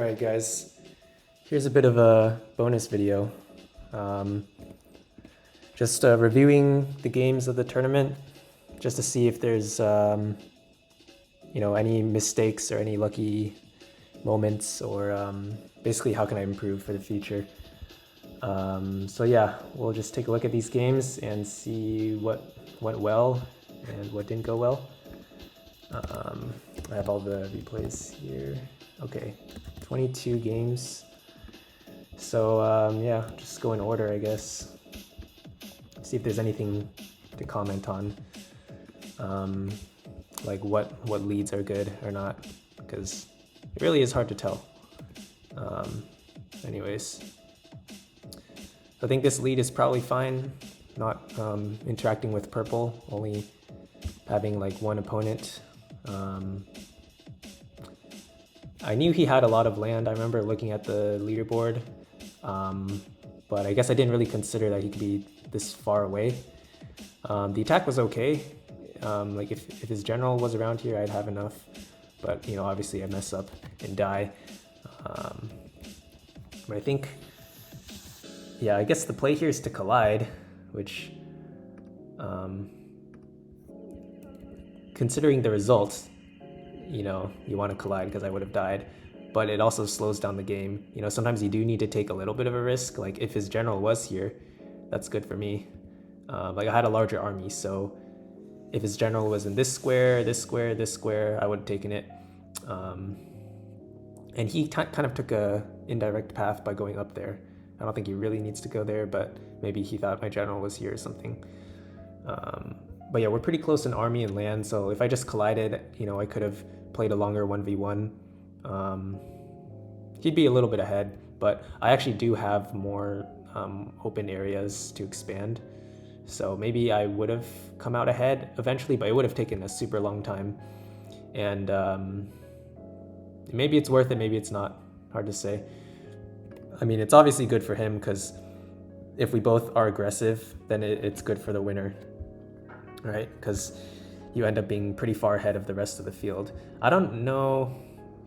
Alright guys, here's a bit of a bonus video. Just reviewing the games of the tournament, just to see if there's any mistakes or any lucky moments, or basically how can I improve for the future. So yeah, we'll just take a look at these games and see what went well and what didn't go well. I have all the replays here. Okay, 22 games. So yeah, just go in order, I guess. See if there's anything to comment on, like what leads are good or not, because it really is hard to tell. Anyways, I think this lead is probably fine. Not interacting with purple, only having like one opponent. I knew he had a lot of land. I remember looking at the leaderboard, but I guess I didn't really consider that he could be this far away. The attack was okay. Like if his general was around here, I'd have enough. But obviously I mess up and die. But I think, yeah, I guess the play here is to collide, which, considering the results, you want to collide because I would have died, but it also slows down the game. Sometimes you do need to take a little bit of a risk. Like if his general was here, that's good for me. Like I had a larger army, so if his general was in this square, this square, this square, I would have taken it. And he kind of took a indirect path by going up there. I don't think he really needs to go there, but maybe he thought my general was here or something. But yeah, we're pretty close in army and land, so if I just collided, I could have played a longer 1v1. He'd be a little bit ahead, but I actually do have more open areas to expand. So maybe I would have come out ahead eventually, but it would have taken a super long time. And maybe it's worth it, maybe it's not. Hard to say. I mean, it's obviously good for him, because if we both are aggressive, then it's good for the winner, right? Because you end up being pretty far ahead of the rest of the field. I don't know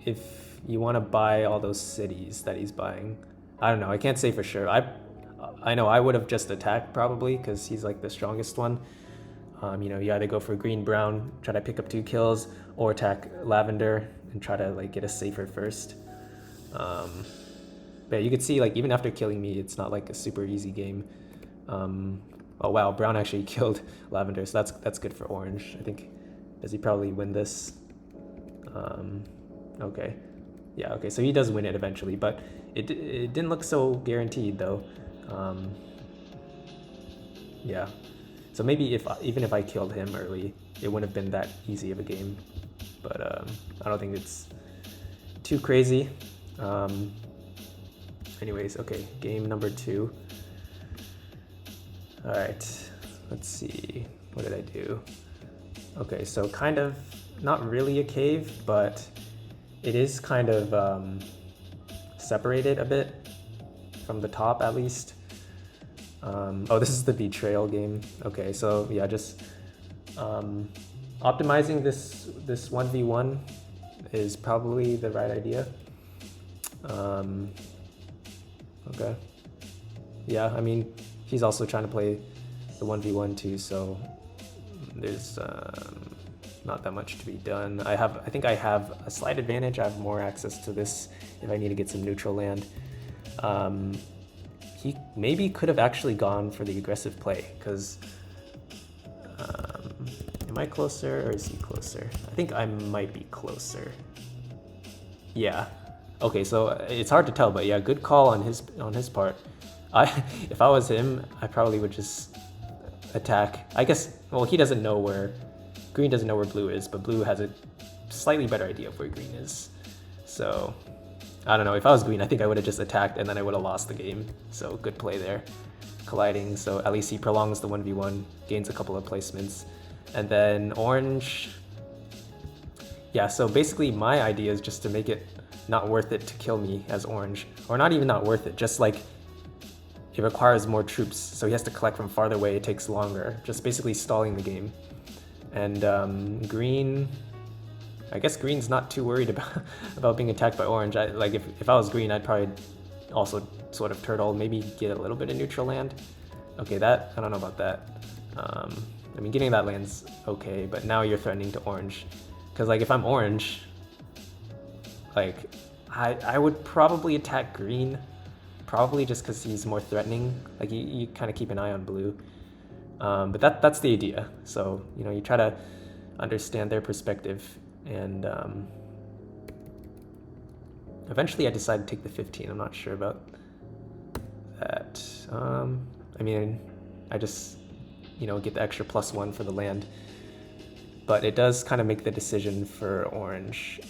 if you want to buy all those cities that he's buying. I don't know. I can't say for sure. I know I would have just attacked probably, because he's like the strongest one. You either go for green, brown, try to pick up 2 kills, or attack lavender and try to like get a safer first. But you could see, like, even after killing me, it's not like a super easy game. Oh wow, brown actually killed lavender, so that's good for orange. I think, does he probably win this? Okay, yeah, okay, so he does win it eventually, but it didn't look so guaranteed though. Yeah, so maybe even if I killed him early, it wouldn't have been that easy of a game. But I don't think it's too crazy. Anyways, okay, game number 2. All right, let's see, what did I do? Okay, so kind of not really a cave, but it is kind of separated a bit from the top at least. Oh, this is the betrayal game. Okay, so yeah, just optimizing this 1v1 is probably the right idea. Okay. Yeah, I mean, he's also trying to play the 1v1 too, so there's not that much to be done. I think I have a slight advantage. I have more access to this if I need to get some neutral land. He maybe could have actually gone for the aggressive play, because am I closer or is he closer? I think I might be closer. Yeah. Okay, so it's hard to tell, but yeah, good call on his part. If I was him, I probably would just attack. I guess, well, he doesn't know where green doesn't know where blue is, but blue has a slightly better idea of where green is. So I don't know. If I was green, I think I would have just attacked and then I would have lost the game. So good play there, colliding. So at least he prolongs the 1v1, gains a couple of placements, and then orange. Yeah. So basically, my idea is just to make it not worth it to kill me as orange, or not even not worth it, just like it requires more troops, so he has to collect from farther away, it takes longer, just basically stalling the game. And green, I guess green's not too worried about about being attacked by orange. Like if I was green, I'd probably also sort of turtle, maybe get a little bit of neutral land. Okay, that, I don't know about that. I mean, getting that land's okay, but now you're threatening to orange. Because like if I'm orange, like I would probably attack green, probably just because he's more threatening. Like you kind of keep an eye on blue. But that's the idea. So, you know, you try to understand their perspective, and eventually I decided to take the 15. I'm not sure about that. I mean, I just, you know, get the extra +1 for the land. But it does kind of make the decision for orange.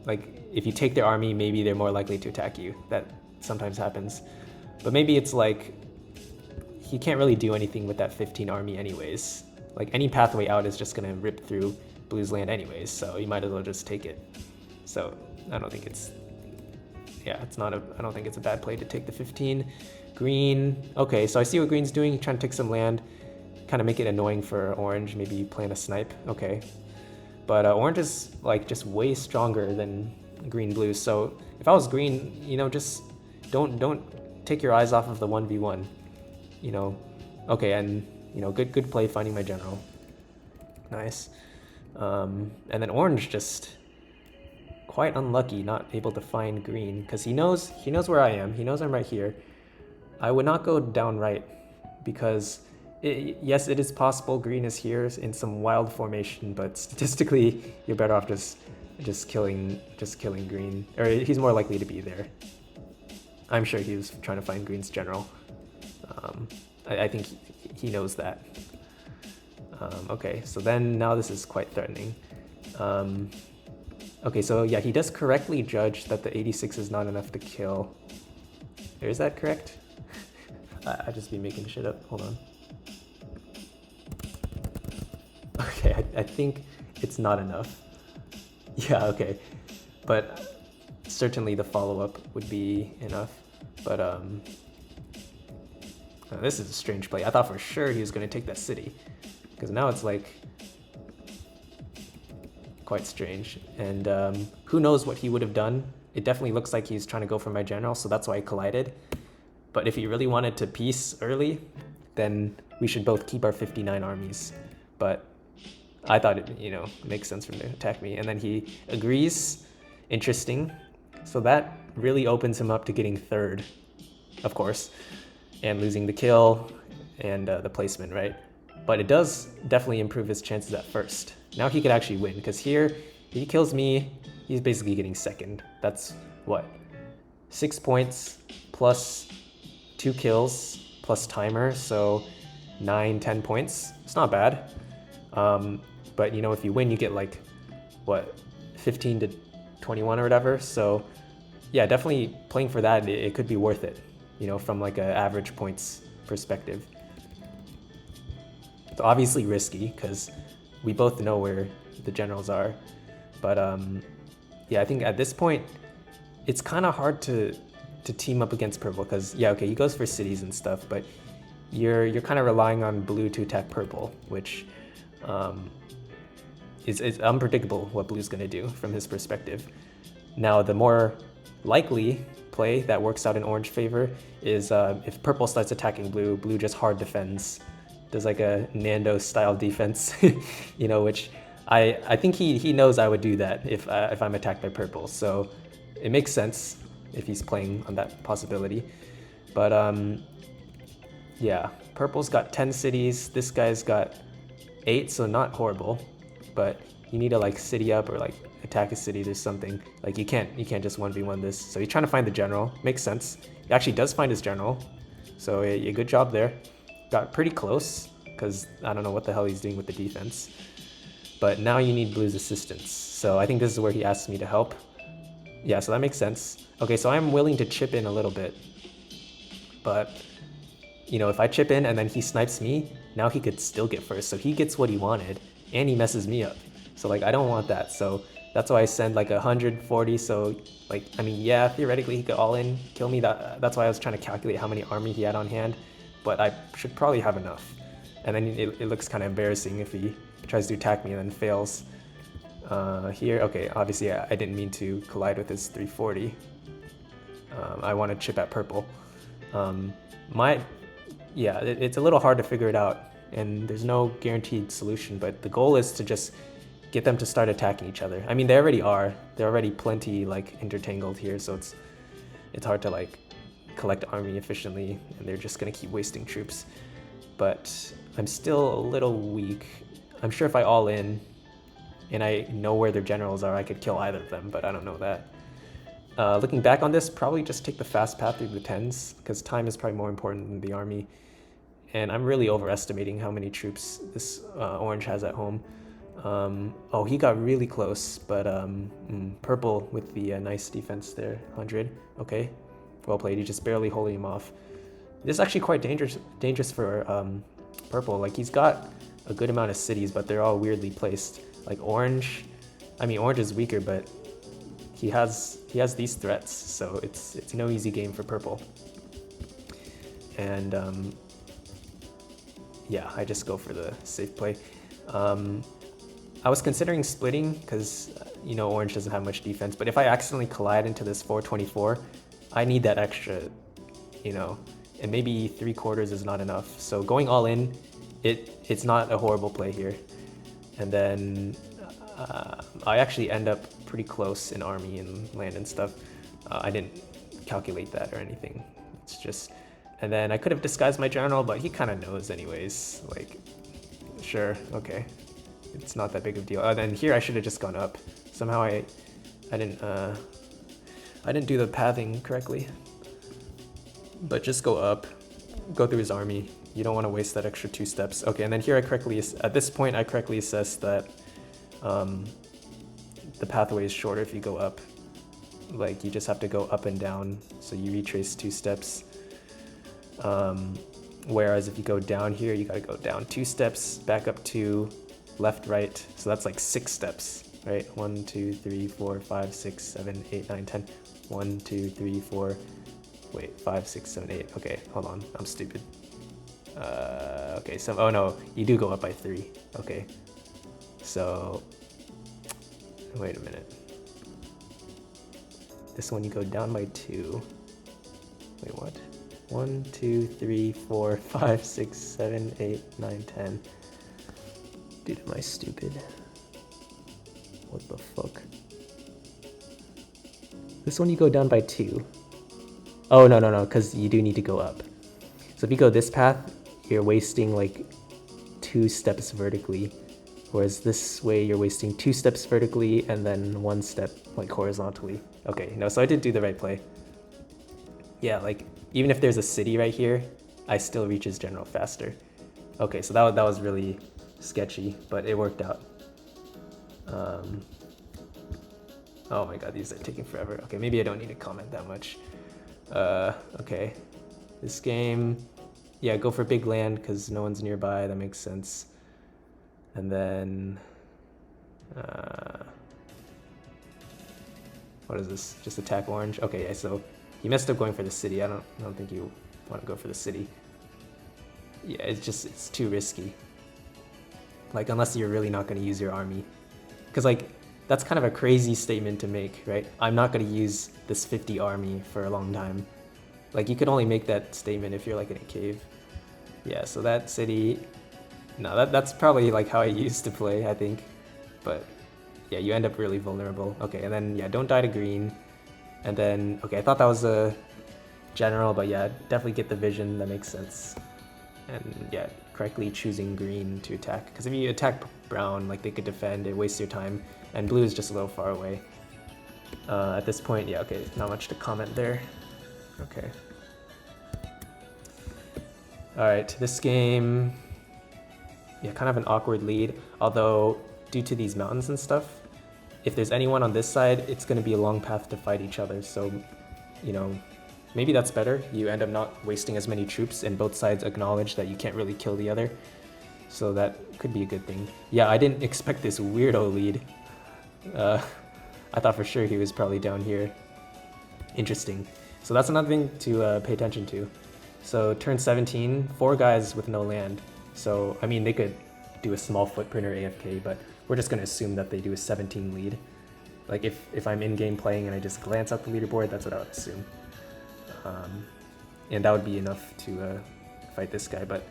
Like, if you take their army, maybe they're more likely to attack you. That sometimes happens. But maybe it's like, he can't really do anything with that 15 army anyways. Like, any pathway out is just gonna rip through blue's land anyways, so you might as well just take it. So, I don't think it's... Yeah, I don't think it's a bad play to take the 15. Green... Okay, so I see what green's doing, trying to take some land. Kind of make it annoying for orange, maybe plan a snipe. Okay. But orange is, like, just way stronger than green-blue, so if I was green, you know, just don't take your eyes off of the 1v1. You know, okay, and, you know, good play finding my general. Nice. And then orange just quite unlucky, not able to find green, because he knows where I am. He knows I'm right here. I would not go down right, because yes, it is possible green is here in some wild formation, but statistically, you're better off just killing green, or he's more likely to be there. I'm sure he was trying to find green's general. I think he knows that. Okay, so then now this is quite threatening. Okay, so yeah, he does correctly judge that the 86 is not enough to kill. Is that correct? I just be making shit up. Hold on. Okay, I think it's not enough. Yeah, okay. But certainly the follow-up would be enough. But this is a strange play. I thought for sure he was going to take that city, because now it's like quite strange. And who knows what he would have done. It definitely looks like he's trying to go for my general, so that's why I collided. But if he really wanted to peace early, then we should both keep our 59 armies. But I thought it, you know, makes sense for him to attack me. And then he agrees. Interesting. So that really opens him up to getting third, of course, and losing the kill and the placement, right? But it does definitely improve his chances at first. Now he could actually win, because here, if he kills me, he's basically getting second. That's what? 6 points plus 2 kills plus timer, so 9-10 points. It's not bad. But you know, if you win, you get like, what, 15 to 21 or whatever. So yeah, definitely playing for that, it could be worth it, you know, from like an average points perspective. It's obviously risky, because we both know where the generals are. But yeah, I think at this point, it's kind of hard to team up against purple, because yeah, okay, he goes for cities and stuff, but you're kind of relying on blue to attack purple, which is unpredictable what blue's going to do from his perspective. Now, the more likely play that works out in orange favor is if purple starts attacking blue, blue just hard defends. Does like a Nando style defense, you know, which I think he knows I would do that if I'm attacked by purple. So it makes sense if he's playing on that possibility. But yeah, purple's got 10 cities. This guy's got 8, so not horrible. But you need to like city up or like attack a city or something. Like you can't just 1v1 this. So he's trying to find the general. Makes sense. He actually does find his general. So a good job there. Got pretty close, because I don't know what the hell he's doing with the defense. But now you need blue's assistance. So I think this is where he asks me to help. Yeah, so that makes sense. Okay, so I'm willing to chip in a little bit. But, you know, if I chip in and then he snipes me, now he could still get first. So he gets what he wanted, and he messes me up. So, like, I don't want that. So that's why I send, like, 140. So, like, I mean, yeah, theoretically he could all in, kill me. That's why I was trying to calculate how many army he had on hand. But I should probably have enough. And then it looks kind of embarrassing if he tries to attack me and then fails. Here, okay, obviously I didn't mean to collide with his 340. I want to chip at purple. Yeah, it's a little hard to figure it out, and there's no guaranteed solution, but the goal is to just get them to start attacking each other. I mean, they already are. They're already plenty like intertangled here, so it's hard to like collect army efficiently, and they're just gonna keep wasting troops. But I'm still a little weak. I'm sure if I all in and I know where their generals are, I could kill either of them, but I don't know that. Looking back on this, probably just take the fast path through the 10s, because time is probably more important than the army. And I'm really overestimating how many troops this orange has at home. Oh, he got really close, but purple with the nice defense there, 100. Okay, well played. He's just barely holding him off. This is actually quite dangerous for purple. Like, he's got a good amount of cities, but they're all weirdly placed. Like orange, I mean orange is weaker, but he has these threats, so it's no easy game for purple. And yeah, I just go for the safe play. I was considering splitting because orange doesn't have much defense, but if I accidentally collide into this 424, I need that extra, and maybe 3/4 is not enough. So going all in, it's not a horrible play here. And then I actually end up pretty close in army and land and stuff. I didn't calculate that or anything. It's just, and then I could have disguised my general, but he kind of knows anyways. Like, sure, okay, it's not that big of a deal. And here I should have just gone up. Somehow I didn't do the pathing correctly. But just go up, go through his army. You don't want to waste that extra 2 steps. Okay, and then here at this point I correctly assessed that the pathway is shorter if you go up. Like, you just have to go up and down, so you retrace 2 steps. Whereas if you go down here, you gotta go down 2 steps, back up 2, left, right. So that's like 6 steps, right? 1, 2, 3, 4, 5, 6, 7, 8, 9, 10. 1, 2, 3, 4. Wait, 5, 6, 7, 8. Okay, hold on, I'm stupid. Okay, so, oh no, you do go up by 3. Okay, so, wait a minute. This one you go down by 2. Wait, what? 1, 2, 3, 4, 5, 6, 7, 8, 9, 10. Dude, am I stupid? What the fuck? This one you go down by 2. Oh, no, because you do need to go up. So if you go this path, you're wasting like 2 steps vertically, whereas this way you're wasting 2 steps vertically and then 1 step like horizontally. Okay, no, so I did do the right play. Yeah, like even if there's a city right here, I still reach his general faster. Okay, so that was really sketchy, but it worked out. Oh my god, these are taking forever. Okay, maybe I don't need to comment that much. Okay, this game, yeah, go for big land because no one's nearby. That makes sense. And then what is this? Just attack orange. Okay, yeah, so he messed up going for the city. I don't think you want to go for the city. Yeah, it's too risky. Like, unless you're really not going to use your army, because like that's kind of a crazy statement to make, right? I'm not going to use this 50 army for a long time. Like, you could only make that statement if you're like in a cave. Yeah, so that city, no, that's probably like how I used to play, I think. But yeah, you end up really vulnerable. Okay, and then yeah, don't die to green. And then, okay, I thought that was a general, but yeah, definitely get the vision, that makes sense. And yeah, correctly choosing green to attack. Because if you attack brown, like they could defend, it wastes your time. And blue is just a little far away. At this point, yeah, okay, not much to comment there. Okay. Alright, this game, yeah, kind of an awkward lead. Although, due to these mountains and stuff, if there's anyone on this side, it's going to be a long path to fight each other. So, maybe that's better. You end up not wasting as many troops, and both sides acknowledge that you can't really kill the other. So that could be a good thing. Yeah, I didn't expect this weirdo lead. I thought for sure he was probably down here. Interesting. So that's another thing to pay attention to. So turn 17, 4 guys with no land. So, I mean, they could do a small footprint or AFK, but we're just going to assume that they do a 17 lead. Like if I'm in-game playing and I just glance at the leaderboard, that's what I would assume. And that would be enough to fight this guy, but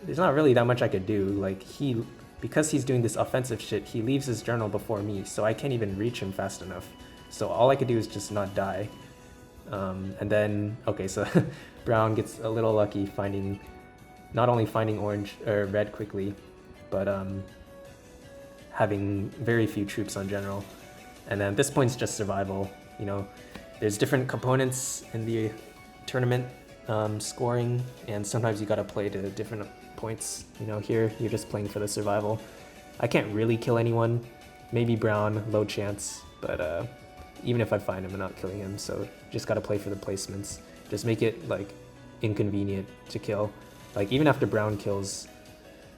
there's not really that much I could do. Like because he's doing this offensive shit, he leaves his journal before me, so I can't even reach him fast enough. So all I could do is just not die. And then, okay, so Brown gets a little lucky not only finding orange or red quickly, but having very few troops on general. And then at this point it's just survival. You know, there's different components in the tournament scoring, and sometimes you gotta play to different points. You know, here you're just playing for the survival. I can't really kill anyone. Maybe Brown, low chance, but even if I find him, I'm not killing him. So just gotta play for the placements. Just make it like inconvenient to kill. Like even after Brown kills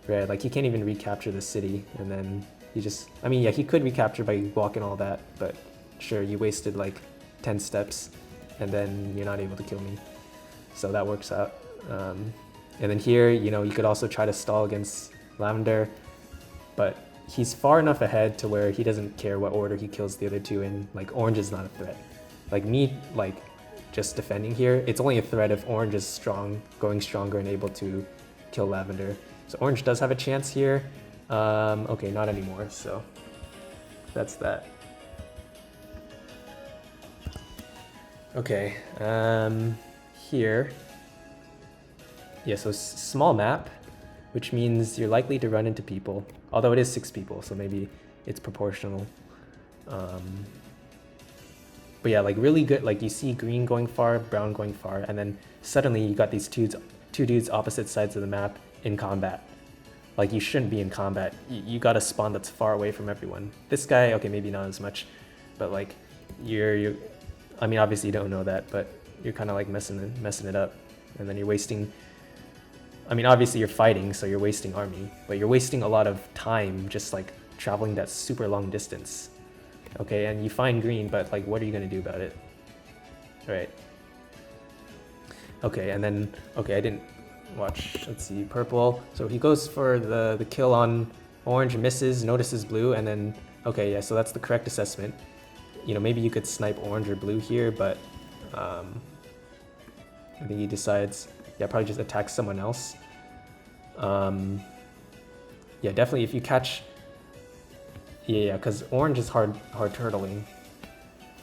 red, like he can't even recapture the city, and then he just, I mean, yeah, he could recapture by walking all that, but sure, you wasted like 10 steps, and then you're not able to kill me. So that works out. And then here, you know, you could also try to stall against Lavender, but he's far enough ahead to where he doesn't care what order he kills the other two in. Like orange is not a threat. Like me, like just defending here, it's only a threat if orange is strong, going stronger and able to kill Lavender. So orange does have a chance here. Okay, not anymore, so that's that. Okay, here, yeah, so small map, which means you're likely to run into people, although it is 6 people, so maybe it's proportional. But yeah, like really good, like you see green going far, brown going far, and then suddenly you got these two dudes opposite sides of the map in combat. Like you shouldn't be in combat. You got a spawn that's far away from everyone. This guy, okay, maybe not as much, but like you're I mean, obviously you don't know that, but you're kind of like messing it up, and then you're wasting. I mean, obviously you're fighting, so you're wasting army, but you're wasting a lot of time just like traveling that super long distance. Okay, and you find green, but like, what are you gonna do about it? Right. Okay, and then okay, I didn't watch. Let's see, purple. So he goes for the kill on orange, misses, notices blue, and then okay, yeah. So that's the correct assessment. You know, maybe you could snipe orange or blue here, but I think he decides, yeah, probably just attack someone else. Yeah, definitely if you catch, yeah, because orange is hard turtling,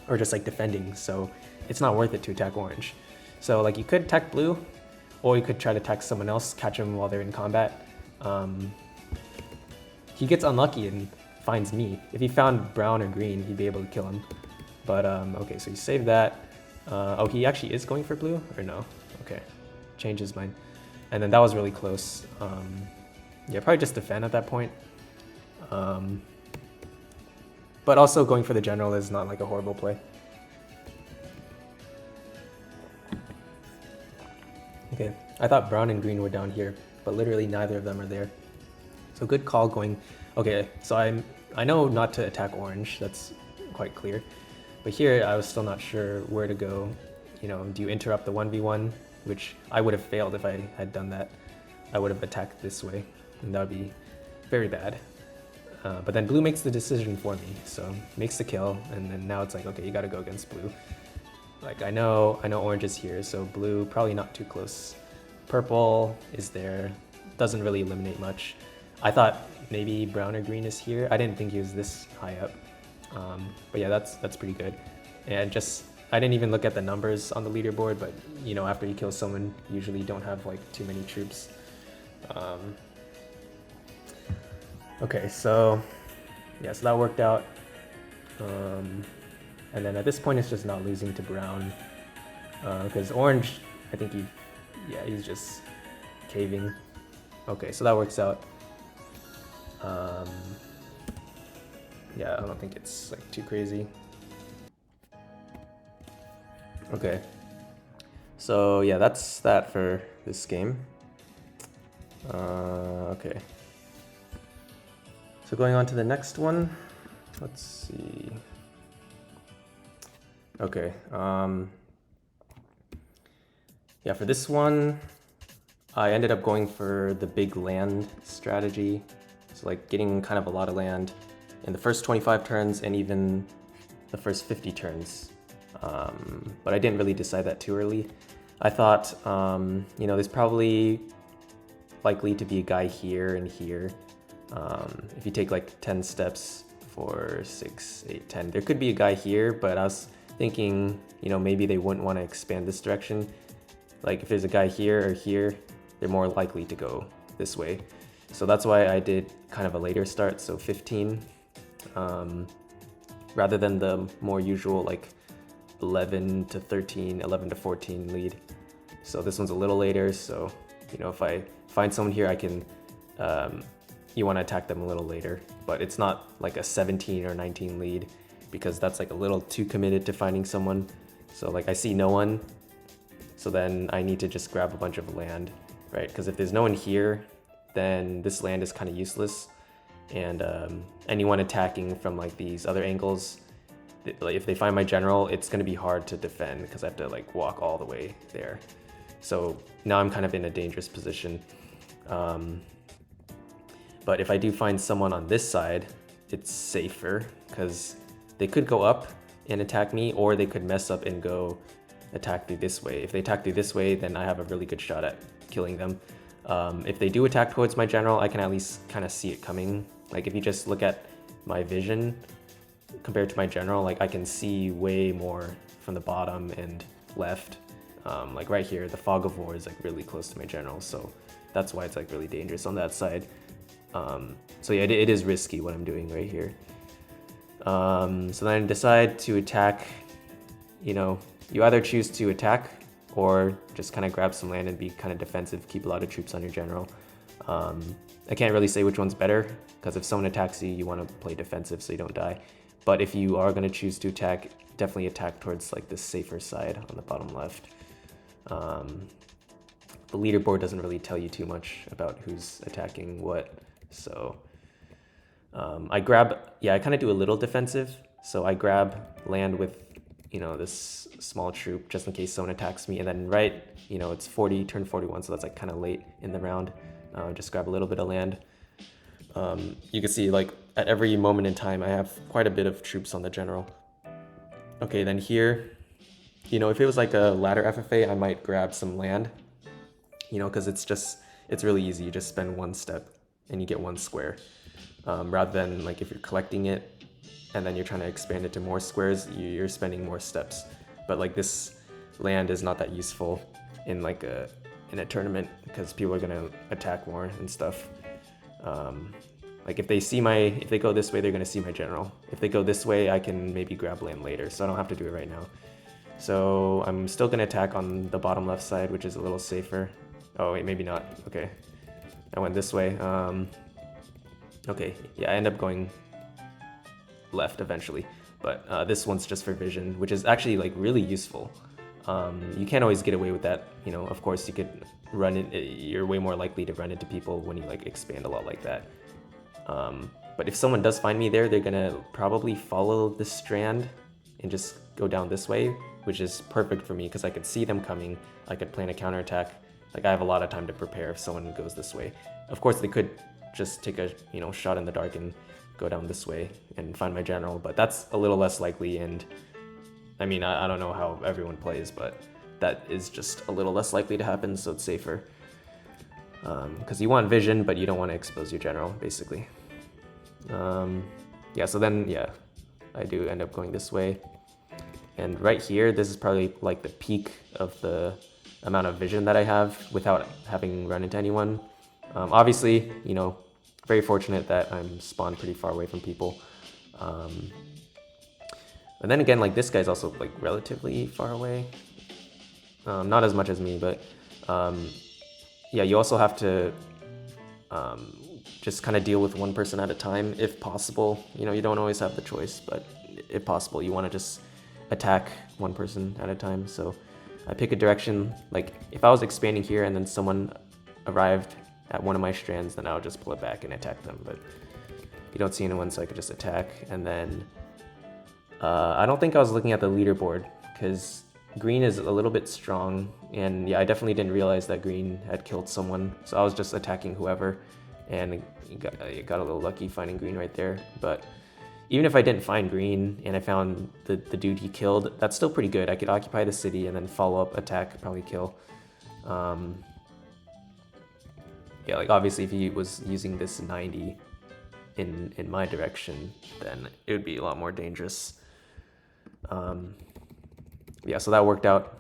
or just like defending, so it's not worth it to attack orange. So like you could attack blue, or you could try to attack someone else, catch him while they're in combat. He gets unlucky and finds me. If he found brown or green, he'd be able to kill him. But okay, so you save that. Oh, he actually is going for blue, or no? Okay, change his mind. And then that was really close. Yeah, probably just defend at that point. But also going for the general is not like a horrible play. Okay, I thought brown and green were down here, but literally neither of them are there. So good call going. Okay, so I know not to attack orange, that's quite clear. But here I was still not sure where to go. You know, do you interrupt the 1v1, which I would have failed if I had done that. I would have attacked this way, and that would be very bad. But then blue makes the decision for me, so makes the kill, and then now it's like, okay, you gotta go against blue. Like I know orange is here, so blue probably not too close. Purple is there, doesn't really eliminate much. I thought maybe brown or green is here. I didn't think he was this high up. But yeah, that's pretty good. And just, I didn't even look at the numbers on the leaderboard, but you know, after you kill someone, you usually don't have like too many troops. Okay, so yeah, so that worked out. And then at this point, it's just not losing to brown, because orange, I think he's just caving. Okay, so that works out. Yeah, I don't think it's like too crazy. Okay, so yeah, that's that for this game. Okay, so going on to the next one. Let's see. Okay, yeah, for this one, I ended up going for the big land strategy. So like getting kind of a lot of land in the first 25 turns and even the first 50 turns. But I didn't really decide that too early. I thought, you know, there's probably likely to be a guy here and here. If you take like 10 steps, 4, 6, 8, 10, there could be a guy here, but I was thinking, you know, maybe they wouldn't want to expand this direction. Like if there's a guy here or here, they're more likely to go this way. So that's why I did kind of a later start, so 15, rather than the more usual like 11 to 13, 11 to 14 lead. So this one's a little later, so you know, if I find someone here, I can, you want to attack them a little later, but it's not like a 17 or 19 lead because that's like a little too committed to finding someone. So like I see no one, so then I need to just grab a bunch of land, right? Because if there's no one here, then this land is kind of useless. And anyone attacking from like these other angles, if they find my general, it's going to be hard to defend because I have to like walk all the way there. So now I'm kind of in a dangerous position. But if I do find someone on this side, it's safer because they could go up and attack me, or they could mess up and go attack through this way. If they attack through this way, then I have a really good shot at killing them. If they do attack towards my general, I can at least kind of see it coming. Like if you just look at my vision compared to my general, like I can see way more from the bottom and left. Like right here, the fog of war is like really close to my general, so that's why it's like really dangerous on that side. So yeah, it is risky what I'm doing right here. So then I decide to attack. You know, you either choose to attack or just kind of grab some land and be kind of defensive, keep a lot of troops on your general. I can't really say which one's better, because if someone attacks you, you want to play defensive so you don't die. But if you are going to choose to attack, definitely attack towards like the safer side on the bottom left. The leaderboard doesn't really tell you too much about who's attacking what, so I kind of do a little defensive. So I grab land with, you know, this small troop just in case someone attacks me, and then right, you know, it's 40, turn 41, so that's like kind of late in the round. Just grab a little bit of land. You can see like at every moment in time I have quite a bit of troops on the general. Okay, then here, you know, if it was like a ladder FFA, I might grab some land, you know, because it's really easy. You just spend one step and you get one square, rather than like if you're collecting it and then you're trying to expand it to more squares, you're spending more steps. But like this land is not that useful in like in a tournament because people are gonna attack more and stuff. Like if they go this way, they're gonna see my general. If they go this way, I can maybe grab land later, so I don't have to do it right now. So I'm still gonna attack on the bottom left side, which is a little safer. Oh wait, maybe not. Okay, I went this way. Okay, yeah, I end up going left eventually, but this one's just for vision, which is actually like really useful. You can't always get away with that, you know. Of course, you could run it. You're way more likely to run into people when you like expand a lot like that. But if someone does find me there, they're gonna probably follow the strand and just go down this way, which is perfect for me because I could see them coming. I could plan a counterattack. Like I have a lot of time to prepare if someone goes this way. Of course, they could just take a shot in the dark and go down this way and find my general, but that's a little less likely. And I mean, I don't know how everyone plays, but that is just a little less likely to happen, so it's safer. Because you want vision, but you don't want to expose your general, basically. Yeah, so then, yeah, I do end up going this way. And right here, this is probably like the peak of the amount of vision that I have without having run into anyone. Obviously, you know, very fortunate that I'm spawned pretty far away from people. And then again, like this guy's also like relatively far away. Not as much as me, but yeah, you also have to just kind of deal with one person at a time if possible. You know, you don't always have the choice, but if possible, you want to just attack one person at a time. So I pick a direction. Like if I was expanding here and then someone arrived at one of my strands, then I would just pull it back and attack them. But you don't see anyone, so I could just attack. And then I don't think I was looking at the leaderboard because green is a little bit strong. And yeah, I definitely didn't realize that green had killed someone. So I was just attacking whoever. and you got a little lucky finding green right there. But even if I didn't find green and I found the dude he killed, that's still pretty good. I could occupy the city and then follow up, attack, probably kill. Yeah, like obviously if he was using this 90 in my direction, then it would be a lot more dangerous. Yeah, so that worked out.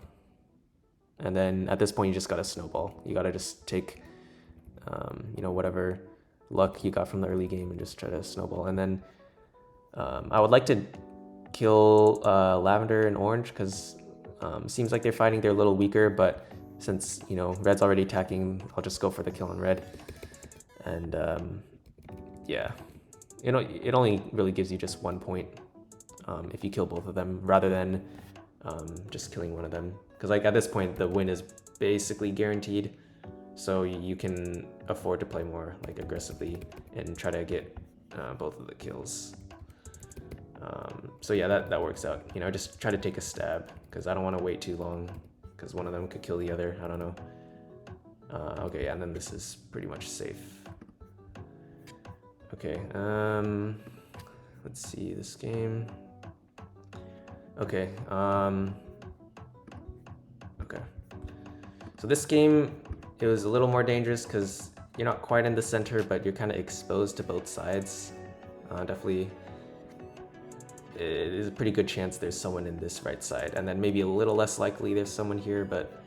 And then at this point, you just gotta snowball. You gotta just take, you know, whatever luck you got from the early game and just try to snowball. And then I would like to kill lavender and orange because seems like they're fighting. They're a little weaker, but since, you know, red's already attacking, I'll just go for the kill on red. And yeah, you know, it only really gives you just 1 point if you kill both of them rather than just killing one of them. Because like at this point, the win is basically guaranteed. So you can afford to play more like aggressively and try to get both of the kills. So yeah, that works out. You know, just try to take a stab because I don't want to wait too long because one of them could kill the other. I don't know. Okay, yeah, and then this is pretty much safe. Okay, let's see this game. Okay, okay. So this game, it was a little more dangerous because you're not quite in the center, but you're kind of exposed to both sides. Definitely, it is a pretty good chance there's someone in this right side, and then maybe a little less likely there's someone here, but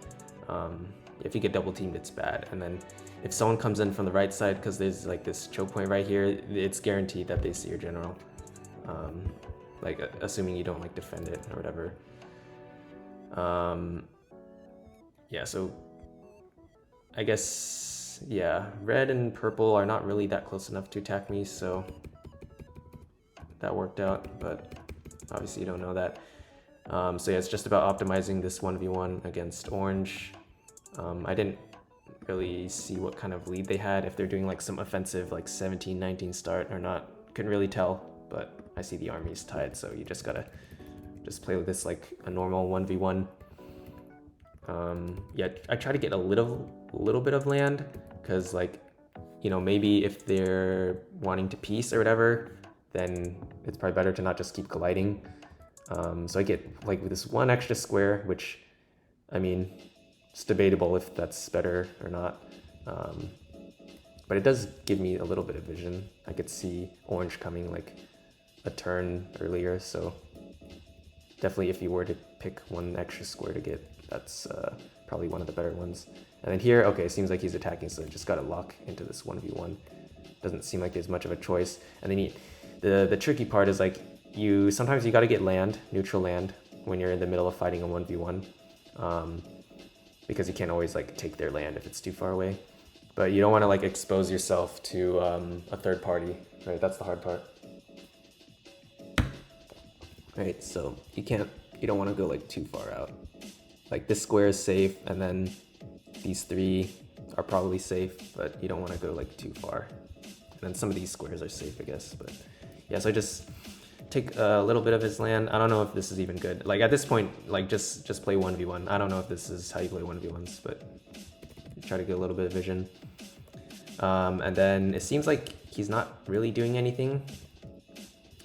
if you get double teamed, it's bad. And then if someone comes in from the right side, because there's like this choke point right here, it's guaranteed that they see your general. Like assuming you don't like defend it or whatever. Yeah, so I guess, yeah, red and purple are not really that close enough to attack me, so that worked out, but obviously you don't know that. So yeah, it's just about optimizing this 1v1 against orange. I didn't really see what kind of lead they had, if they're doing like some offensive like 17-19 start or not. Couldn't really tell, but I see the army's tied, so you just gotta just play with this like a normal 1v1. Yeah, I try to get a little bit of land, because like, you know, maybe if they're wanting to piece or whatever, then it's probably better to not just keep colliding. So I get like this one extra square, which, I mean, it's debatable if that's better or not. But it does give me a little bit of vision. I could see orange coming like a turn earlier, so definitely if you were to pick one extra square to get, that's probably one of the better ones. And then here, okay, it seems like he's attacking, so just gotta lock into this 1v1. Doesn't seem like there's much of a choice. And then the tricky part is like, sometimes you gotta get land, neutral land, when you're in the middle of fighting a 1v1. Because you can't always like take their land if it's too far away. But you don't want to like expose yourself to a third party, right? That's the hard part. Right, so you don't want to go like too far out. Like this square is safe, and then these three are probably safe, but you don't want to go like too far. And then some of these squares are safe, I guess. But yeah, so I just take a little bit of his land. I don't know if this is even good. Like at this point, like just play 1v1. I don't know if this is how you play 1v1s, but try to get a little bit of vision. And then it seems like he's not really doing anything.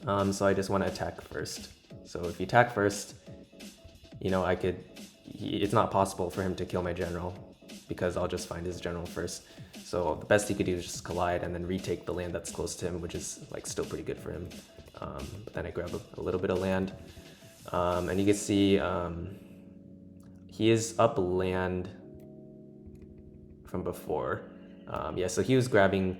So I just want to attack first. So if you attack first, you know, it's not possible for him to kill my general because I'll just find his general first. So the best he could do is just collide and then retake the land that's close to him, which is like still pretty good for him. But then I grab a little bit of land. And you can see he is up land from before. Yeah, so he was grabbing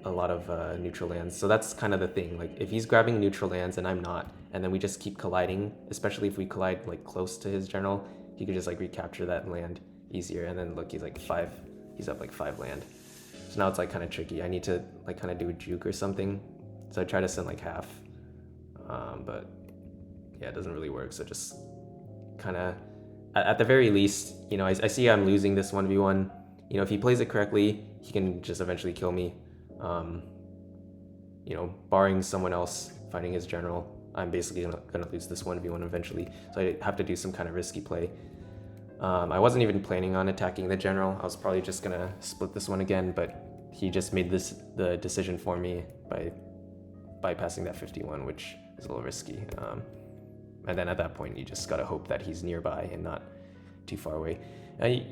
a lot of neutral lands. So that's kind of the thing. Like if he's grabbing neutral lands and I'm not, and then we just keep colliding, especially if we collide like close to his general, he could just like recapture that land easier. And then look, he's up like 5 land. So now it's like kind of tricky. I need to like kind of do a juke or something. So I try to send like half, but yeah, it doesn't really work. So just kind of, at the very least, you know, I see I'm losing this 1v1. You know, if he plays it correctly, he can just eventually kill me. You know, barring someone else fighting his general, I'm basically gonna lose this 1v1 eventually. So I have to do some kind of risky play. I wasn't even planning on attacking the general. I was probably just gonna split this one again, but he just made the decision for me by bypassing that 51, which is a little risky. And then at that point, you just gotta hope that he's nearby and not too far away.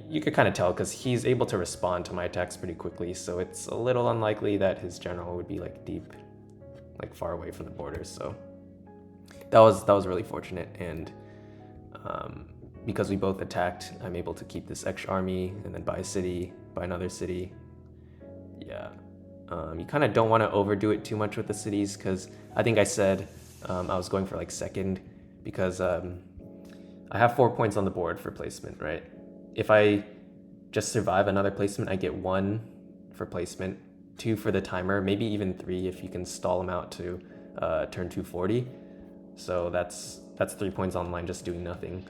You could kind of tell because he's able to respond to my attacks pretty quickly, so it's a little unlikely that his general would be like deep, like far away from the border. So that was really fortunate, and because we both attacked, I'm able to keep this extra army and then buy a city, buy another city. Yeah, you kind of don't want to overdo it too much with the cities because I think I said I was going for like second because I have 4 points on the board for placement, right? If I just survive another placement, I get 1 for placement, 2 for the timer, maybe even 3 if you can stall them out to turn 240. So that's 3 points on the line just doing nothing.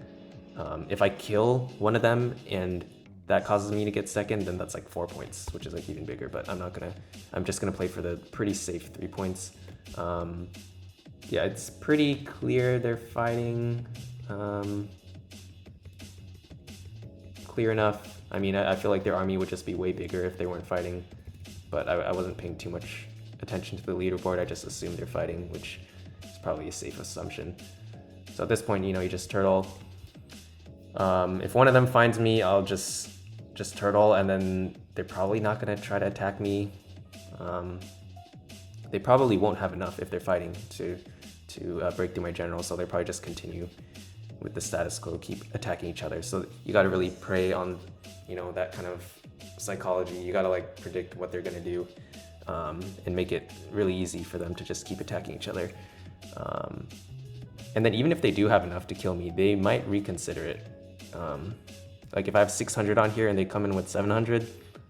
If I kill one of them and that causes me to get second, then that's like 4 points, which is like even bigger, but I'm just gonna play for the pretty safe 3 points. Yeah, it's pretty clear they're fighting. Clear enough. I mean, I feel like their army would just be way bigger if they weren't fighting, but I wasn't paying too much attention to the leaderboard. I just assumed they're fighting, which is probably a safe assumption. So at this point, you just turtle. If one of them finds me, I'll just turtle, and then they're probably not gonna try to attack me. They probably won't have enough if they're fighting to break through my general, so they'll probably just continue with the status quo, keep attacking each other. So you gotta really prey on, that kind of psychology. You gotta like predict what they're gonna do, and make it really easy for them to just keep attacking each other. And then even if they do have enough to kill me, they might reconsider it. Like if I have 600 on here and they come in with 700,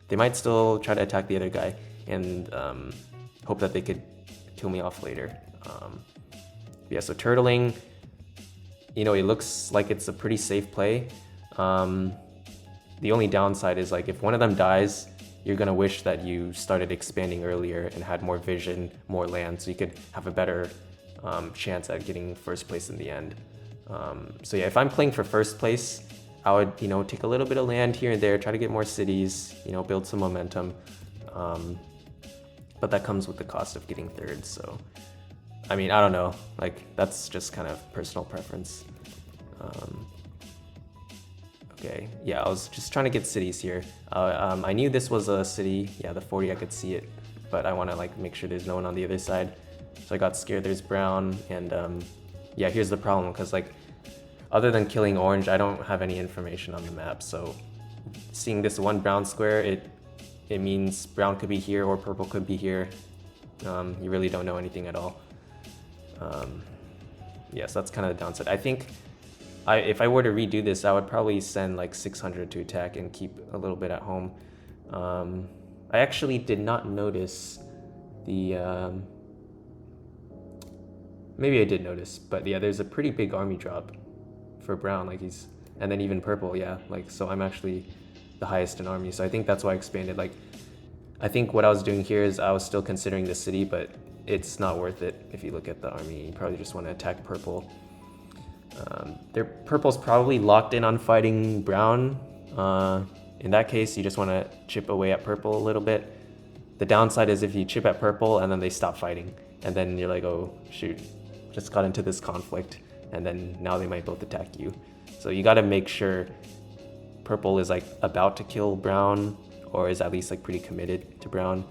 they might still try to attack the other guy and hope that they could kill me off later. Yeah, so turtling, it looks like it's a pretty safe play. The only downside is like if one of them dies, you're gonna wish that you started expanding earlier and had more vision, more land, so you could have a better chance at getting first place in the end. So yeah, if I'm playing for first place, I would, take a little bit of land here and there, try to get more cities, build some momentum. But that comes with the cost of getting third. So, I mean, I don't know, like that's just kind of personal preference. Okay, yeah, I was just trying to get cities here. I knew this was a city, yeah, the 40, I could see it, but I want to like make sure there's no one on the other side. So I got scared there's brown, and yeah, here's the problem, because like other than killing orange, I don't have any information on the map. So seeing this one brown square, it means brown could be here or purple could be here. You really don't know anything at all. Yes, that's kind of the downside. I think if I were to redo this, I would probably send like 600 to attack and keep a little bit at home. I actually did not notice the maybe I did notice, but yeah, there's a pretty big army drop for brown, like and then even purple, yeah, like, so I'm actually the highest in army, so I think that's why I expanded. Like, I think what I was doing here is I was still considering the city, but it's not worth it if you look at the army. You probably just want to attack purple. Their purple's probably locked in on fighting brown. In that case, you just want to chip away at purple a little bit. The downside is if you chip at purple and then they stop fighting, and then you're like, oh shoot, just got into this conflict, and then now they might both attack you. So you got to make sure purple is like about to kill brown, or is at least like pretty committed to brown.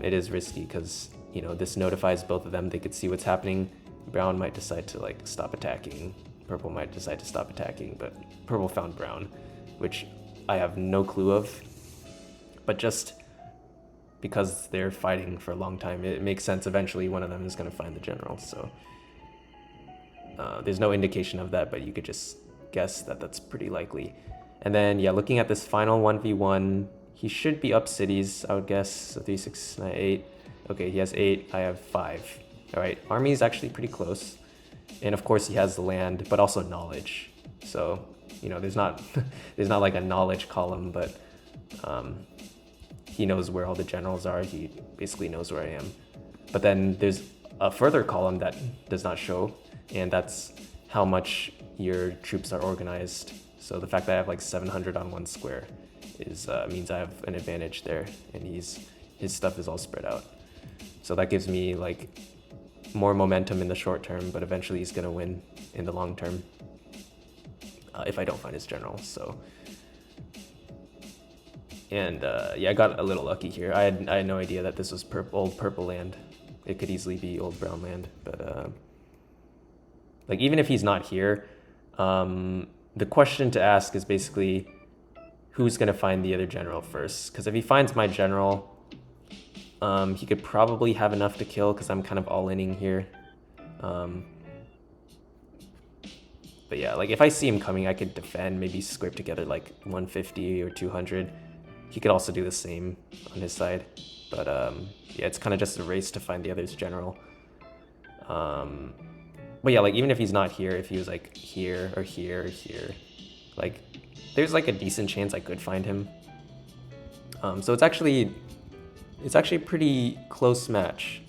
It is risky because this notifies both of them. They could see what's happening. Brown might decide to like stop attacking. Purple might decide to stop attacking, but purple found brown, which I have no clue of. But just because they're fighting for a long time, it makes sense eventually one of them is going to find the general. So there's no indication of that, but you could just guess that that's pretty likely. And then yeah, looking at this final 1v1, he should be up cities, I would guess. So 3, 6, 9, 8. Okay, he has 8, I have 5. All right, army is actually pretty close. And of course he has the land, but also knowledge. So, there's not like a knowledge column, but he knows where all the generals are. He basically knows where I am. But then there's a further column that does not show, and that's how much your troops are organized. So the fact that I have like 700 on one square means I have an advantage there, and his stuff is all spread out. So that gives me like more momentum in the short term, but eventually he's gonna win in the long term if I don't find his general. So, and yeah, I got a little lucky here. I had no idea that this was old purple land. It could easily be old brown land, but like even if he's not here, the question to ask is basically who's gonna find the other general first? Because if he finds my general, he could probably have enough to kill because I'm kind of all-inning here. But yeah, like if I see him coming, I could defend, maybe scrape together like 150 or 200. He could also do the same on his side. But yeah, it's kind of just a race to find the other's general. But yeah, like even if he's not here, if he was like here or here or here, like there's like a decent chance I could find him. So it's actually a pretty close match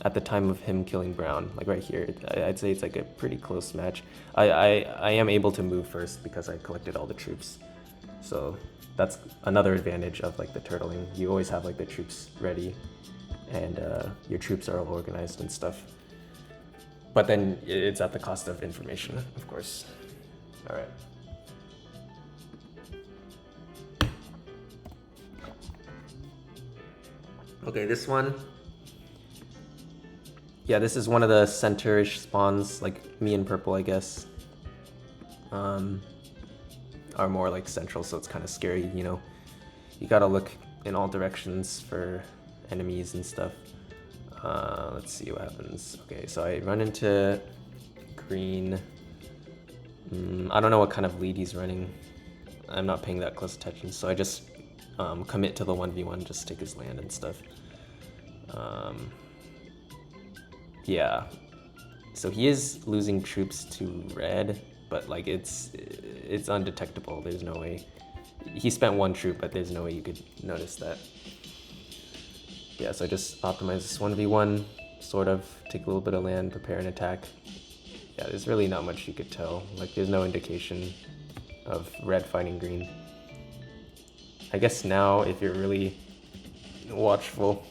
at the time of him killing brown. Like right here, I'd say it's like a pretty close match. I am able to move first because I collected all the troops. So that's another advantage of like the turtling. You always have like the troops ready, and your troops are all organized and stuff. But then it's at the cost of information, of course. All right. Okay, this one. Yeah, this is one of the center-ish spawns, like me and purple, I guess. Are more like central, so it's kind of scary, you know. You gotta look in all directions for enemies and stuff. Let's see what happens. Okay, so I run into green. I don't know what kind of lead he's running. I'm not paying that close attention, so I just commit to the 1v1, just take his land and stuff. Yeah, so he is losing troops to red, but like it's undetectable. There's no way. He spent one troop, but there's no way you could notice that. Yeah, so I just optimize this 1v1, sort of take a little bit of land, prepare an attack. Yeah, there's really not much you could tell. Like there's no indication of red fighting green. I guess now if you're really watchful,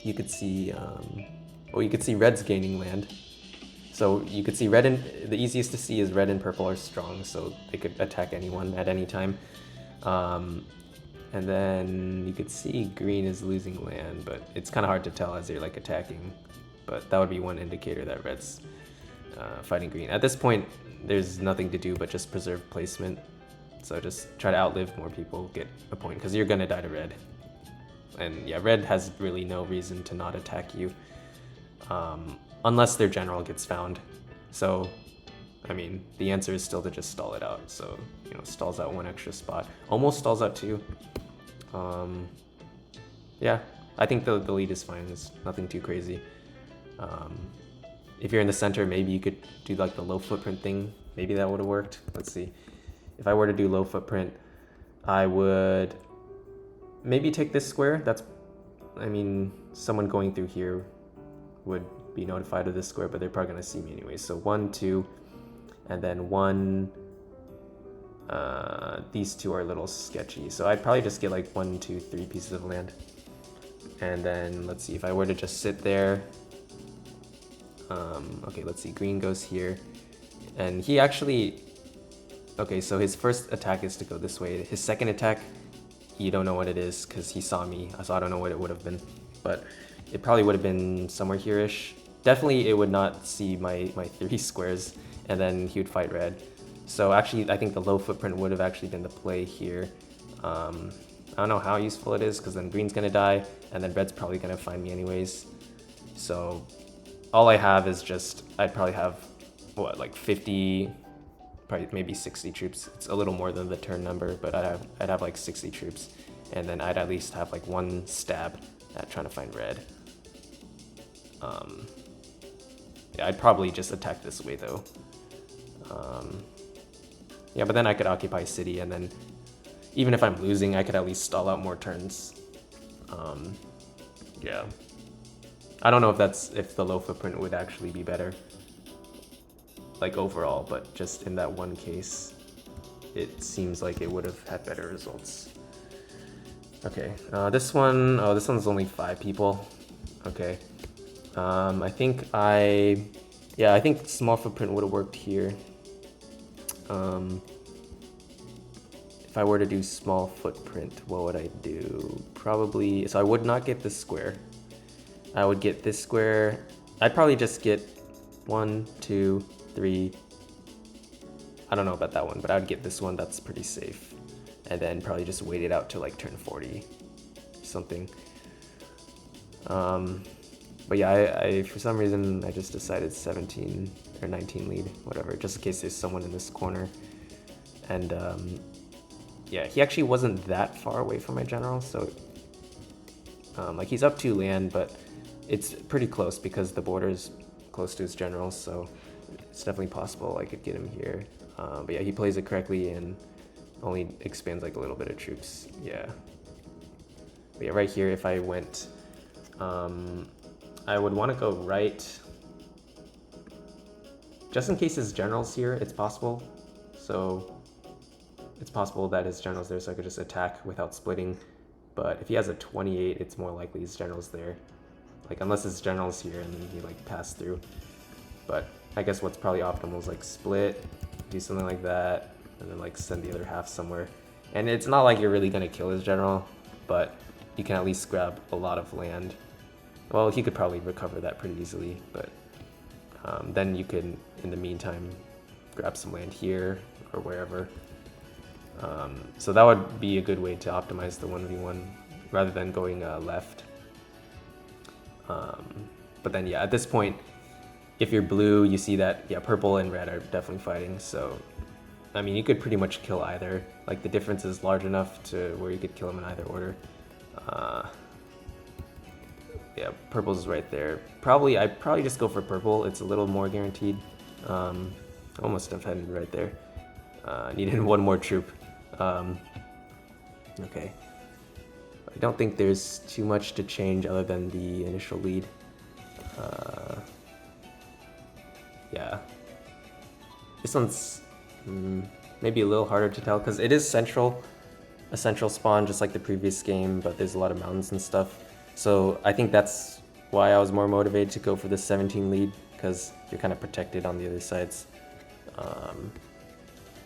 you could see well, you could see red's gaining land. So you could see red and the easiest to see is red and purple are strong, so they could attack anyone at any time. And then you could see green is losing land, but it's kind of hard to tell as they're like attacking. But that would be one indicator that red's fighting green. At this point, there's nothing to do but just preserve placement. So just try to outlive more people, get a point, because you're gonna die to red. And yeah, red has really no reason to not attack you. Unless their general gets found. So, I mean, the answer is still to just stall it out. So, you know, stalls out one extra spot. Almost stalls out two. Yeah, I think the lead is fine. It's nothing too crazy. If you're in the center, maybe you could do like the low footprint thing. Maybe that would have worked. Let's see. If I were to do low footprint, I would maybe take this square. I mean, someone going through here would be notified of this square, but they're probably gonna see me anyway. So 1, 2, and then 1. These two are a little sketchy, so I'd probably just get like 1, 2, 3 pieces of land. And then let's see if I were to just sit there. Okay, let's see. Green goes here, and he actually. Okay, so his first attack is to go this way. His second attack, you don't know what it is because he saw me, so I don't know what it would have been, but it probably would have been somewhere here-ish. Definitely it would not see my 3 squares, and then he would fight red. So actually, I think the low footprint would have actually been the play here. I don't know how useful it is, because then green's gonna die, and then red's probably gonna find me anyways. So all I have is just, I'd probably have, what, like 50, probably maybe 60 troops. It's a little more than the turn number, but I'd have like 60 troops, and then I'd at least have like 1 stab at trying to find red. Yeah, I'd probably just attack this way though. Yeah, but then I could occupy city, and then even if I'm losing, I could at least stall out more turns. Yeah. I don't know if the low footprint would actually be better, like overall, but just in that one case, it seems like it would have had better results. Okay, this one, oh, this one's only 5 people. Okay. I think yeah, I think small footprint would have worked here. If I were to do small footprint, what would I do? Probably, so I would not get this square. I would get this square. I'd probably just get 1, 2, 3. I don't know about that one, but I would get this one. That's pretty safe. And then probably just wait it out to like turn 40 or something. But yeah, I for some reason, I just decided 17 or 19 lead, whatever, just in case there's someone in this corner. And yeah, he actually wasn't that far away from my general, so like he's up 2 land, but it's pretty close because the border's close to his general, so it's definitely possible I could get him here. But yeah, he plays it correctly and only expands like a little bit of troops. Yeah. But yeah, right here, if I went, I would want to go right, just in case his general's here. It's possible. So it's possible that his general's there, so I could just attack without splitting. But if he has a 28, it's more likely his general's there. Like, unless his general's here and then he like passed through. But I guess what's probably optimal is like split, do something like that, and then like send the other half somewhere. And it's not like you're really gonna kill his general, but you can at least grab a lot of land. Well, he could probably recover that pretty easily, but then you can, in the meantime, grab some land here or wherever. So that would be a good way to optimize the 1v1 rather than going left. But then yeah, at this point, if you're blue, you see that, yeah, purple and red are definitely fighting. So, I mean, you could pretty much kill either. Like, the difference is large enough to where you could kill them in either order. Yeah, purple's right there. I'd probably just go for purple. It's a little more guaranteed. Almost offended right there. Needed 1 more troop. Okay. I don't think there's too much to change other than the initial lead. Yeah. This one's maybe a little harder to tell because it is a central spawn just like the previous game, but there's a lot of mountains and stuff. So I think that's why I was more motivated to go for the 17 lead, because you're kind of protected on the other sides.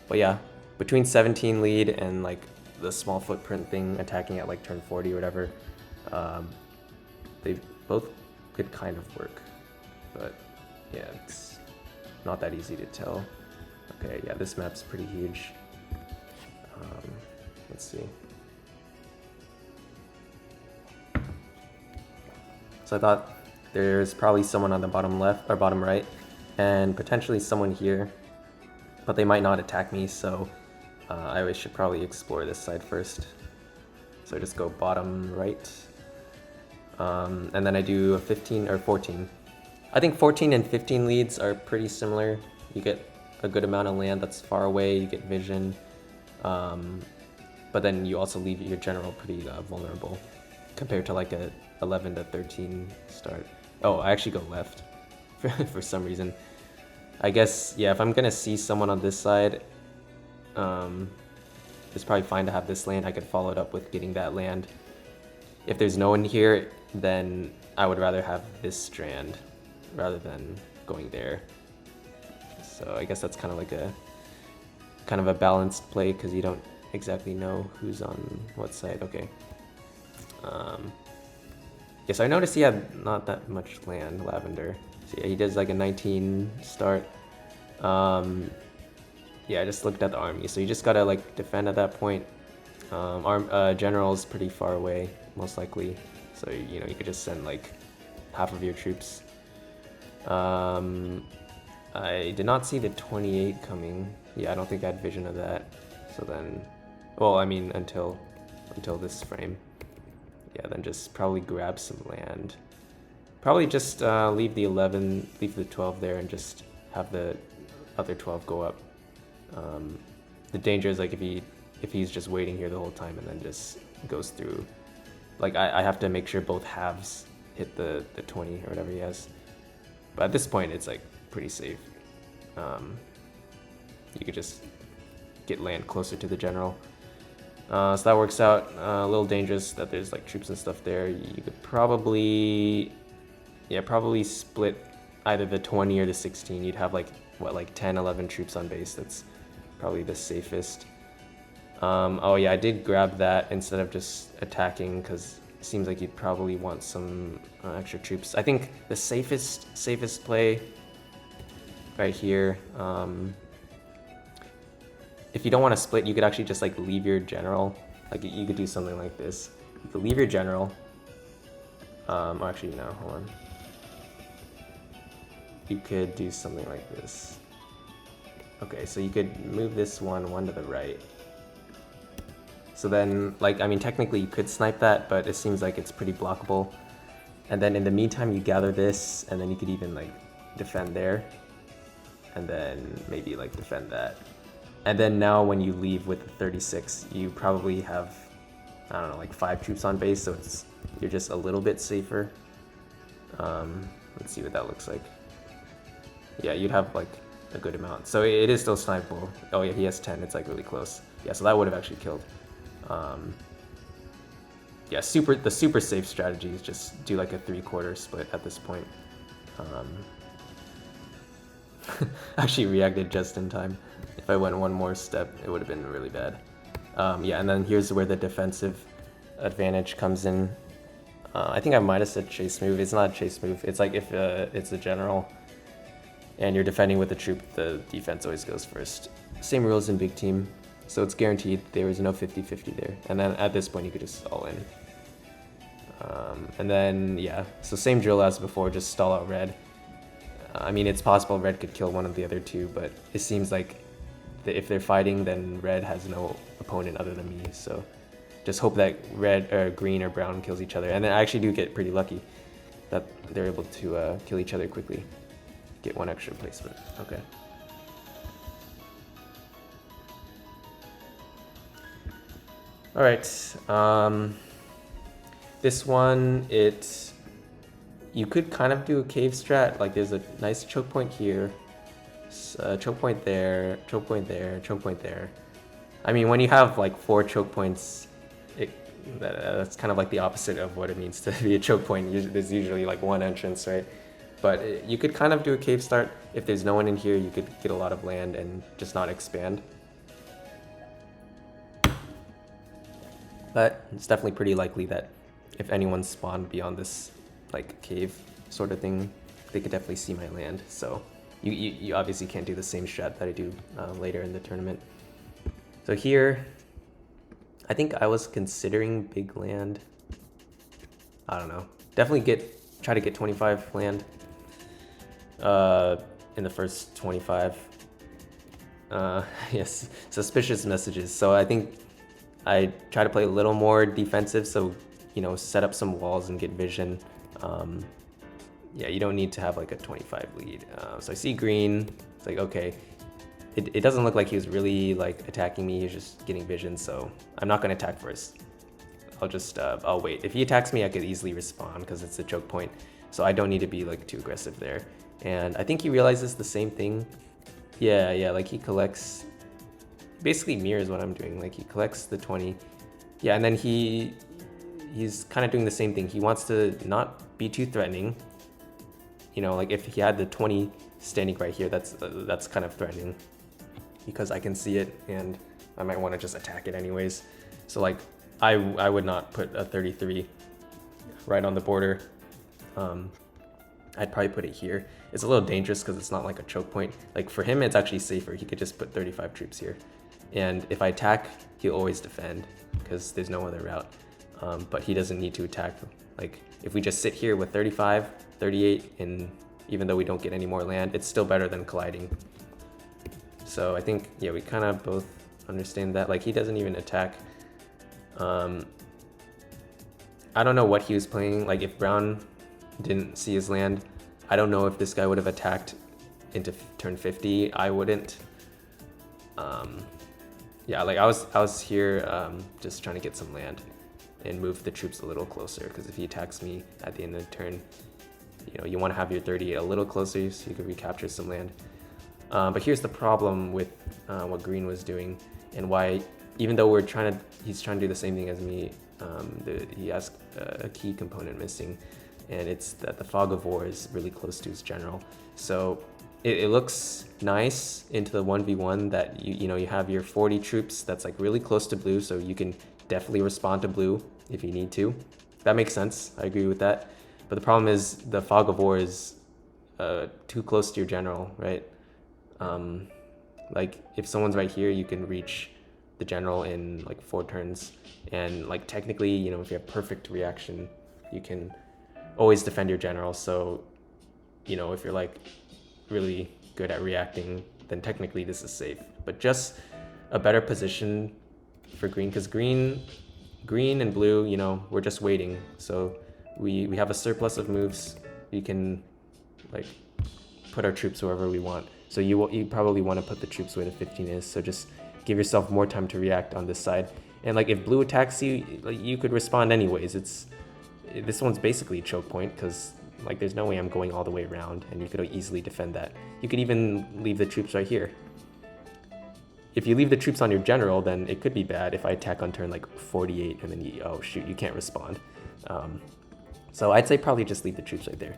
But yeah, between 17 lead and like the small footprint thing, attacking at like turn 40 or whatever, they both could kind of work. But yeah, it's not that easy to tell. Okay, yeah, this map's pretty huge. Let's see. So I thought there's probably someone on the bottom left or bottom right, and potentially someone here, but they might not attack me, so I should probably explore this side first. So I just go bottom right, and then I do a 15 or 14. I think 14 and 15 leads are pretty similar. You get a good amount of land that's far away, you get vision, but then you also leave your general pretty vulnerable compared to like a 11 to 13 start. Oh, I actually go left for some reason. I guess, yeah, if I'm gonna see someone on this side, it's probably fine to have this land. I could follow it up with getting that land. If there's no one here, then I would rather have this strand rather than going there. So I guess that's kind of like a balanced play because you don't exactly know who's on what side. Okay. Yeah, so I noticed he had not that much land, Lavender. So yeah, he does like a 19 start. Yeah, I just looked at the army. So you just gotta like defend at that point. General's pretty far away, most likely. So, you know, you could just send like half of your troops. I did not see the 28 coming. Yeah, I don't think I had vision of that. So then, well, I mean, until this frame. Yeah, then just probably grab some land. Probably just leave the 11, leave the 12 there, and just have the other 12 go up. The danger is like if he's just waiting here the whole time and then just goes through. Like I have to make sure both halves hit the 20 or whatever he has. But at this point, it's like pretty safe. You could just get land closer to the general. So that works out a little dangerous that there's like troops and stuff there. You could probably, yeah, probably split either the 20 or the 16. You'd have like, what, like 10, 11 troops on base. That's probably the safest. Oh yeah, I did grab that instead of just attacking because it seems like you'd probably want some extra troops. I think the safest play right here, if you don't want to split, you could actually just like leave your general. Like you could do something like this. You could leave your general. Or actually, no, hold on. You could do something like this. Okay, so you could move this one to the right. So then, like, I mean, technically you could snipe that, but it seems like it's pretty blockable. And then in the meantime, you gather this, and then you could even like defend there. And then maybe like defend that. And then now when you leave with the 36, you probably have, I don't know, like 5 troops on base, so you're just a little bit safer. Let's see what that looks like. Yeah, you'd have like a good amount. So it is still snipeable. Oh yeah, he has 10, it's like really close. Yeah, so that would have actually killed. Yeah, the super safe strategy is just do like a 3/4 split at this point. Actually reacted just in time. If I went one more step, it would have been really bad. Yeah, and then here's where the defensive advantage comes in. I think I might have said chase move. It's not a chase move. It's like if it's a general and you're defending with a troop, the defense always goes first. Same rules in big team, so it's guaranteed. There is no 50-50 there. And then at this point, you could just all in. And then, yeah, so same drill as before, just stall out red. I mean, it's possible red could kill one of the other two, but it seems like if they're fighting, then red has no opponent other than me. So just hope that red or green or brown kills each other. And then I actually do get pretty lucky that they're able to kill each other quickly. Get one extra placement. Okay. All right. This one, you could kind of do a cave strat. Like there's a nice choke point here, choke point there, choke point there, choke point there. I mean, when you have like 4 choke points, that's kind of like the opposite of what it means to be a choke point. There's usually like one entrance, right? But you could kind of do a cave start. If there's no one in here, you could get a lot of land and just not expand. But it's definitely pretty likely that if anyone spawned beyond this like cave sort of thing, they could definitely see my land. So you obviously can't do the same strat that I do later in the tournament. So here, I think I was considering big land. I don't know. Definitely try to get 25 land in the first 25. Yes, suspicious messages. So I think I try to play a little more defensive, so set up some walls and get vision. Yeah, you don't need to have like a 25 lead. So I see green. It's like, okay, it doesn't look like he was really like attacking me. He's just getting vision, so I'm not gonna attack first. I'll wait. If he attacks me, I could easily respawn because it's a choke point, so I don't need to be like too aggressive there. And I think he realizes the same thing. Yeah, like he collects, basically mirrors what I'm doing. Like he collects the 20. Yeah, and then he's kind of doing the same thing. He wants to not be too threatening. Like if he had the 20 standing right here, that's kind of threatening because I can see it and I might want to just attack it anyways. So like I would not put a 33 right on the border. I'd probably put it here. It's a little dangerous because it's not like a choke point. Like for him, it's actually safer. He could just put 35 troops here. And if I attack, he'll always defend because there's no other route. But he doesn't need to attack. Like if we just sit here with 35, 38, and even though we don't get any more land, it's still better than colliding. So I think, yeah, we kind of both understand that. Like he doesn't even attack. I don't know what he was playing. Like if Brown didn't see his land, I don't know if this guy would have attacked into turn 50. I wouldn't. Yeah, like I was here just trying to get some land and move the troops a little closer, because if he attacks me at the end of the turn, you want to have your 38 a little closer so you can recapture some land. But here's the problem with what green was doing, and why, even though he's trying to do the same thing as me, he has a key component missing, and it's that the Fog of War is really close to his general. So it looks nice into the 1v1 that you know, you have your 40 troops that's like really close to blue, so you can definitely respond to blue if you need to. That makes sense, I agree with that. But the problem is the Fog of War is too close to your general, right? Like if someone's right here, you can reach the general in like 4 turns, and like technically, you know, if you have perfect reaction, you can always defend your general. So, you know, if you're like really good at reacting, then technically this is safe. But just a better position for green, because green and blue, you know, we're just waiting. So we have a surplus of moves. We can like put our troops wherever we want. So you probably want to put the troops where the 15 is. So just give yourself more time to react on this side. And like if blue attacks you, like you could respond anyways. This one's basically a choke point, because like there's no way I'm going all the way around, and you could easily defend that. You could even leave the troops right here. If you leave the troops on your general, then it could be bad if I attack on turn like 48 and then oh shoot, you can't respond. So I'd say probably just leave the troops right there.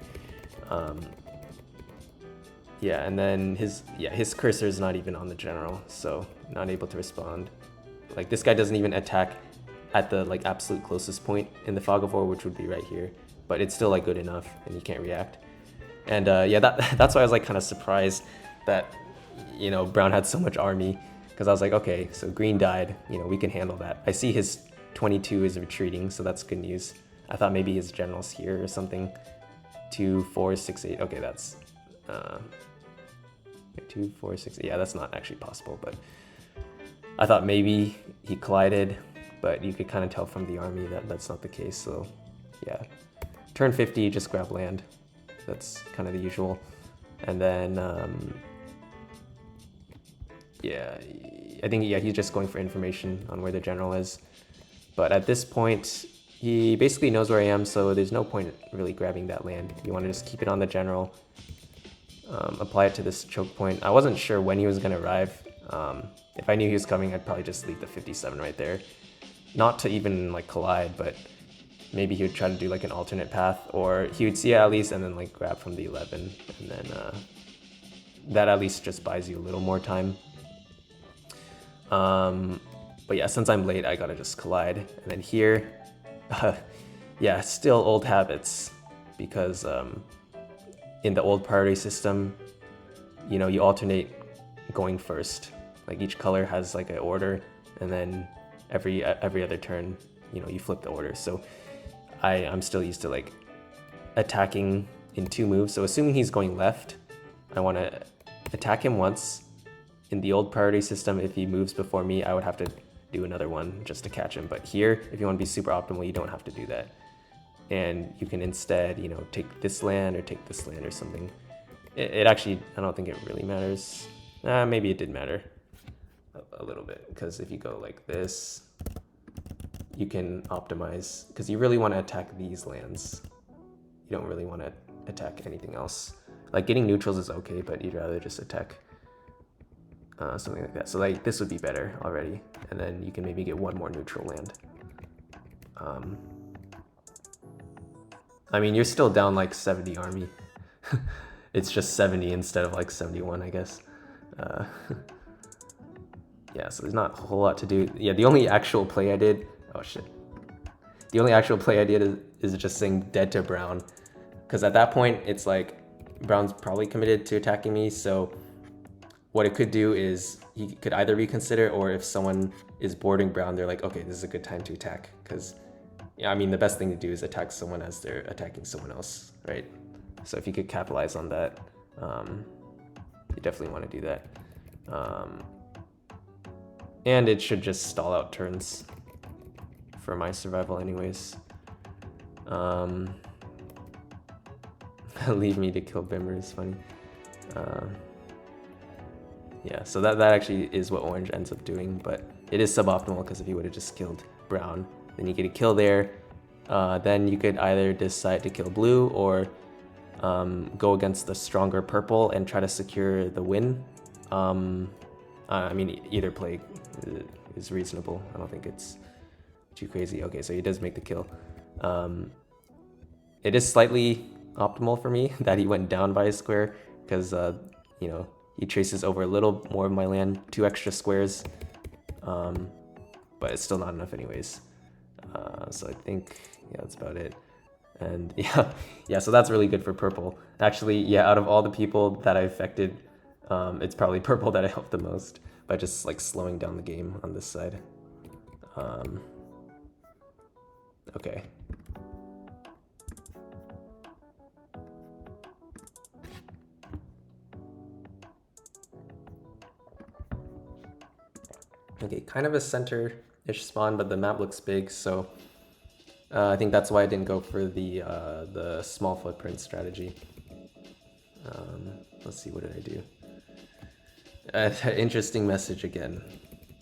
Yeah, and then his cursor is not even on the general, so not able to respond. Like this guy doesn't even attack at the like absolute closest point in the Fog of War, which would be right here, but it's still like good enough, and you can't react. And yeah, that's why I was like kind of surprised that, you know, brown had so much army, because I was like, okay, so green died, you know, we can handle that. I see his 22 is retreating, so that's good news. I thought maybe his general's here or something. 2, 4, 6, 8. Okay, that's 2, 4, 6. Yeah, that's not actually possible, but I thought maybe he collided, but you could kind of tell from the army that that's not the case. So yeah, turn 50, just grab land. That's kind of the usual. And then yeah, I think he's just going for information on where the general is. But at this point, he basically knows where I am, so there's no point really grabbing that land. You want to just keep it on the general, apply it to this choke point. I wasn't sure when he was going to arrive. If I knew he was coming, I'd probably just leave the 57 right there. Not to even like collide, but maybe he would try to do like an alternate path, or he would see it at least and then like grab from the 11, and then that at least just buys you a little more time. But yeah, since I'm late, I gotta just collide. And then here, yeah, still old habits, because in the old priority system, you know, you alternate going first. Like each color has like an order, and then every other turn, you know, you flip the order. So I'm still used to like attacking in 2 moves. So assuming he's going left, I want to attack him once. In the old priority system, if he moves before me, I would have to do another one just to catch him. But here, if you want to be super optimal, you don't have to do that. And you can instead, you know, take this land or take this land or something. It actually, I don't think it really matters. Maybe it did matter a little bit, because if you go like this, you can optimize, because you really want to attack these lands. You don't really want to attack anything else. Like getting neutrals is okay, but you'd rather just attack something like that. So like this would be better already, and then you can maybe get 1 more neutral land. I mean, you're still down like 70 army. It's just 70 instead of like 71, I guess. Yeah, so there's not a whole lot to do. Yeah, the only actual play I did, oh shit. The only actual play I did is just saying dead to brown, because at that point it's like brown's probably committed to attacking me. So what it could do is he could either reconsider, or if someone is boarding brown, they're like, okay, this is a good time to attack. Because yeah, I mean, the best thing to do is attack someone as they're attacking someone else, right? So if you could capitalize on that, you definitely want to do that. And it should just stall out turns for my survival anyways. Leave me to kill Bimmer is funny. Yeah, so that actually is what orange ends up doing, but it is suboptimal, because if you would have just killed brown, then you get a kill there. Then you could either decide to kill blue, or go against the stronger purple and try to secure the win. I mean, either play is reasonable. I don't think it's too crazy. Okay, so he does make the kill. It is slightly optimal for me that he went down by a square because, you know, he traces over a little more of my land, 2 extra squares, but it's still not enough anyways. So I think, yeah, that's about it. And yeah, so that's really good for purple. Actually, yeah, out of all the people that I affected, it's probably purple that I helped the most by just like slowing down the game on this side. Okay. Okay, kind of a center-ish spawn, but the map looks big, so I think that's why I didn't go for the small footprint strategy. Let's see, what did I do? Interesting message again,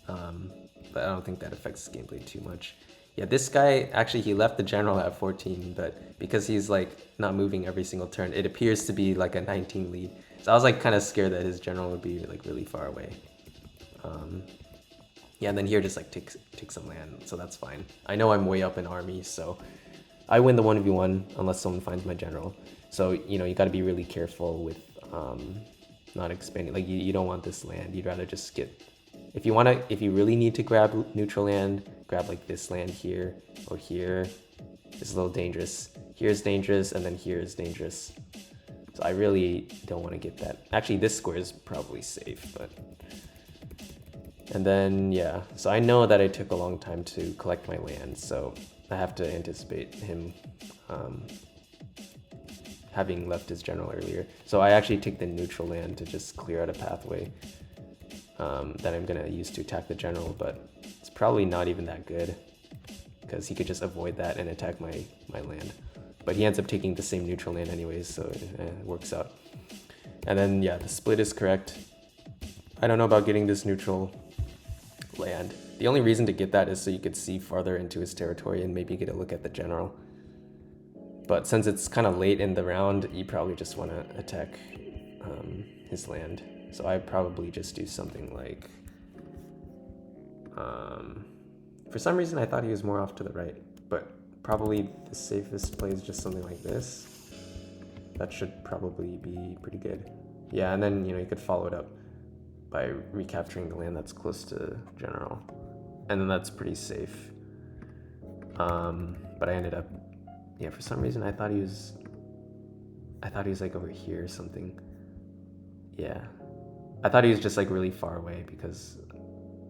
but I don't think that affects gameplay too much. Yeah, this guy, actually he left the general at 14, but because he's like not moving every single turn, it appears to be like a 19 lead. So I was like kind of scared that his general would be like really far away. Yeah, and then here just like take some land, so that's fine. I know I'm way up in army, so I win the 1v1 unless someone finds my general. So, you know, you gotta be really careful with not expanding. Like you don't want this land, you'd rather just get, if you really need to grab neutral land, grab like this land here or here. It's a little dangerous. Here's dangerous, and then here is dangerous. So I really don't want to get that. Actually, this square is probably safe, but... And then, yeah, so I know that it took a long time to collect my land, so I have to anticipate him having left his general earlier. So I actually take the neutral land to just clear out a pathway that I'm gonna use to attack the general, but it's probably not even that good because he could just avoid that and attack my land. But he ends up taking the same neutral land anyways, so it works out. And then, yeah, the split is correct. I don't know about getting this neutral land. The only reason to get that is so you could see farther into his territory and maybe get a look at the general. But since it's kind of late in the round, you probably just want to attack his land. So I probably just do something like... for some reason I thought he was more off to the right, but probably the safest play is just something like this. That should probably be pretty good. Yeah, and then, you know, you could follow it up by recapturing the land that's close to general, and then that's pretty safe. But I ended up, yeah, for some reason I thought he was like over here or something. Yeah, I thought he was just like really far away because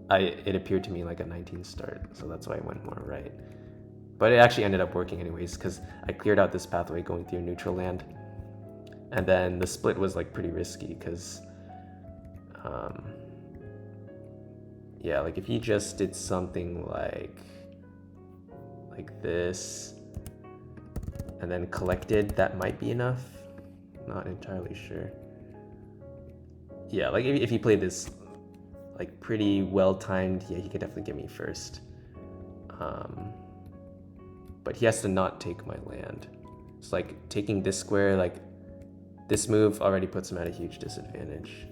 it appeared to me like a 19 start, so that's why I went more right. But it actually ended up working anyways because I cleared out this pathway going through neutral land, and then the split was like pretty risky because yeah, like if he just did something like this and then collected, that might be enough. Not entirely sure. Yeah, like if he played this like pretty well timed, yeah, he could definitely get me first. But he has to not take my land. It's like taking this square, like this move already puts him at a huge disadvantage.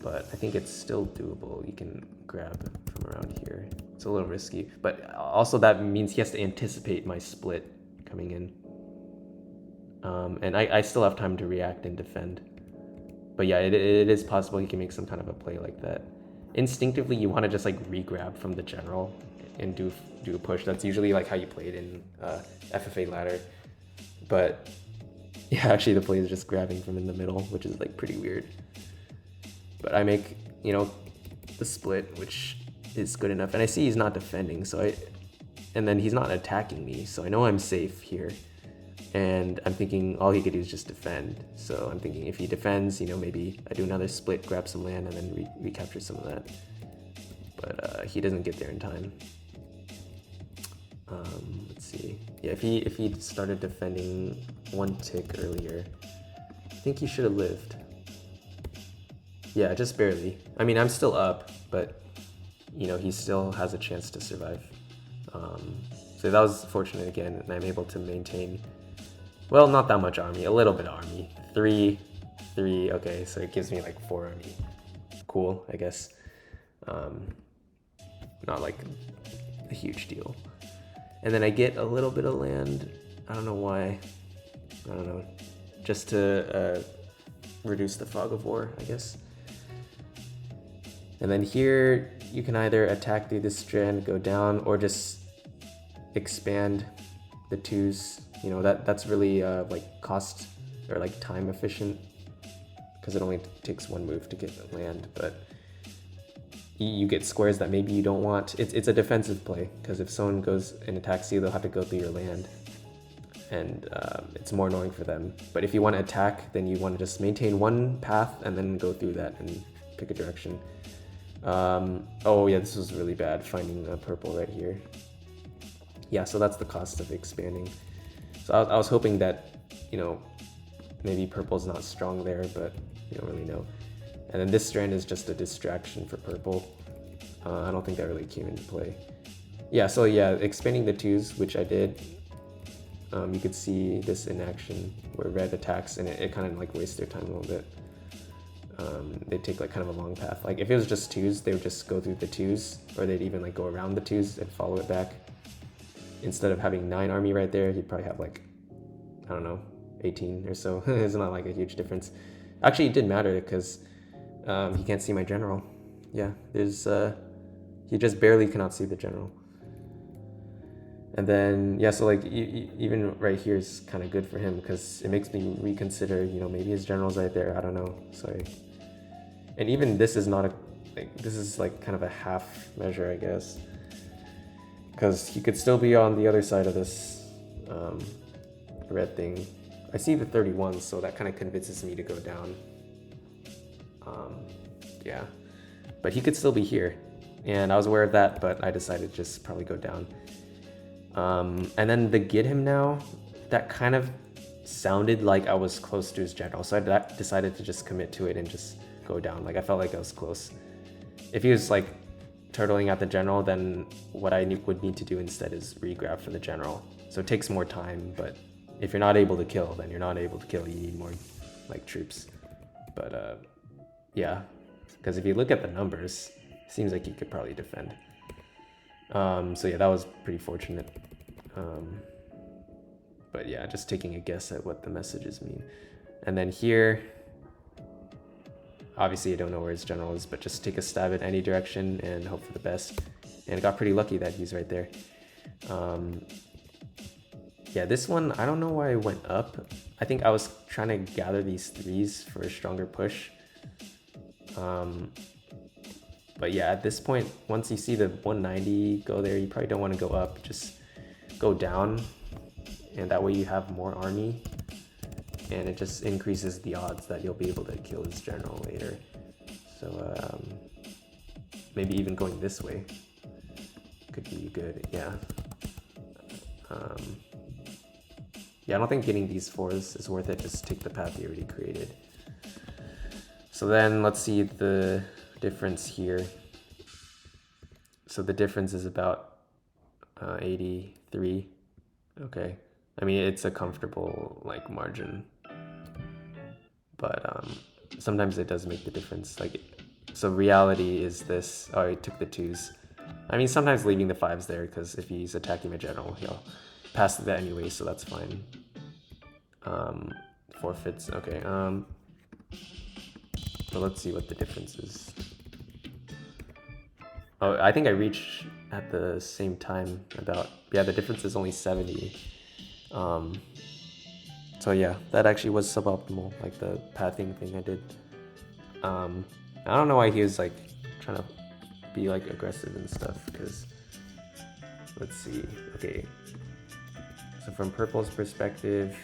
But I think it's still doable. You can grab from around here. It's a little risky, but also that means he has to anticipate my split coming in. And I still have time to react and defend. But yeah, it is possible he can make some kind of a play like that. Instinctively, you want to just like re-grab from the general and do a push. That's usually like how you play it in FFA ladder. But yeah, actually the play is just grabbing from in the middle, which is like pretty weird. But I make, you know, the split, which is good enough. And I see he's not defending, and then he's not attacking me, so I know I'm safe here. And I'm thinking all he could do is just defend. So I'm thinking if he defends, you know, maybe I do another split, grab some land, and then recapture some of that. But he doesn't get there in time. Let's see. Yeah, if he started defending one tick earlier, I think he should have lived. Yeah, just barely. I mean, I'm still up, but, you know, he still has a chance to survive. So that was fortunate again, and I'm able to maintain, well, not that much army, a little bit of army. 3, okay, so it gives me like 4 army. cool, I guess. Not like a huge deal. And then I get a little bit of land. I don't know why. I don't know. Just to reduce the fog of war, I guess. And then here you can either attack through this strand, go down, or just expand the 2s. You know, that's really like cost or like time efficient, because it only takes 1 move to get the land, but you get squares that maybe you don't want. It's a defensive play, because if someone goes and attacks you, they'll have to go through your land, and it's more annoying for them. But if you want to attack, then you want to just maintain 1 path and then go through that and pick a direction. Oh yeah, this was really bad, finding purple right here. Yeah, so that's the cost of expanding. So I was hoping that, you know, maybe purple's not strong there, but you don't really know. And then this strand is just a distraction for purple. I don't think that really came into play. Yeah, so yeah, expanding the 2s, which I did. You could see this in action where red attacks, and it kind of like wastes their time a little bit. They take like kind of a long path. Like if it was just 2s, they would just go through the 2s, or they'd even like go around the 2s and follow it back. Instead of having 9 army right there, you'd probably have like, I don't know, 18 or so. It's not like a huge difference. Actually, it didn't matter, because he can't see my general. Yeah, there's he just barely cannot see the general. And then yeah, so like even right here is kind of good for him, because it makes me reconsider, you know, maybe his general's right there. I don't know. Sorry. And even this is not this is like kind of a half measure, I guess, because he could still be on the other side of this red thing. I see the 31, so that kind of convinces me to go down. Yeah, but he could still be here, and I was aware of that, but I decided to just probably go down. And then the get him now, that kind of sounded like I was close to his general, so I decided to just commit to it and just go down. Like I felt like I was close. If he was like turtling at the general, then what I would need to do instead is regrab for the general. So it takes more time, but if you're not able to kill, then you're not able to kill. You need more like troops. But yeah, because if you look at the numbers, it seems like he could probably defend. So yeah, that was pretty fortunate. But yeah, just taking a guess at what the messages mean. And then here, obviously I don't know where his general is, but just take a stab at any direction and hope for the best. And I got pretty lucky that he's right there. Yeah, this one, I don't know why I went up. I think I was trying to gather these 3s for a stronger push. But yeah, at this point, once you see the 190 go there, you probably don't want to go up, just go down. And that way you have more army, and it just increases the odds that you'll be able to kill his general later. So maybe even going this way could be good, yeah. Yeah, I don't think getting these 4s is worth it, just take the path you already created. So then let's see the difference here. So the difference is about 83. Okay, I mean it's a comfortable like margin, but sometimes it does make the difference. Like, so reality is this. Oh, I took the 2s. I mean sometimes leaving the 5s there, because if he's attacking my general, he'll pass that anyway, so that's fine. Forfeits. Okay. So let's see what the difference is. Oh, I think I reached at the same time about, yeah, the difference is only 70. So yeah, that actually was suboptimal, like the pathing thing I did. I don't know why he was like trying to be like aggressive and stuff, because let's see. Okay, so from purple's perspective,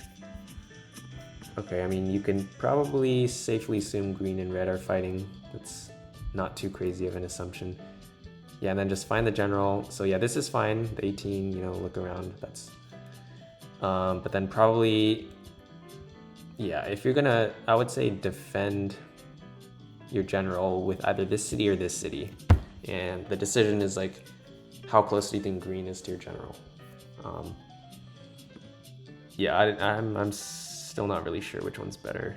okay, I mean you can probably safely assume green and red are fighting. That's not too crazy of an assumption. Yeah, and then just find the general. So yeah, this is fine. The 18, you know, look around. That's but then probably, yeah, if you're gonna, I would say defend your general with either this city or this city. And the decision is like, how close do you think green is to your general? Yeah, I'm still not really sure which one's better.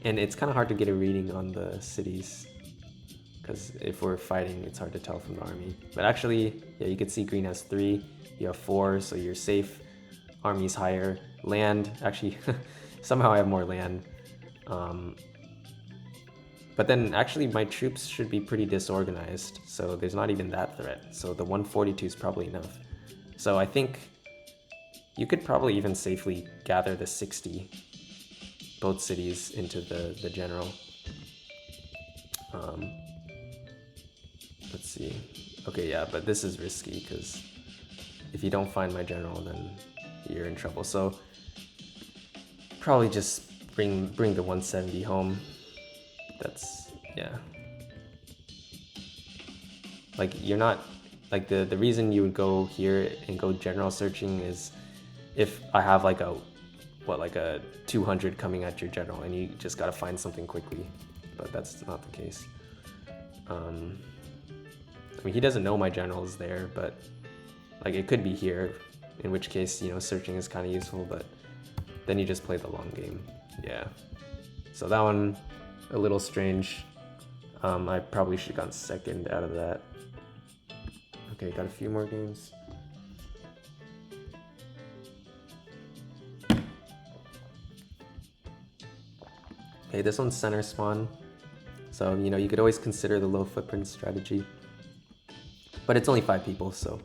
And it's kind of hard to get a reading on the cities, because if we're fighting, it's hard to tell from the army. But actually, yeah, you can see green has 3, you have 4, so you're safe. Army's higher. Land, actually, somehow I have more land. But then actually my troops should be pretty disorganized, so there's not even that threat. So the 142 is probably enough. So I think you could probably even safely gather the 60, both cities, into the general. Let's see. Okay, yeah, but this is risky because if you don't find my general, then you're in trouble. So probably just bring the 170 home. That's, yeah. Like, you're not, like, the reason you would go here and go general searching is if I have like a 200 coming at your general and you just gotta find something quickly, but that's not the case. I mean, he doesn't know my general is there, but like it could be here, in which case, you know, searching is kind of useful, but then you just play the long game. Yeah. So that one, a little strange. I probably should have gone second out of that. Okay, got a few more games. Okay, this one's center spawn. So, you know, you could always consider the low footprint strategy. But it's only 5 people, so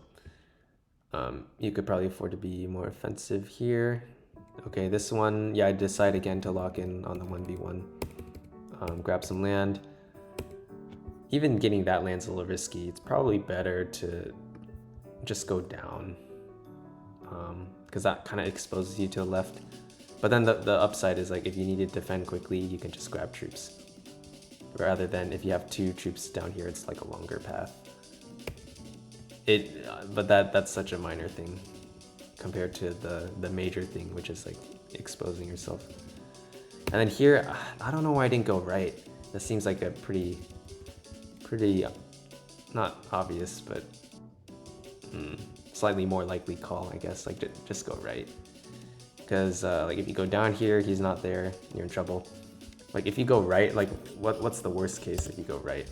you could probably afford to be more offensive here. Okay, this one, yeah, I decide again to lock in on the 1v1. Grab some land. Even getting that land's a little risky. It's probably better to just go down, because that kind of exposes you to the left. But then the upside is, like, if you need to defend quickly, you can just grab troops. Rather than if you have 2 troops down here, it's like a longer path. But that's such a minor thing compared to the major thing, which is like exposing yourself. And then here, I don't know why I didn't go right. This seems like a pretty not obvious, but slightly more likely call, I guess. Like, just go right, because like if you go down here, he's not there, you're in trouble. Like if you go right, like what's the worst case if you go right?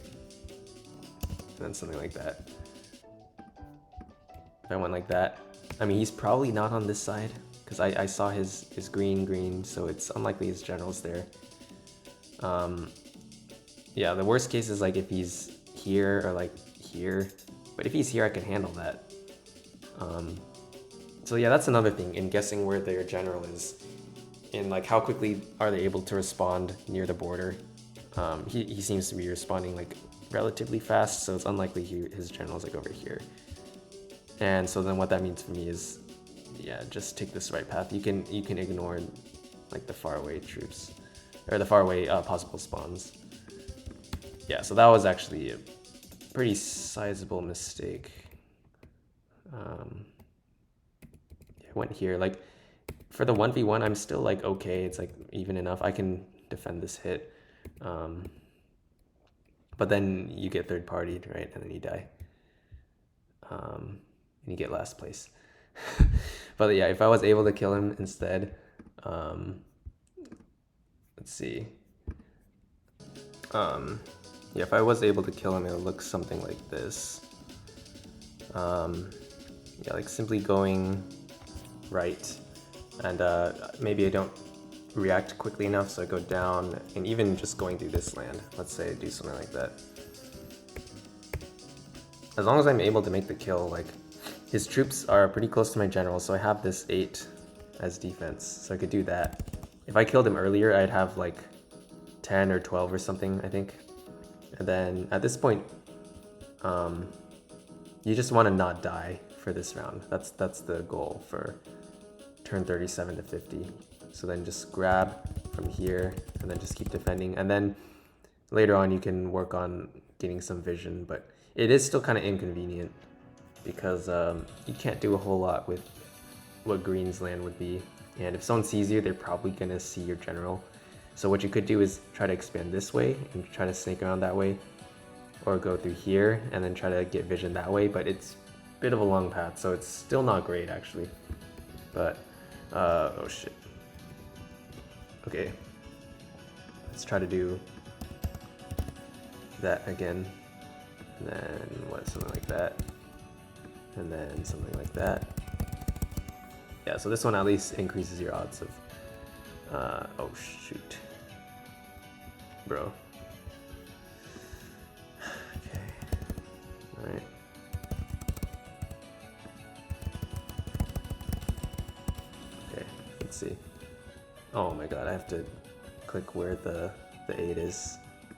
And then something like that. If I went like that, I mean, he's probably not on this side, because I saw his green, so it's unlikely his general's there. Yeah, the worst case is like if he's here or like here, but if he's here, I can handle that. So yeah, that's another thing in guessing where their general is, and like how quickly are they able to respond near the border. He seems to be responding like relatively fast, so it's unlikely his general's like over here. And so then what that means for me is, yeah, just take this right path. You can ignore like the faraway troops, or the faraway possible spawns. Yeah, so that was actually a pretty sizable mistake. Yeah, I went here. Like for the 1v1, I'm still like okay. It's like even enough. I can defend this hit. But then you get third partied, right? And then you die. And you get last place. But yeah, if I was able to kill him instead, let's see. Yeah, if I was able to kill him, it would look something like this. Yeah, like simply going right, and maybe I don't react quickly enough, so I go down, and even just going through this land, let's say I do something like that. As long as I'm able to make the kill, like, his troops are pretty close to my general, so I have this 8 as defense, so I could do that. If I killed him earlier, I'd have like 10 or 12 or something, I think. And then at this point, you just want to not die for this round. That's the goal for turn 37 to 50. So then just grab from here and then just keep defending. And then later on you can work on getting some vision, but it is still kind of inconvenient because you can't do a whole lot with what green's land would be. And if someone sees you, they're probably going to see your general. So what you could do is try to expand this way and try to snake around that way, or go through here and then try to get vision that way, but it's a bit of a long path, so it's still not great actually. But oh shit. Okay, let's try to do that again. And then what, something like that. And then something like that. Yeah, so this one at least increases your odds of, oh shoot. Bro. Okay, all right. Okay, let's see. Oh my god, I have to click where the 8 is.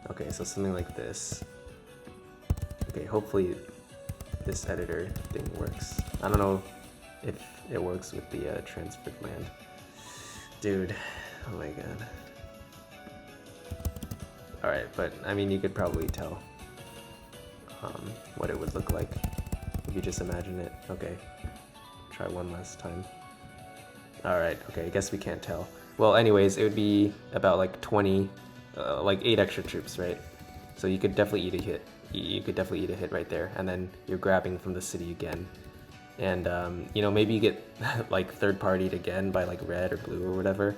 Okay, so something like this. Okay, hopefully this editor thing works. I don't know if it works with the transferred land. Dude, oh my god. Alright, but I mean, you could probably tell what it would look like if you just imagine it. Okay, try one last time. Alright, okay, I guess we can't tell. Well, anyways, it would be about like 20, like 8 extra troops, right? So you could definitely eat a hit. You could definitely eat a hit right there, and then you're grabbing from the city again. And, you know, maybe you get like third-partied again by like red or blue or whatever.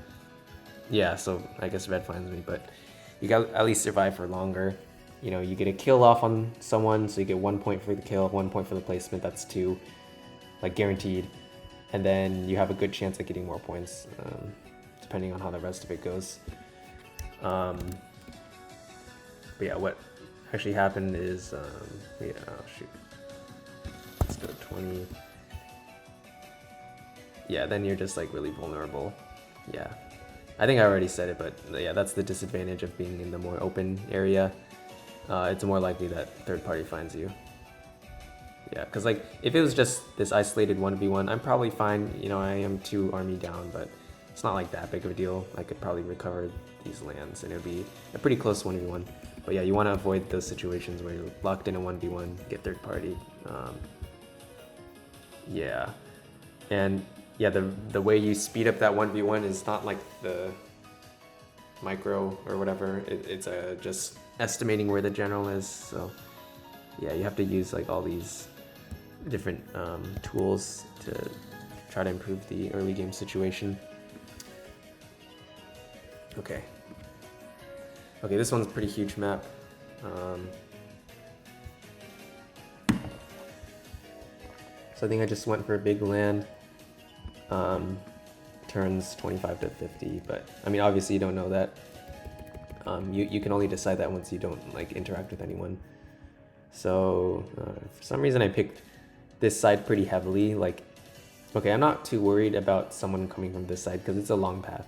Yeah, so I guess red finds me, but you got at least survive for longer. You know, you get a kill off on someone, so you get 1 point for the kill, 1 point for the placement, that's 2, like guaranteed. And then you have a good chance at getting more points, depending on how the rest of it goes. But yeah, what actually happened is, yeah, oh shoot. Let's go 20. Yeah, then you're just like really vulnerable. Yeah. I think I already said it, but yeah, that's the disadvantage of being in the more open area. It's more likely that third party finds you. Yeah, because like if it was just this isolated 1v1, I'm probably fine. You know, I am 2 army down, but it's not like that big of a deal. I could probably recover these lands and it would be a pretty close 1v1. But yeah, you want to avoid those situations where you're locked in a 1v1, get third party. Yeah, and yeah, the way you speed up that 1v1 is not like the micro or whatever. It's just estimating where the general is. So yeah, you have to use like all these different tools to try to improve the early game situation. Okay. Okay, this one's a pretty huge map. So I think I just went for a big land. Turns 25 to 50, but I mean, obviously you don't know that. You can only decide that once you don't like interact with anyone. So for some reason I picked this side pretty heavily. Like, okay, I'm not too worried about someone coming from this side because it's a long path.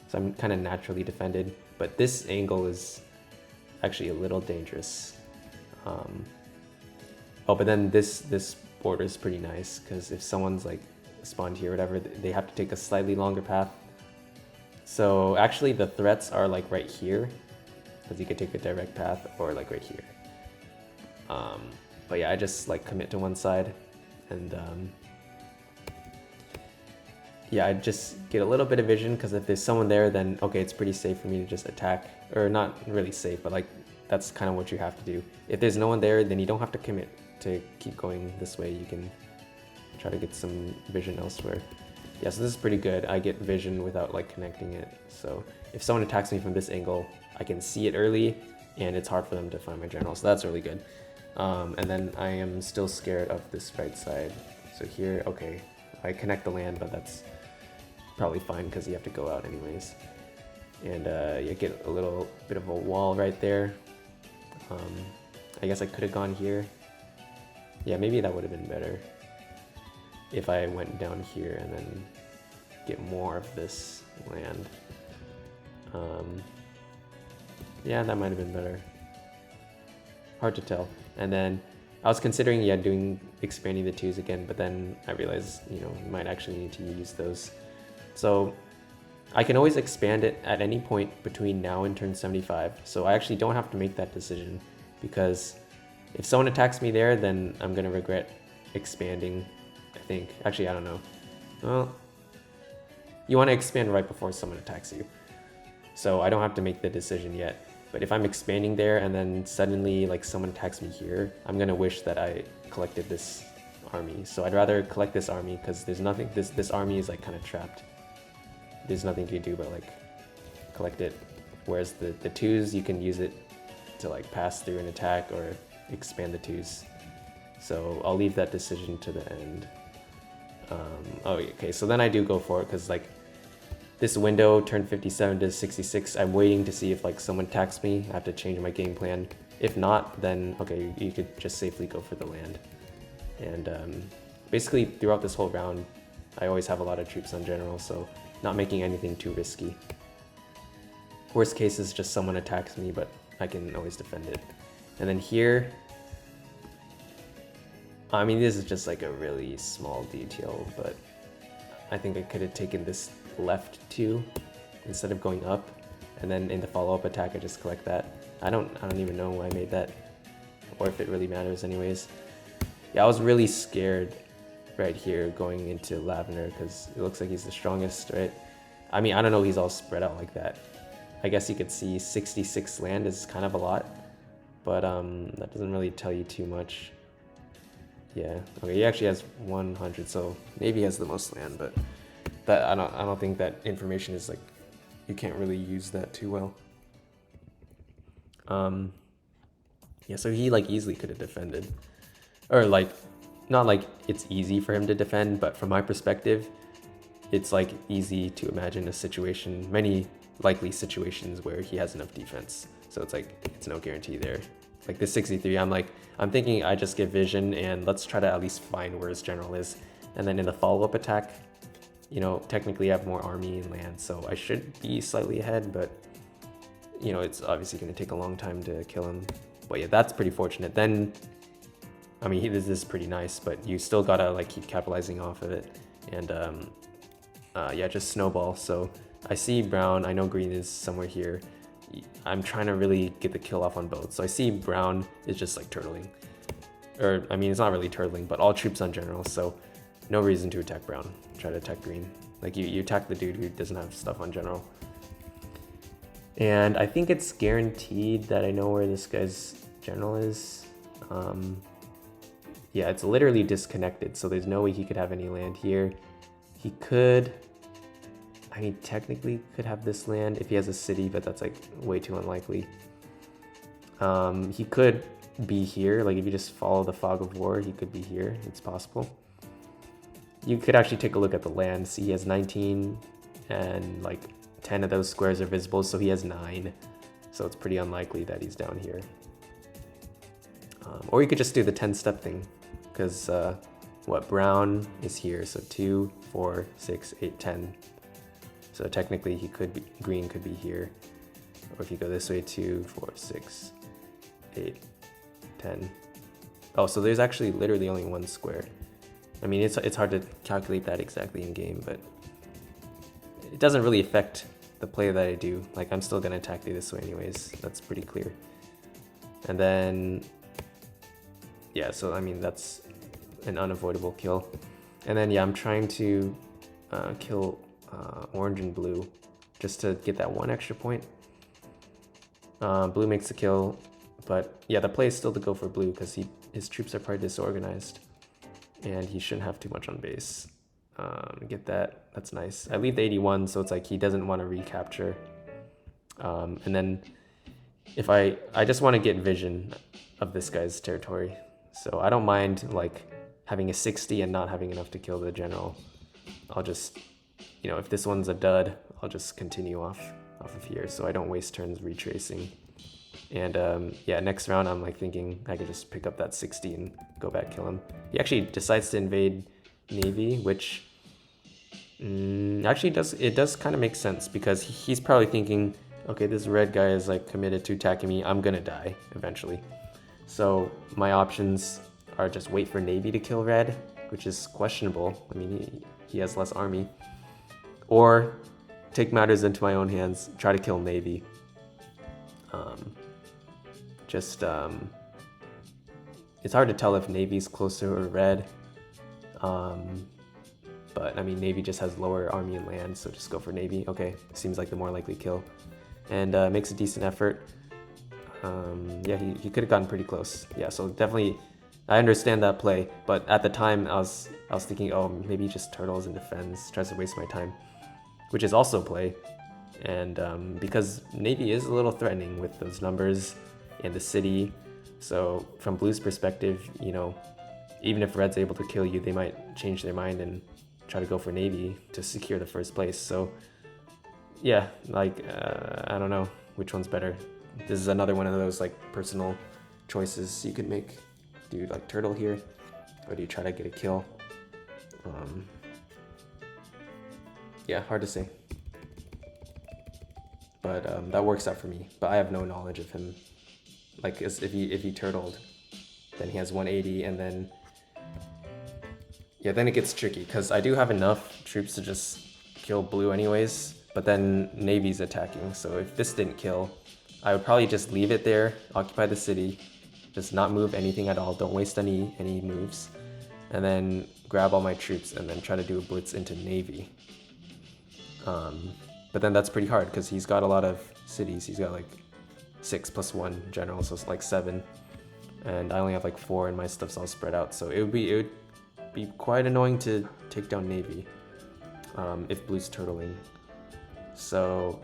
So I'm kind of naturally defended, but this angle is actually a little dangerous. Oh, but then this border is pretty nice because if someone's like spawned here or whatever, they have to take a slightly longer path. So actually the threats are like right here because you could take a direct path or like right here. But yeah, I just like commit to one side and yeah, I just get a little bit of vision because if there's someone there, then okay, it's pretty safe for me to just attack, or not really safe, but like that's kind of what you have to do. If there's no one there, then you don't have to commit to keep going this way. You can try to get some vision elsewhere. Yeah, so this is pretty good. I get vision without like connecting it. So if someone attacks me from this angle, I can see it early and it's hard for them to find my general. So that's really good. And then I am still scared of this right side. So here, okay, I connect the land, but that's probably fine because you have to go out anyways. And you get a little bit of a wall right there. I guess I could have gone here. Yeah, maybe that would have been better if I went down here and then get more of this land. Yeah, that might have been better. Hard to tell. And then I was considering, yeah, expanding the 2s again, but then I realized, you know, you might actually need to use those. So I can always expand it at any point between now and turn 75. So I actually don't have to make that decision because if someone attacks me there, then I'm gonna regret expanding, I think. Actually, I don't know. Well, you want to expand right before someone attacks you. So I don't have to make the decision yet. But if I'm expanding there and then suddenly like someone attacks me here, I'm gonna wish that I collected this army. So I'd rather collect this army because there's nothing, this army is like kind of trapped. There's nothing to do but like collect it. Whereas the twos, you can use it to like pass through an attack or expand the twos. So I'll leave that decision to the end. Oh, okay, so then I do go for it because like this window, turn 57 to 66, I'm waiting to see if like someone attacks me. I have to change my game plan. If not, then okay, you could just safely go for the land. And basically throughout this whole round, I always have a lot of troops on general, so not making anything too risky. Worst case is just someone attacks me, but I can always defend it. And then here, I mean, this is just like a really small detail, but I think I could have taken this left 2 instead of going up, and then in the follow-up attack I just collect that. I don't even know why I made that, or if it really matters anyways. Yeah, I was really scared right here going into Lavender because it looks like he's the strongest, right? I mean, I don't know, he's all spread out like that. I guess you could see 66 land is kind of a lot, but that doesn't really tell you too much. Yeah, okay, he actually has 100, so maybe he has the most land, but that I don't think that information is like, you can't really use that too well. Yeah, so he like easily could have defended, or like, not like it's easy for him to defend, but from my perspective, it's like easy to imagine a situation, many likely situations where he has enough defense. So it's like, it's no guarantee there. Like this 63, I'm thinking I just get vision and let's try to at least find where his general is. And then in the follow-up attack, you know, technically I have more army and land, so I should be slightly ahead, but you know, it's obviously going to take a long time to kill him. But yeah, that's pretty fortunate. Then, I mean, this is pretty nice, but you still gotta like keep capitalizing off of it. And yeah, just snowball. So I see brown, I know green is somewhere here. I'm trying to really get the kill off on both. So I see brown is just like turtling. Or, I mean, it's not really turtling, but all troops on general, so no reason to attack brown. Try to attack green. Like you attack the dude who doesn't have stuff on general. And I think it's guaranteed that I know where this guy's general is. Yeah, it's literally disconnected, so there's no way he could have any land here. He could, I mean, technically could have this land if he has a city, but that's like way too unlikely. He could be here, like if you just follow the fog of war, he could be here, it's possible. You could actually take a look at the land, see he has 19 and like 10 of those squares are visible, so he has 9. So it's pretty unlikely that he's down here. Or you could just do the 10-step thing, because what, brown is here, so 2, 4, 6, 8, 10. So technically he could be, green could be here. Or if you go this way, 2, 4, 6, 8, 10. Oh, so there's actually literally only one square. I mean, it's hard to calculate that exactly in game, but it doesn't really affect the play that I do. Like, I'm still gonna attack you this way anyways. That's pretty clear. And then, yeah, so I mean, that's an unavoidable kill. And then, yeah, I'm trying to kill orange and blue just to get that 1 extra point. Blue makes the kill, but yeah, the play is still to go for blue because his troops are probably disorganized and he shouldn't have too much on base. Get that, that's nice. I leave the 81, so it's like he doesn't want to recapture. And then if I just want to get vision of this guy's territory. So I don't mind like having a 60 and not having enough to kill the general. I'll just, you know, if this one's a dud, I'll just continue off of here so I don't waste turns retracing. And yeah, next round I'm like thinking I could just pick up that 60 and go back kill him. He actually decides to invade Navy, which actually does kind of make sense because he's probably thinking, okay, this red guy is like committed to attacking me, I'm gonna die eventually. So my options are just wait for Navy to kill red, which is questionable. I mean, he has less army. Or take matters into my own hands, try to kill Navy. It's hard to tell if Navy's closer or red. But I mean, Navy just has lower army and land, so just go for Navy. Okay, seems like the more likely kill. And makes a decent effort. Yeah, he could have gotten pretty close. Yeah, so definitely, I understand that play, but at the time I was thinking, oh, maybe he just turtles and defends, tries to waste my time, which is also play. And because Navy is a little threatening with those numbers and the city, so from Blue's perspective, you know, even if Red's able to kill you, they might change their mind and try to go for Navy to secure the first place. So yeah, like I don't know which one's better. This is another one of those like personal choices you could make. Do you like turtle here, or do you try to get a kill? Yeah, hard to say. But that works out for me. But I have no knowledge of him. Like if he turtled, then he has 180, and then yeah, then it gets tricky because I do have enough troops to just kill Blue anyways. But then Navy's attacking, so if this didn't kill, I would probably just leave it there, occupy the city, just not move anything at all, don't waste any moves, and then grab all my troops and then try to do a blitz into Navy. But then that's pretty hard because he's got a lot of cities. He's got like 6 + 1 general, so it's like 7, and I only have like 4, and my stuff's all spread out. So it would be quite annoying to take down Navy if Blue's turtling. So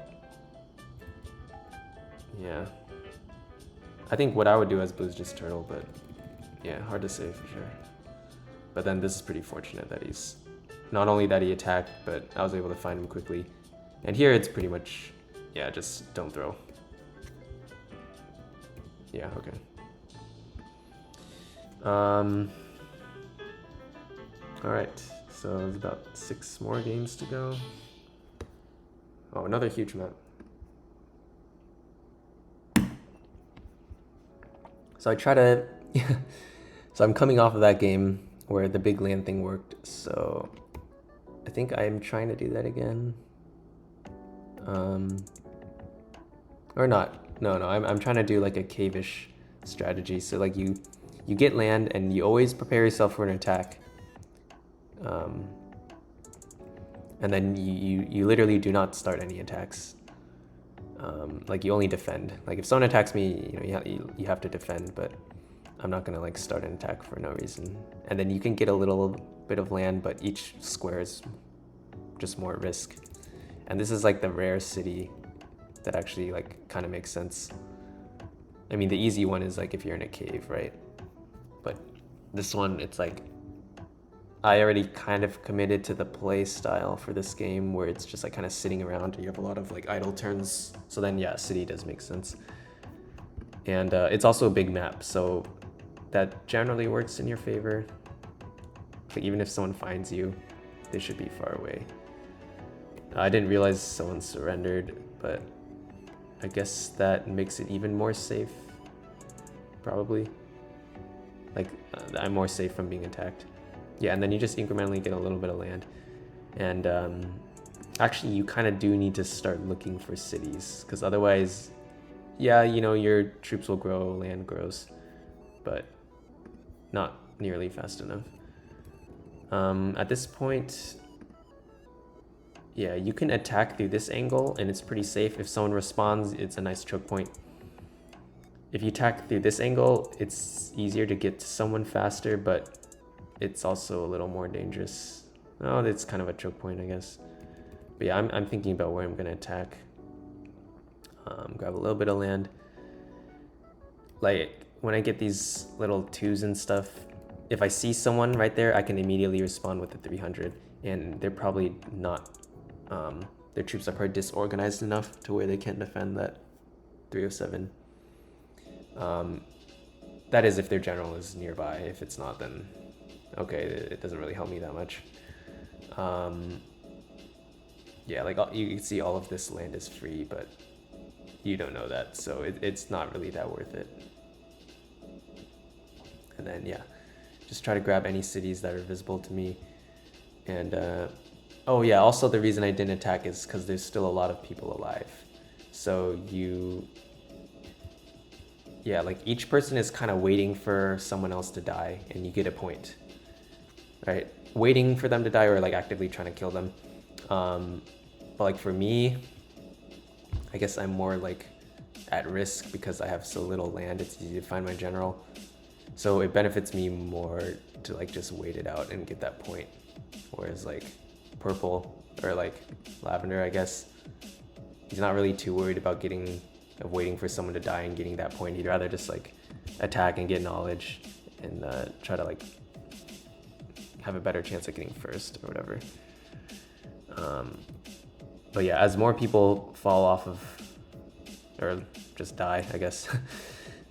yeah, I think what I would do as Blue is just turtle, but yeah, hard to say for sure. But then this is pretty fortunate that he's, not only that he attacked, but I was able to find him quickly. And here it's pretty much, yeah, just don't throw. Yeah, okay. Alright, so there's about 6 more games to go. Oh, another huge map. So I try to, so I'm coming off of that game where the big land thing worked, so I think I'm trying to do that again. Or not. No, I'm trying to do like a cave-ish strategy. So like you get land and you always prepare yourself for an attack. And then you literally do not start any attacks. Like you only defend. Like if someone attacks me, you know, you have to defend, but I'm not gonna like start an attack for no reason. And then you can get a little bit of land, but each square is just more risk. And this is like the rare city that actually like kind of makes sense. I mean, the easy one is like if you're in a cave, right? But this one, it's like I already kind of committed to the play style for this game where it's just like kind of sitting around and you have a lot of like idle turns. So then yeah, city does make sense. And it's also a big map, so that generally works in your favor. Like even if someone finds you, they should be far away. I didn't realize someone surrendered, but I guess that makes it even more safe, probably. Like I'm more safe from being attacked. Yeah, and then you just incrementally get a little bit of land. And actually you kind of do need to start looking for cities, because otherwise, yeah, you know, your troops will grow, land grows, but not nearly fast enough. At this point, yeah, you can attack through this angle and it's pretty safe. If someone responds, it's a nice choke point. If you attack through this angle, it's easier to get to someone faster, but it's also a little more dangerous. Oh, it's kind of a choke point, I guess. But yeah, I'm thinking about where I'm gonna attack. Grab a little bit of land. Like when I get these little 2s and stuff, if I see someone right there, I can immediately respond with the 300, and they're probably not, their troops are probably disorganized enough to where they can't defend that 307. That is if their general is nearby. If it's not, then okay, it doesn't really help me that much. Yeah, like you can see all of this land is free, but you don't know that, so it's not really that worth it. And then yeah, just try to grab any cities that are visible to me. And oh yeah, also the reason I didn't attack is because there's still a lot of people alive. So yeah, like each person is kind of waiting for someone else to die, and you get a point, right? Waiting for them to die or like actively trying to kill them. But like for me, I guess I'm more like at risk because I have so little land. It's easy to find my general. So it benefits me more to like just wait it out and get that point. Whereas like purple or like lavender, I guess, He's not really too worried about waiting for someone to die and getting that point. He'd rather just like attack and get knowledge and try to like have a better chance at getting first or whatever. But yeah, as more people fall off of, or just die, I guess,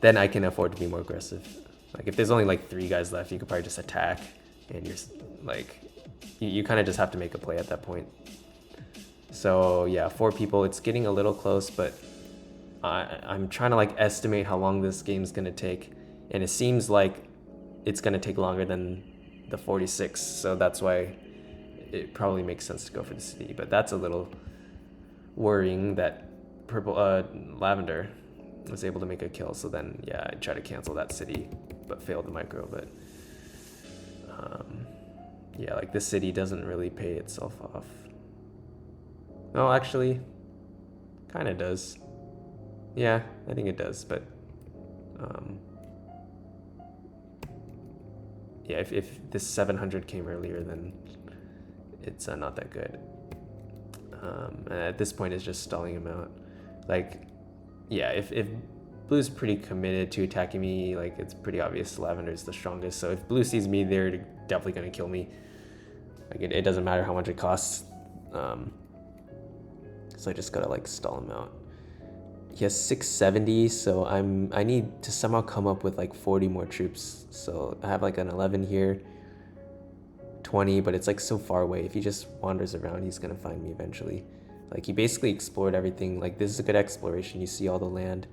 then I can afford to be more aggressive. Like if there's only like 3 guys left, you could probably just attack, and you're like, you kind of just have to make a play at that point. So yeah, 4 people, it's getting a little close, but I'm trying to like estimate how long this game's gonna take, and it seems like it's gonna take longer than the 46, so that's why it probably makes sense to go for the city. But that's a little worrying that Lavender was able to make a kill, so then yeah, I try to cancel that city but failed the micro. But yeah, like this city doesn't really pay itself off. No, actually kind of does. Yeah, I think it does, but yeah, if this 700 came earlier, then it's not that good. And at this point, it's just stalling him out. Like, yeah, if Blue's pretty committed to attacking me, like it's pretty obvious Lavender's the strongest. So if Blue sees me, they're definitely gonna kill me. Like it doesn't matter how much it costs. So I just gotta like stall him out. He has 670, so I need to somehow come up with like 40 more troops. So I have like an 11 here, 20, but it's like so far away. If he just wanders around, he's gonna find me eventually. Like he basically explored everything. Like this is a good exploration. You see all the land.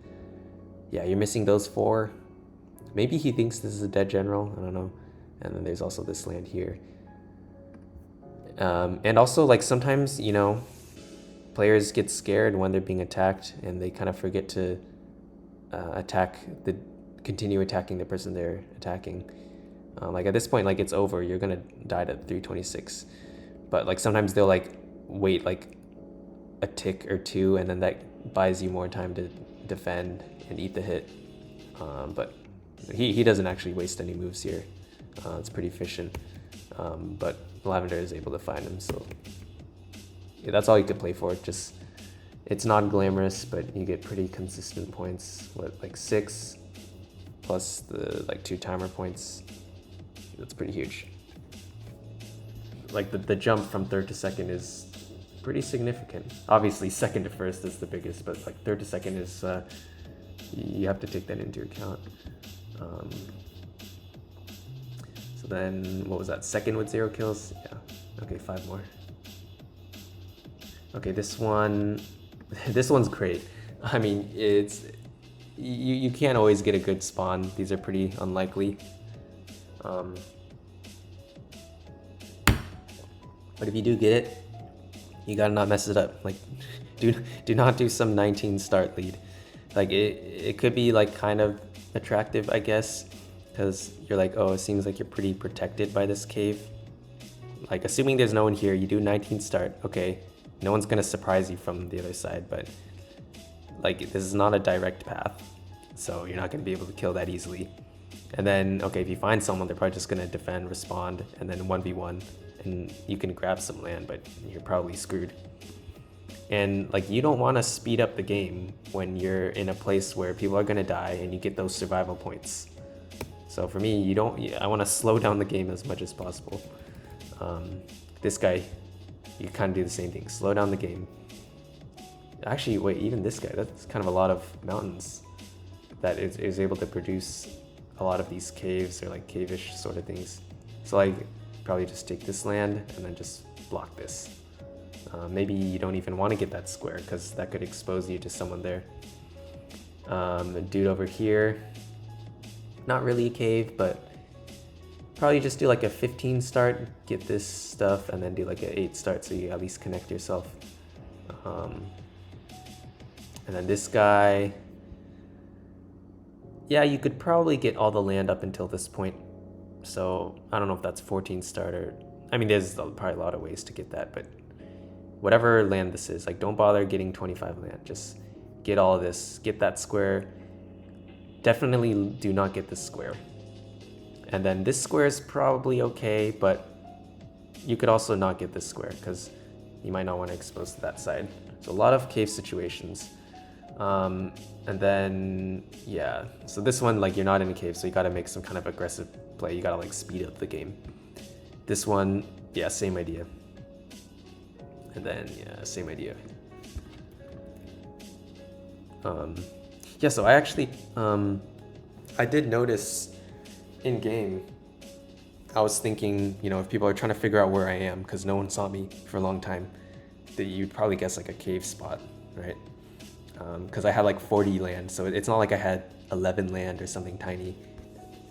Yeah, you're missing those 4. Maybe he thinks this is a dead general, I don't know. And then there's also this land here. And also like sometimes, you know, players get scared when they're being attacked and they kind of forget to continue attacking the person they're attacking. Like at this point, like it's over, you're gonna die at 326. But like sometimes they'll like wait like a tick or 2, and then that buys you more time to defend and eat the hit. But he doesn't actually waste any moves here. It's pretty efficient. But Lavender is able to find him, so yeah, that's all you could play for. Just it's not glamorous, but you get pretty consistent points. What, like 6 plus the like 2 timer points? That's pretty huge. Like the jump from 3rd to 2nd is pretty significant. Obviously 2nd to 1st is the biggest, but like 3rd to 2nd is you have to take that into account. So then what was that? 2nd with 0 kills? Yeah. Okay, 5 more. Okay, this one's great. I mean, it's you can't always get a good spawn. These are pretty unlikely. But if you do get it, you gotta not mess it up. Like, do not do some 19 start lead. Like it could be like kind of attractive, I guess, because you're like, oh, it seems like you're pretty protected by this cave. Like assuming there's no one here, you do 19 start. Okay, no one's gonna surprise you from the other side, but like this is not a direct path, so you're not gonna be able to kill that easily. And then, okay, if you find someone, they're probably just gonna defend, respond, and then 1v1, and you can grab some land, but you're probably screwed. And like you don't want to speed up the game when you're in a place where people are gonna die and you get those survival points. So for me, I want to slow down the game as much as possible. This guy, you kind of do the same thing, slow down the game. Actually, wait, even this guy, that's kind of a lot of mountains that is able to produce a lot of these caves or like cave-ish sort of things. So like probably just take this land and then just block this. Maybe you don't even want to get that square because that could expose you to someone there. The dude over here, not really a cave, but probably just do like a 15 start, get this stuff, and then do like an 8 start so you at least connect yourself. And then this guy, yeah, you could probably get all the land up until this point. So I don't know if that's 14 start or, I mean, there's probably a lot of ways to get that, but whatever land this is, like don't bother getting 25 land, just get all of this, get that square. Definitely do not get this square. And then this square is probably okay, but you could also not get this square because you might not want to expose to that side. So a lot of cave situations. And then, yeah, so this one, like, you're not in a cave, so you gotta make some kind of aggressive play. You gotta, like, speed up the game. This one, yeah, same idea. And then, yeah, same idea. Yeah, so I actually, I did notice in game, I was thinking, you know, if people are trying to figure out where I am, because no one saw me for a long time, that you'd probably guess like a cave spot, right? Because I had like 40 land, so it's not like I had 11 land or something tiny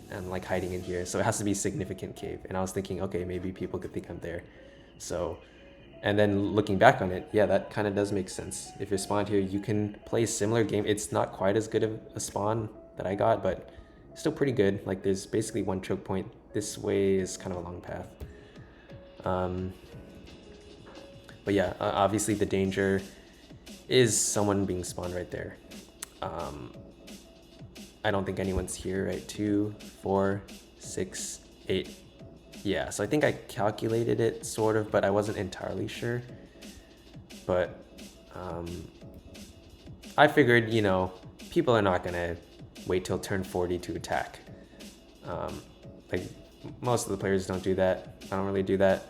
and like hiding in here. So it has to be a significant cave. And I was thinking, okay, maybe people could think I'm there. So, and then looking back on it, yeah, that kind of does make sense. If you're spawned here, you can play a similar game. It's not quite as good of a spawn that I got, but still pretty good. Like there's basically one choke point. This way is kind of a long path. But yeah, obviously the danger is someone being spawned right there. I don't think anyone's here, right? 2, 4, 6, 8. Yeah, so I think I calculated it sort of, but I wasn't entirely sure. But I figured, you know, people are not gonna wait till turn 40 to attack. Like most of the players don't do that. I don't really do that,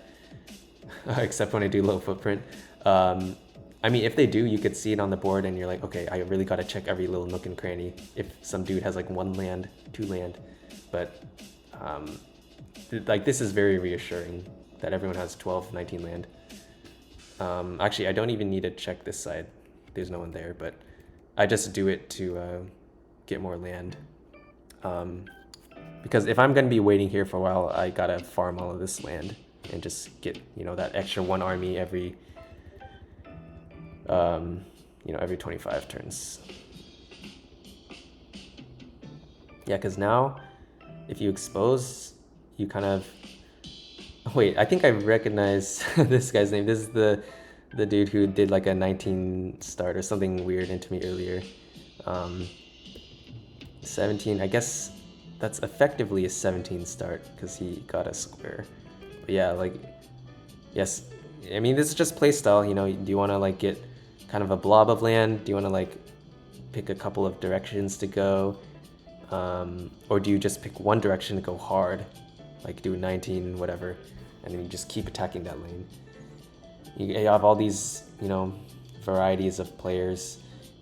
except when I do low footprint. I mean, if they do, you could see it on the board and you're like, okay, I really gotta check every little nook and cranny if some dude has like 1 land, 2 land. But like this is very reassuring that everyone has 12, 19 land. Actually, I don't even need to check this side. There's no one there, but I just do it to get more land. Because if I'm gonna be waiting here for a while, I gotta farm all of this land and just get, you know, that extra 1 army every, you know, every 25 turns. Yeah, because now, if you expose, you kind of... Wait, I think I recognize this guy's name. This is the dude who did like a 19 start or something weird into me earlier. 17, I guess that's effectively a 17 start because he got a square. But yeah, like, yes, I mean, this is just playstyle, you know. Do you want to like get kind of a blob of land? Do you want to like pick a couple of directions to go? Or do you just pick one direction to go hard? Like do 19, whatever, and then you just keep attacking that lane. You have all these, you know, varieties of players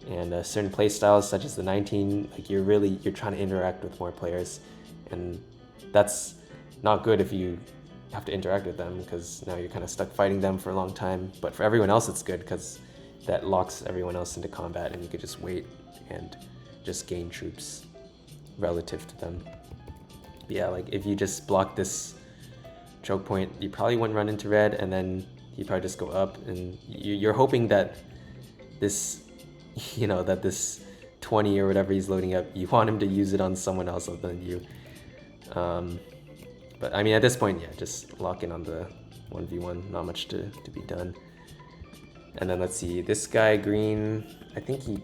and certain play styles such as the 19, like you're trying to interact with more players, and that's not good if you have to interact with them because now you're kind of stuck fighting them for a long time. But for everyone else it's good because that locks everyone else into combat and you could just wait and just gain troops relative to them. But yeah, like if you just block this choke point, you probably wouldn't run into red, and then you probably just go up, and you're hoping that this, you know, that this 20 or whatever he's loading up, you want him to use it on someone else other than you. But I mean, at this point, yeah, just lock in on the 1v1, not much to be done. And then let's see, this guy green, I think he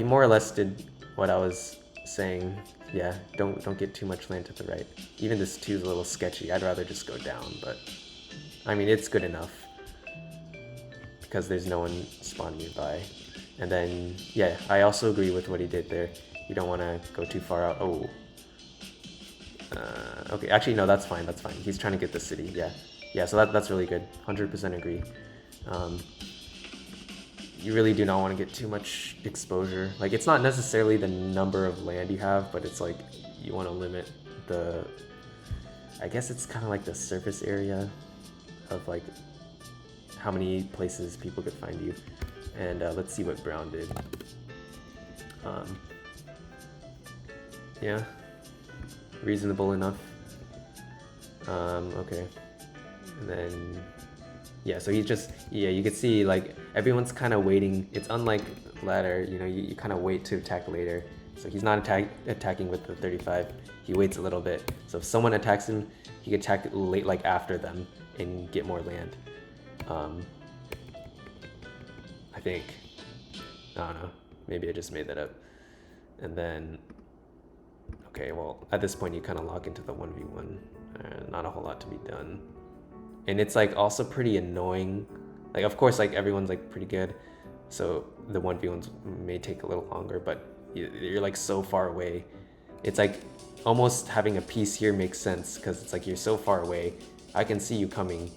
more or less did what I was saying. Yeah, don't get too much land to the right. Even this 2 is a little sketchy. I'd rather just go down, but I mean, it's good enough because there's no one spawned nearby. And then, yeah, I also agree with what he did there. You don't want to go too far out. Oh. Okay, actually, no, that's fine, that's fine. He's trying to get the city, yeah. Yeah, so that's really good. 100% agree. You really do not want to get too much exposure. Like, it's not necessarily the number of land you have, but it's like, you want to limit the... I guess it's kind of like the surface area of like how many places people could find you. And let's see what Brown did. Yeah, reasonable enough. Okay, and then yeah, so he just, yeah, you can see like everyone's kind of waiting. It's unlike ladder, you know, you kind of wait to attack later. So he's not attacking with the 35. He waits a little bit. So if someone attacks him, he can attack late, like after them, and get more land. I think. I don't know. Maybe I just made that up. And then, okay, well, at this point you kind of lock into the 1v1. Not a whole lot to be done. And it's like also pretty annoying Like, of course, like everyone's like pretty good, so the 1v1s may take a little longer, but you're like so far away. It's like almost having a piece here makes sense because it's like you're so far away. I can see you coming.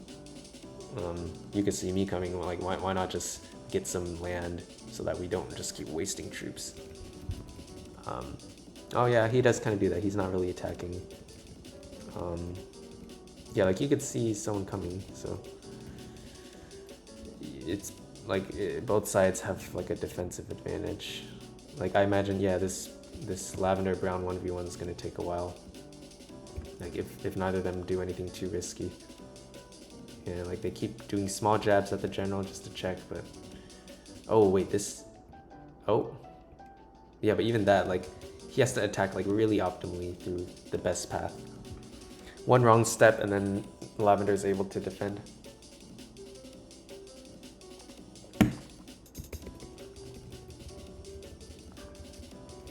You can see me coming. Like, why not just get some land so that we don't just keep wasting troops? Oh yeah, he does kind of do that. He's not really attacking. Yeah, like you could see someone coming, so it's like both sides have like a defensive advantage. Like I imagine, yeah, this lavender brown 1v1 is gonna take a while. Like if neither of them do anything too risky. Yeah, like they keep doing small jabs at the general just to check, but oh wait, this, oh yeah, but even that, like he has to attack like really optimally through the best path. One wrong step and then lavender is able to defend.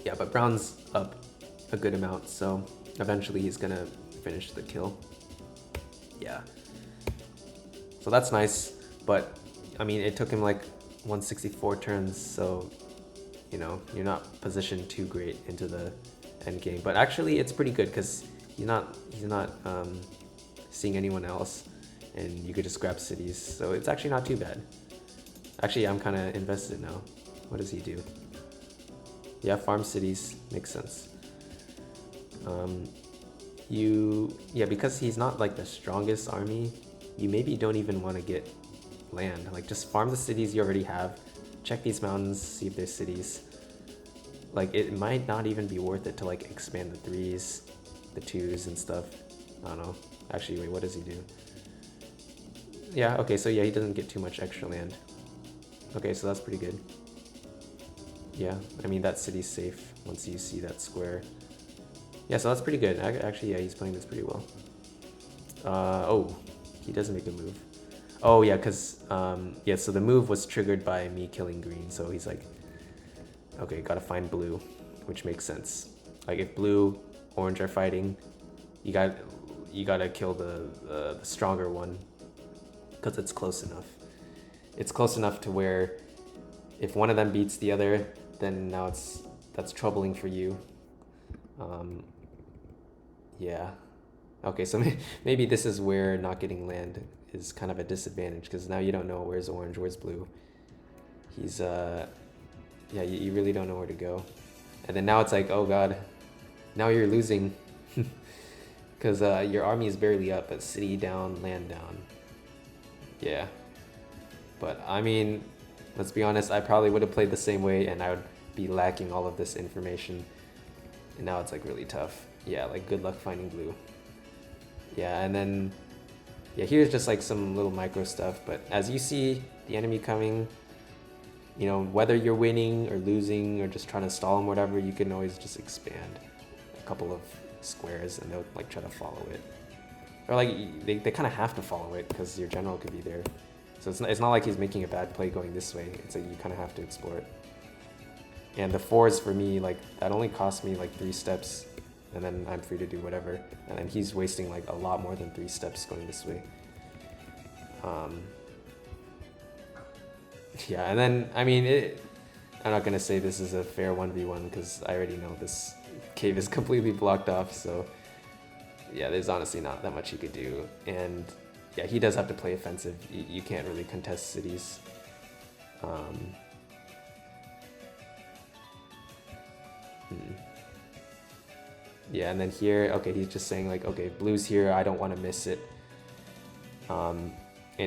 Yeah, but brown's up a good amount, so eventually he's gonna finish the kill. Yeah. So that's nice, but I mean, it took him like 164 turns, so you know, you're not positioned too great into the end game. But actually, it's pretty good because he's not seeing anyone else, and you could just grab cities. So it's actually not too bad. Actually, I'm kind of invested now. What does he do? Yeah, farm cities makes sense. Yeah, because he's not like the strongest army, you maybe don't even want to get land. Like just farm the cities you already have, check these mountains, see if there's cities. Like it might not even be worth it to like expand the 3s, the 2s and stuff. I don't know. Actually, wait, what does he do? Yeah, okay, so yeah, he doesn't get too much extra land. Okay, so that's pretty good. Yeah, I mean, that city's safe once you see that square. Yeah, so that's pretty good. Actually, yeah, he's playing this pretty well. Oh, he doesn't make a move. Oh, yeah, because, yeah, so the move was triggered by me killing green, so he's like, okay, gotta find blue, which makes sense. Like, if blue, orange are fighting, you gotta kill the stronger one, because it's close enough. It's close enough to where if one of them beats the other, then now that's troubling for you. Yeah. Okay, so maybe this is where not getting land is kind of a disadvantage, because now you don't know where's orange, where's blue. He's, yeah, you really don't know where to go. And then now it's like, oh god, now you're losing. Because your army is barely up, but city down, land down. Yeah. But I mean, let's be honest, I probably would have played the same way and I would be lacking all of this information. And now it's like really tough. Yeah, like good luck finding blue. Yeah, and then, yeah, here's just like some little micro stuff, but as you see the enemy coming, you know, whether you're winning or losing or just trying to stall them, whatever, you can always just expand a couple of squares and they'll like try to follow it. Or like, they kind of have to follow it because your general could be there. So it's not like he's making a bad play going this way, it's like you kind of have to explore it. And the 4s for me, like, that only cost me like 3 steps, and then I'm free to do whatever. And then he's wasting like a lot more than 3 steps going this way. Yeah, and then, I mean, I'm not gonna say this is a fair 1v1 because I already know this cave is completely blocked off, so yeah, there's honestly not that much he could do. And yeah, he does have to play offensive. You can't really contest cities. Yeah, and then here, okay, he's just saying like, okay, blue's here, I don't want to miss it. And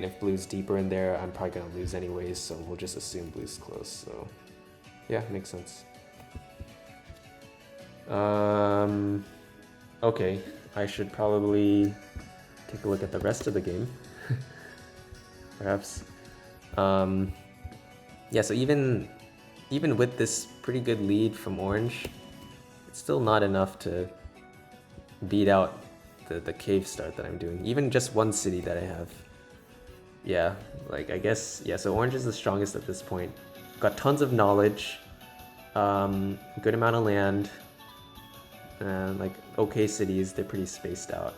if blue's deeper in there, I'm probably gonna lose anyways, so we'll just assume blue's close. So yeah, makes sense. Okay, I should probably take a look at the rest of the game. Perhaps. Yeah, so even with this pretty good lead from orange, it's still not enough to beat out the cave start that I'm doing. Even just one city that I have. Yeah, like I guess, yeah, so orange is the strongest at this point. Got tons of knowledge, good amount of land, and like okay cities, they're pretty spaced out.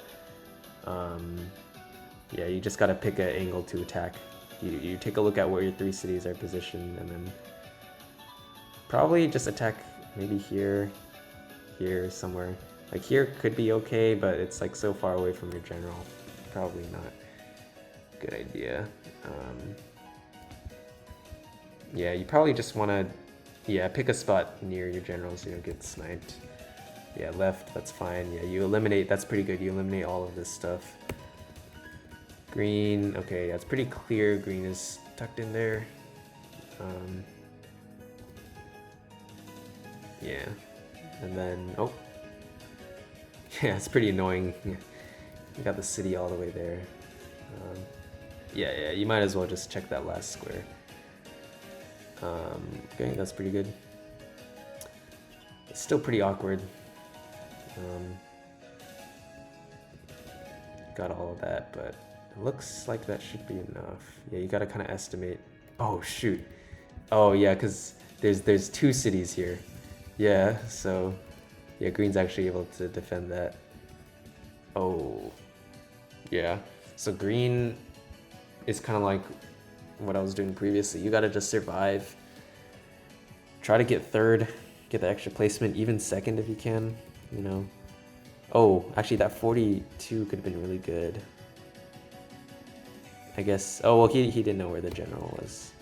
Yeah, you just gotta pick an angle to attack. You take a look at where your 3 cities are positioned, and then probably just attack maybe here, somewhere. Like here could be okay, but it's like so far away from your general. Probably not a good idea. Yeah, you probably just want to, pick a spot near your generals, get sniped. Yeah, left, that's fine. Yeah, you eliminate, that's pretty good. You eliminate all of this stuff. Green, okay, yeah, it's pretty clear green is tucked in there. Yeah, and then, oh. Yeah, it's pretty annoying. You got the city all the way there. Yeah, you might as well just check that last square. Okay, that's pretty good. It's still pretty awkward. Got all of that, but it looks like that should be enough. Yeah, you gotta kind of estimate. Oh shoot. Oh yeah, because there's 2 cities here. Yeah, so yeah, green's actually able to defend that. Oh, yeah. So green is kind of like what I was doing previously. You gotta just survive. Try to get 3rd, get the extra placement, even 2nd if you can, Oh, actually that 42 could have been really good. I guess, oh, well, he didn't know where the general was.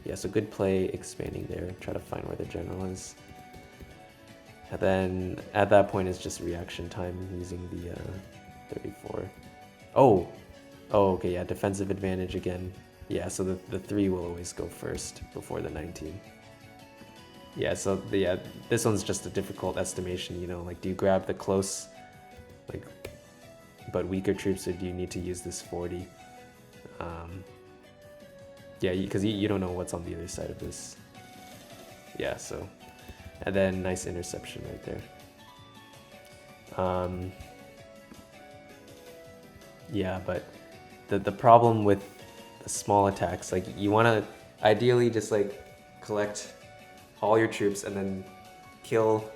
Yeah, so good play expanding there. Try to find where the general is. And then at that point it's just reaction time using the 34. Oh, okay, yeah, defensive advantage again. Yeah, so the 3 will always go first before the 19. Yeah, so this one's just a difficult estimation, like do you grab the close, like, but weaker troops, or do you need to use this 40? Yeah, because you don't know what's on the other side of this. Yeah, so, and then nice interception right there. Yeah, but the problem with the small attacks, like you want to ideally just like collect all your troops and then kill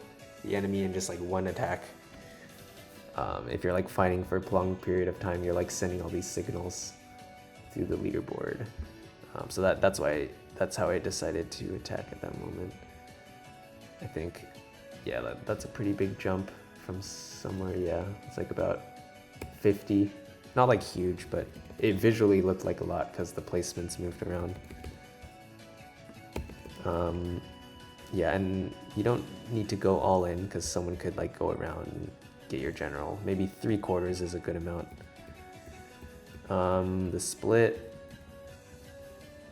the enemy in just like one attack. If you're like fighting for a prolonged period of time, you're like sending all these signals through the leaderboard. So that's how I decided to attack at that moment. I think, yeah, that's a pretty big jump from somewhere. Yeah, it's like about 50. Not like huge, but it visually looked like a lot because the placements moved around. Yeah, and you don't need to go all in because someone could like go around and get your general. Maybe 3/4 is a good amount. The split,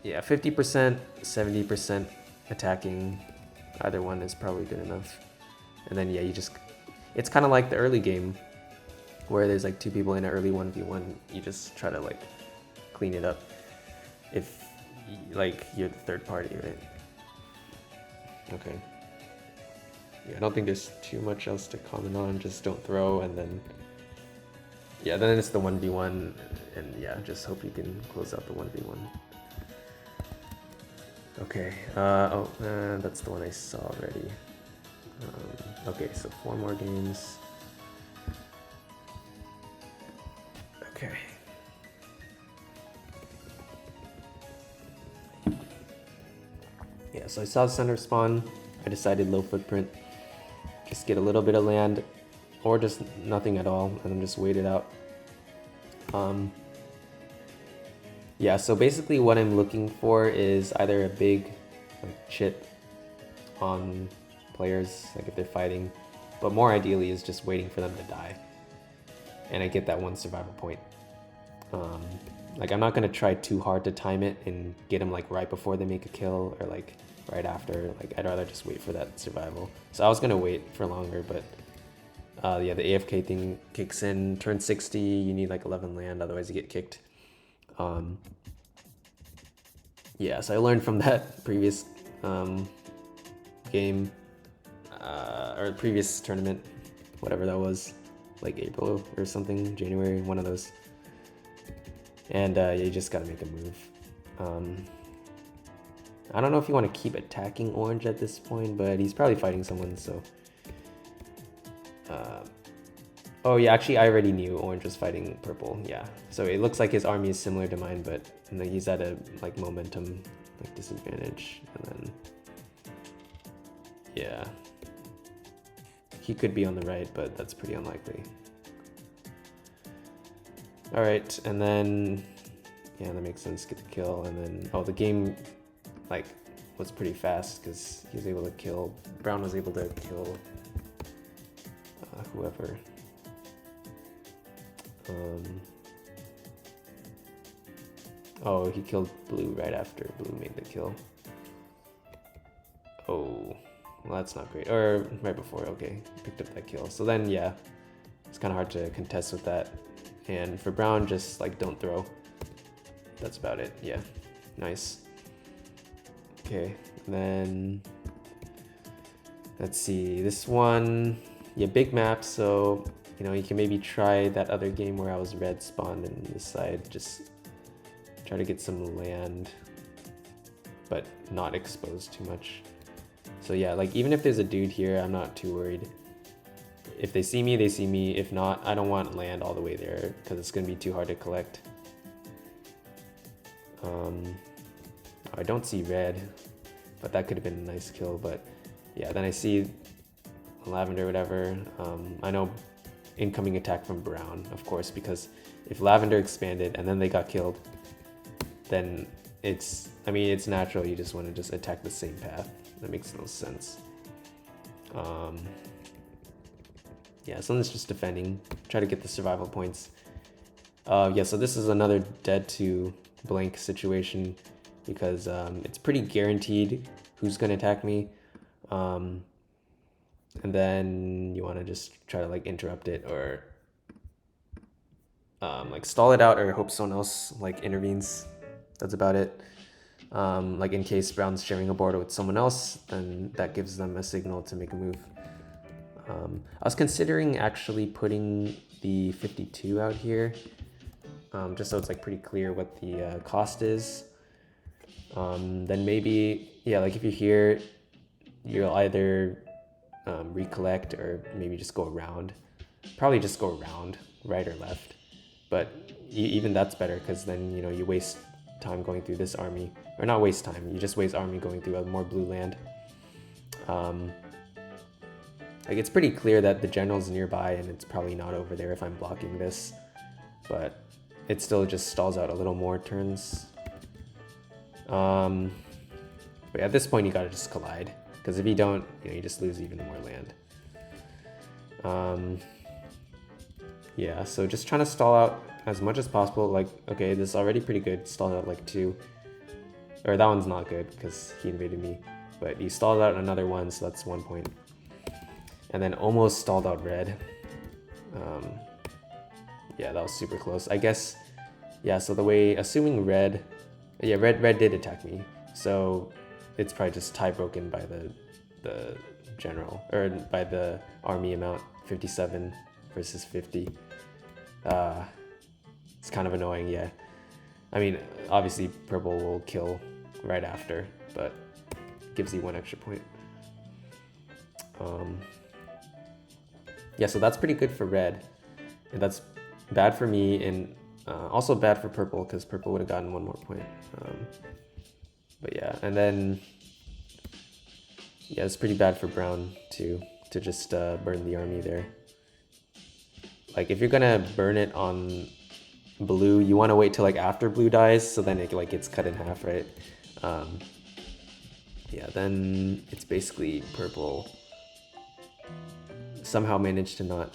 yeah, 50%, 70% attacking. Either one is probably good enough. And then yeah, it's kind of like the early game where there's like 2 people in an early 1v1. You just try to like clean it up if like you're the third party, right? Okay. Yeah, I don't think there's too much else to comment on. Just don't throw, and then yeah, then it's the 1v1, and yeah, just hope you can close out the 1v1. Okay. That's the one I saw already. Okay, so 4 more games. Okay. Yeah, so I saw center spawn. I decided low footprint. Just get a little bit of land, or just nothing at all, and then just wait it out. Yeah, so basically what I'm looking for is either a big like chit on players, like if they're fighting, but more ideally is just waiting for them to die. And I get that 1 survival point. Like I'm not gonna try too hard to time it and get them like right before they make a kill or like right after. Like I'd rather just wait for that survival. So I was gonna wait for longer, but yeah, the AFK thing kicks in. Turn 60, you need like 11 land, otherwise you get kicked. Yeah, so I learned from that previous game, or previous tournament, whatever that was, like April or something, January, one of those. And yeah, you just gotta make a move. I don't know if you want to keep attacking orange at this point, but he's probably fighting someone, so Oh yeah, actually I already knew orange was fighting purple, yeah. So it looks like his army is similar to mine, but and then he's at a like momentum like disadvantage, and then yeah. He could be on the right, but that's pretty unlikely. Alright, and then yeah, that makes sense, get the kill, and then oh the game like was pretty fast because he was able to kill, Brown was able to kill whoever. Oh, he killed blue right after blue made the kill. Oh, well that's not great. Or right before, okay, picked up that kill. So then yeah, it's kind of hard to contest with that. And for Brown, just like don't throw. That's about it, yeah, nice. Okay, and then let's see, this one, yeah, big map, so you know, you can maybe try that other game where I was red spawned in this side, just try to get some land, but not expose too much. So yeah, like even if there's a dude here, I'm not too worried. If they see me, they see me. If not, I don't want land all the way there because it's gonna be too hard to collect. I don't see red, but that could have been a nice kill, but yeah, then I see lavender, whatever. I know incoming attack from brown, of course, because if lavender expanded and then they got killed, then it's natural, you just want to just attack the same path. That makes no sense. Yeah, so it's just defending, try to get the survival points. Yeah, so this is another dead to blank situation because it's pretty guaranteed who's gonna attack me. And then you want to just try to like interrupt it or like stall it out or hope someone else like intervenes. That's about it. Like in case Brown's sharing a border with someone else, then that gives them a signal to make a move. I was considering actually putting the 52 out here, just so it's like pretty clear what the cost is. Then maybe, yeah, like if you're here, you'll either recollect or maybe just go around. Probably just go around, right or left. But even that's better because then, you know, you waste time going through this army. Or not waste time, you just waste army going through a more blue land. Like it's pretty clear that the general's nearby and it's probably not over there if I'm blocking this. But it still just stalls out a little more turns. But at this point you gotta just collide. Because if you don't, you know, you just lose even more land. Yeah, so just trying to stall out as much as possible. Like, okay, this is already pretty good. Stalled out like 2. Or that one's not good because he invaded me. But you stalled out another 1, so that's 1 point. And then almost stalled out red. Yeah, that was super close. I guess, yeah, so the way, assuming red, yeah, red did attack me. So it's probably just tie broken by the general, or by the army amount, 57 versus 50. It's kind of annoying, yeah. I mean, obviously purple will kill right after, but gives you 1 extra point. Yeah, so that's pretty good for red, and that's bad for me, and also bad for purple because purple would have gotten 1 more point. But yeah, and then yeah, it's pretty bad for brown too, to just burn the army there. Like if you're gonna burn it on blue, you want to wait till like after blue dies, so then it like gets cut in half, right? Yeah, then it's basically purple somehow managed to not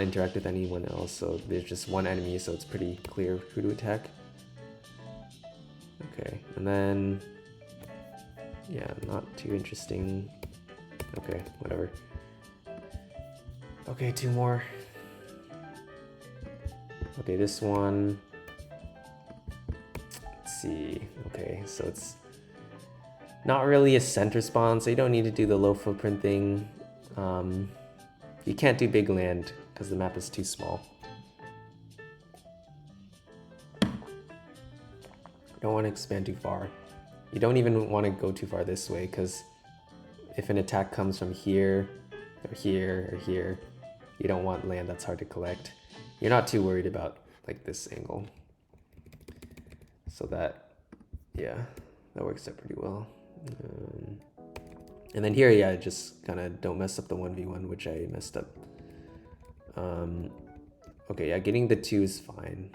interact with anyone else, so there's just 1 enemy, so it's pretty clear who to attack. Okay, and then yeah, not too interesting. Okay, whatever. Okay, 2 more. Okay, this one, let's see. Okay, so it's not really a center spawn, so you don't need to do the low footprint thing. You can't do big land because the map is too small. You don't want to expand too far. You don't even want to go too far this way because if an attack comes from here or here or here, You don't want land that's hard to collect. You're not too worried about like this angle. So that, yeah, that works out pretty well. And then here, yeah, just kind of don't mess up the 1v1, which I messed up. Okay, yeah, getting the 2 is fine.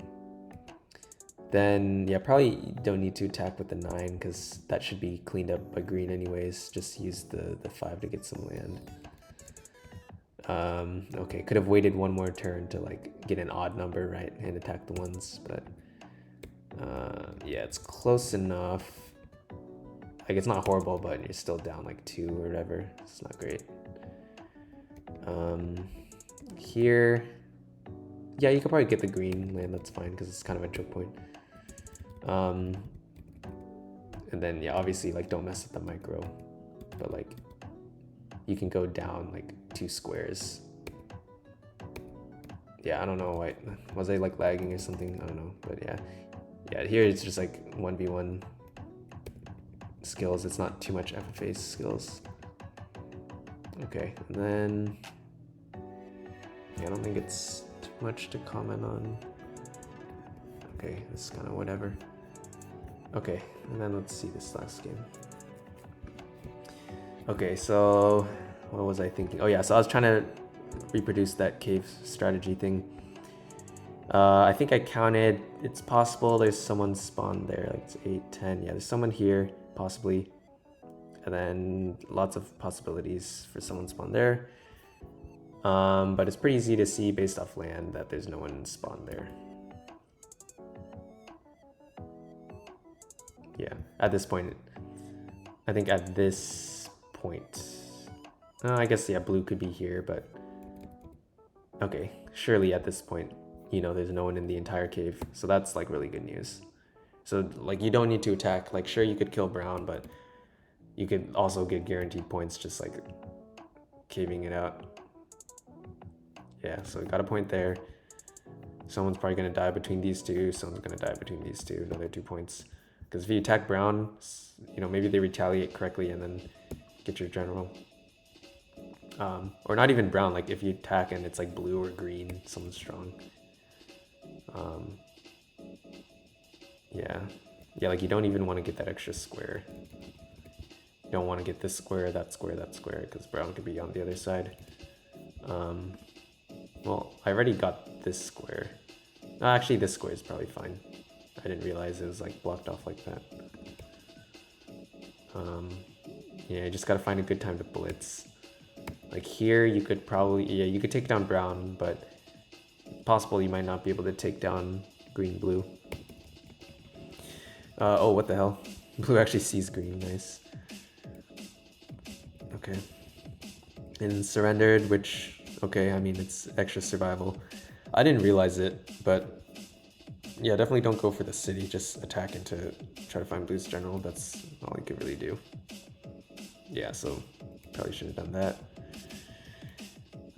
Then, yeah, probably don't need to attack with the 9 because that should be cleaned up by green anyways. Just use the 5 to get some land. Okay, could have waited one more turn to like get an odd number, right, and attack the 1s, but yeah, it's close enough. Like, it's not horrible, but you're still down like 2 or whatever. It's not great. Here, yeah, you could probably get the green land. That's fine because it's kind of a choke point. And then, yeah, obviously, like, don't mess with the micro, but like, you can go down like 2 squares. Yeah, I don't know why. Was I like lagging or something? I don't know, but yeah. Yeah, here it's just like 1v1 skills. It's not too much FFA skills. Okay, and then yeah, I don't think it's too much to comment on. Okay, this is kind of whatever. Okay, and then let's see this last game. Okay, so what was I thinking? Oh yeah, so I was trying to reproduce that cave strategy thing. I think I counted, it's possible there's someone spawned there, like it's 8, 10, yeah, there's someone here, possibly. And then lots of possibilities for someone spawned there. But it's pretty easy to see based off land that there's no one spawned there. Yeah, at this point, I think at this point, I guess, yeah, blue could be here, but okay, surely at this point, you know, there's no one in the entire cave. So that's like really good news. So like, you don't need to attack. Like, sure, you could kill brown, but you could also get guaranteed points just like caving it out. Yeah, so got a point there. Someone's probably gonna die between these two. Someone's gonna die between these two, another 2 points. Because if you attack brown, you know, maybe they retaliate correctly and then get your general. Or not even brown, like if you attack and it's like blue or green, someone's strong. Yeah, like you don't even want to get that extra square. You don't want to get this square, that square, that square, because brown could be on the other side. Well, I already got this square. Actually, this square is probably fine. I didn't realize it was like blocked off like that. Yeah, you just gotta find a good time to blitz. Like here, you could probably, yeah, you could take down brown, but it's possible you might not be able to take down green, blue. Oh, what the hell? Blue actually sees green, nice. Okay. And surrendered, which, okay, I mean, it's extra survival. I didn't realize it, but yeah, definitely don't go for the city. Just attack into, try to find blue's general. That's all you could really do. Yeah, so probably should have done that.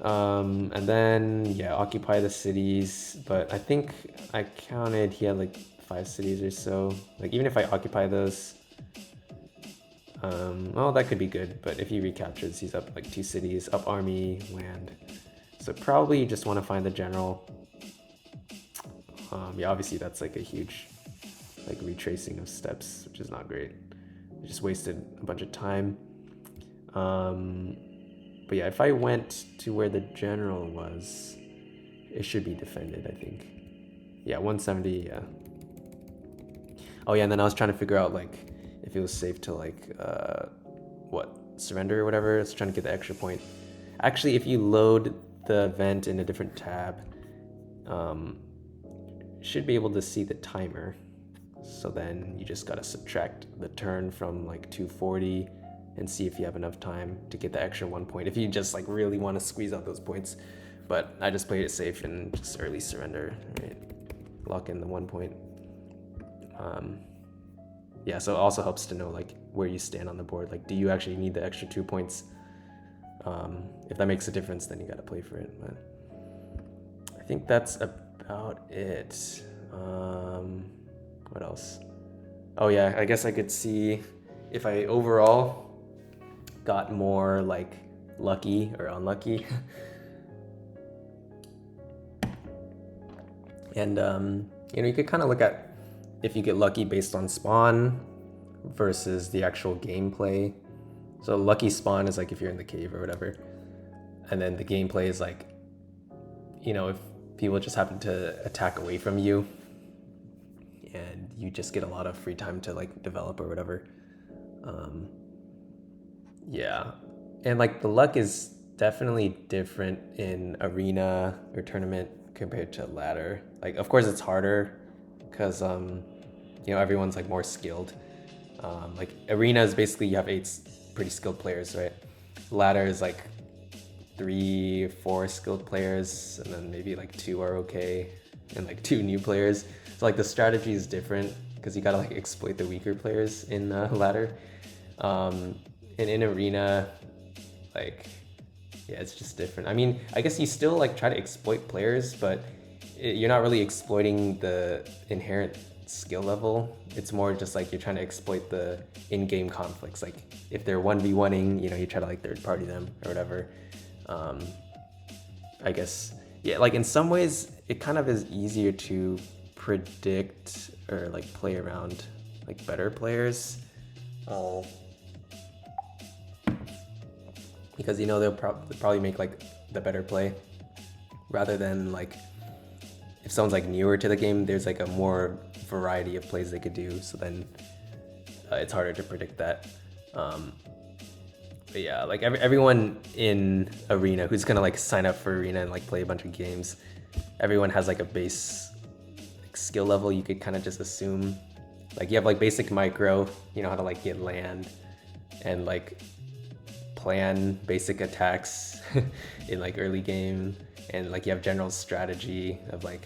And then, yeah, occupy the cities. But I think I counted, he had like 5 cities or so. Like, even if I occupy those, well, that could be good. But if he recaptures, he's up like 2 cities, up army, land. So probably you just want to find the general. Yeah, obviously that's like a huge like retracing of steps, which is not great. I just wasted a bunch of time. But yeah, if I went to where the general was, it should be defended, I think. Yeah, 170, yeah. Oh yeah, and then I was trying to figure out like if it was safe to like, surrender or whatever. I was trying to get the extra point. Actually, if you load the event in a different tab, should be able to see the timer. So then you just gotta subtract the turn from like 240 and see if you have enough time to get the extra 1 point if you just like really want to squeeze out those points. But I just played it safe and just early surrender, right? Lock in the 1 point. Yeah, so it also helps to know like where you stand on the board. Like, do you actually need the extra 2 points? If that makes a difference, then you gotta play for it. But I think that's about it. What else? Oh yeah, I guess I could see if I overall got more like lucky or unlucky. And you know, you could kind of look at if you get lucky based on spawn versus the actual gameplay. So lucky spawn is like if you're in the cave or whatever, and then the gameplay is like, you know, if people just happen to attack away from you and you just get a lot of free time to like develop or whatever. Yeah, and like the luck is definitely different in arena or tournament compared to ladder. Like of course it's harder because you know, everyone's like more skilled. Like arena is basically you have pretty skilled players, right? Ladder is like 3, 4 skilled players, and then maybe like 2 are okay, and like 2 new players. So like the strategy is different because you gotta like exploit the weaker players in ladder. And in arena, like, yeah, it's just different. I mean, I guess you still like try to exploit players, but you're not really exploiting the inherent skill level. It's more just like you're trying to exploit the in-game conflicts. Like if they're 1v1ing, you know, you try to like third party them or whatever. I guess, yeah, like in some ways it kind of is easier to predict or like play around like better players. Because you know they'll probably make like the better play, rather than like if someone's like newer to the game, there's like a more variety of plays they could do, so then it's harder to predict that. But yeah, like everyone in arena who's gonna like sign up for arena and like play a bunch of games, everyone has like a base like skill level you could kind of just assume. Like you have like basic micro, you know how to like get land and like plan basic attacks in like early game, and like you have general strategy of like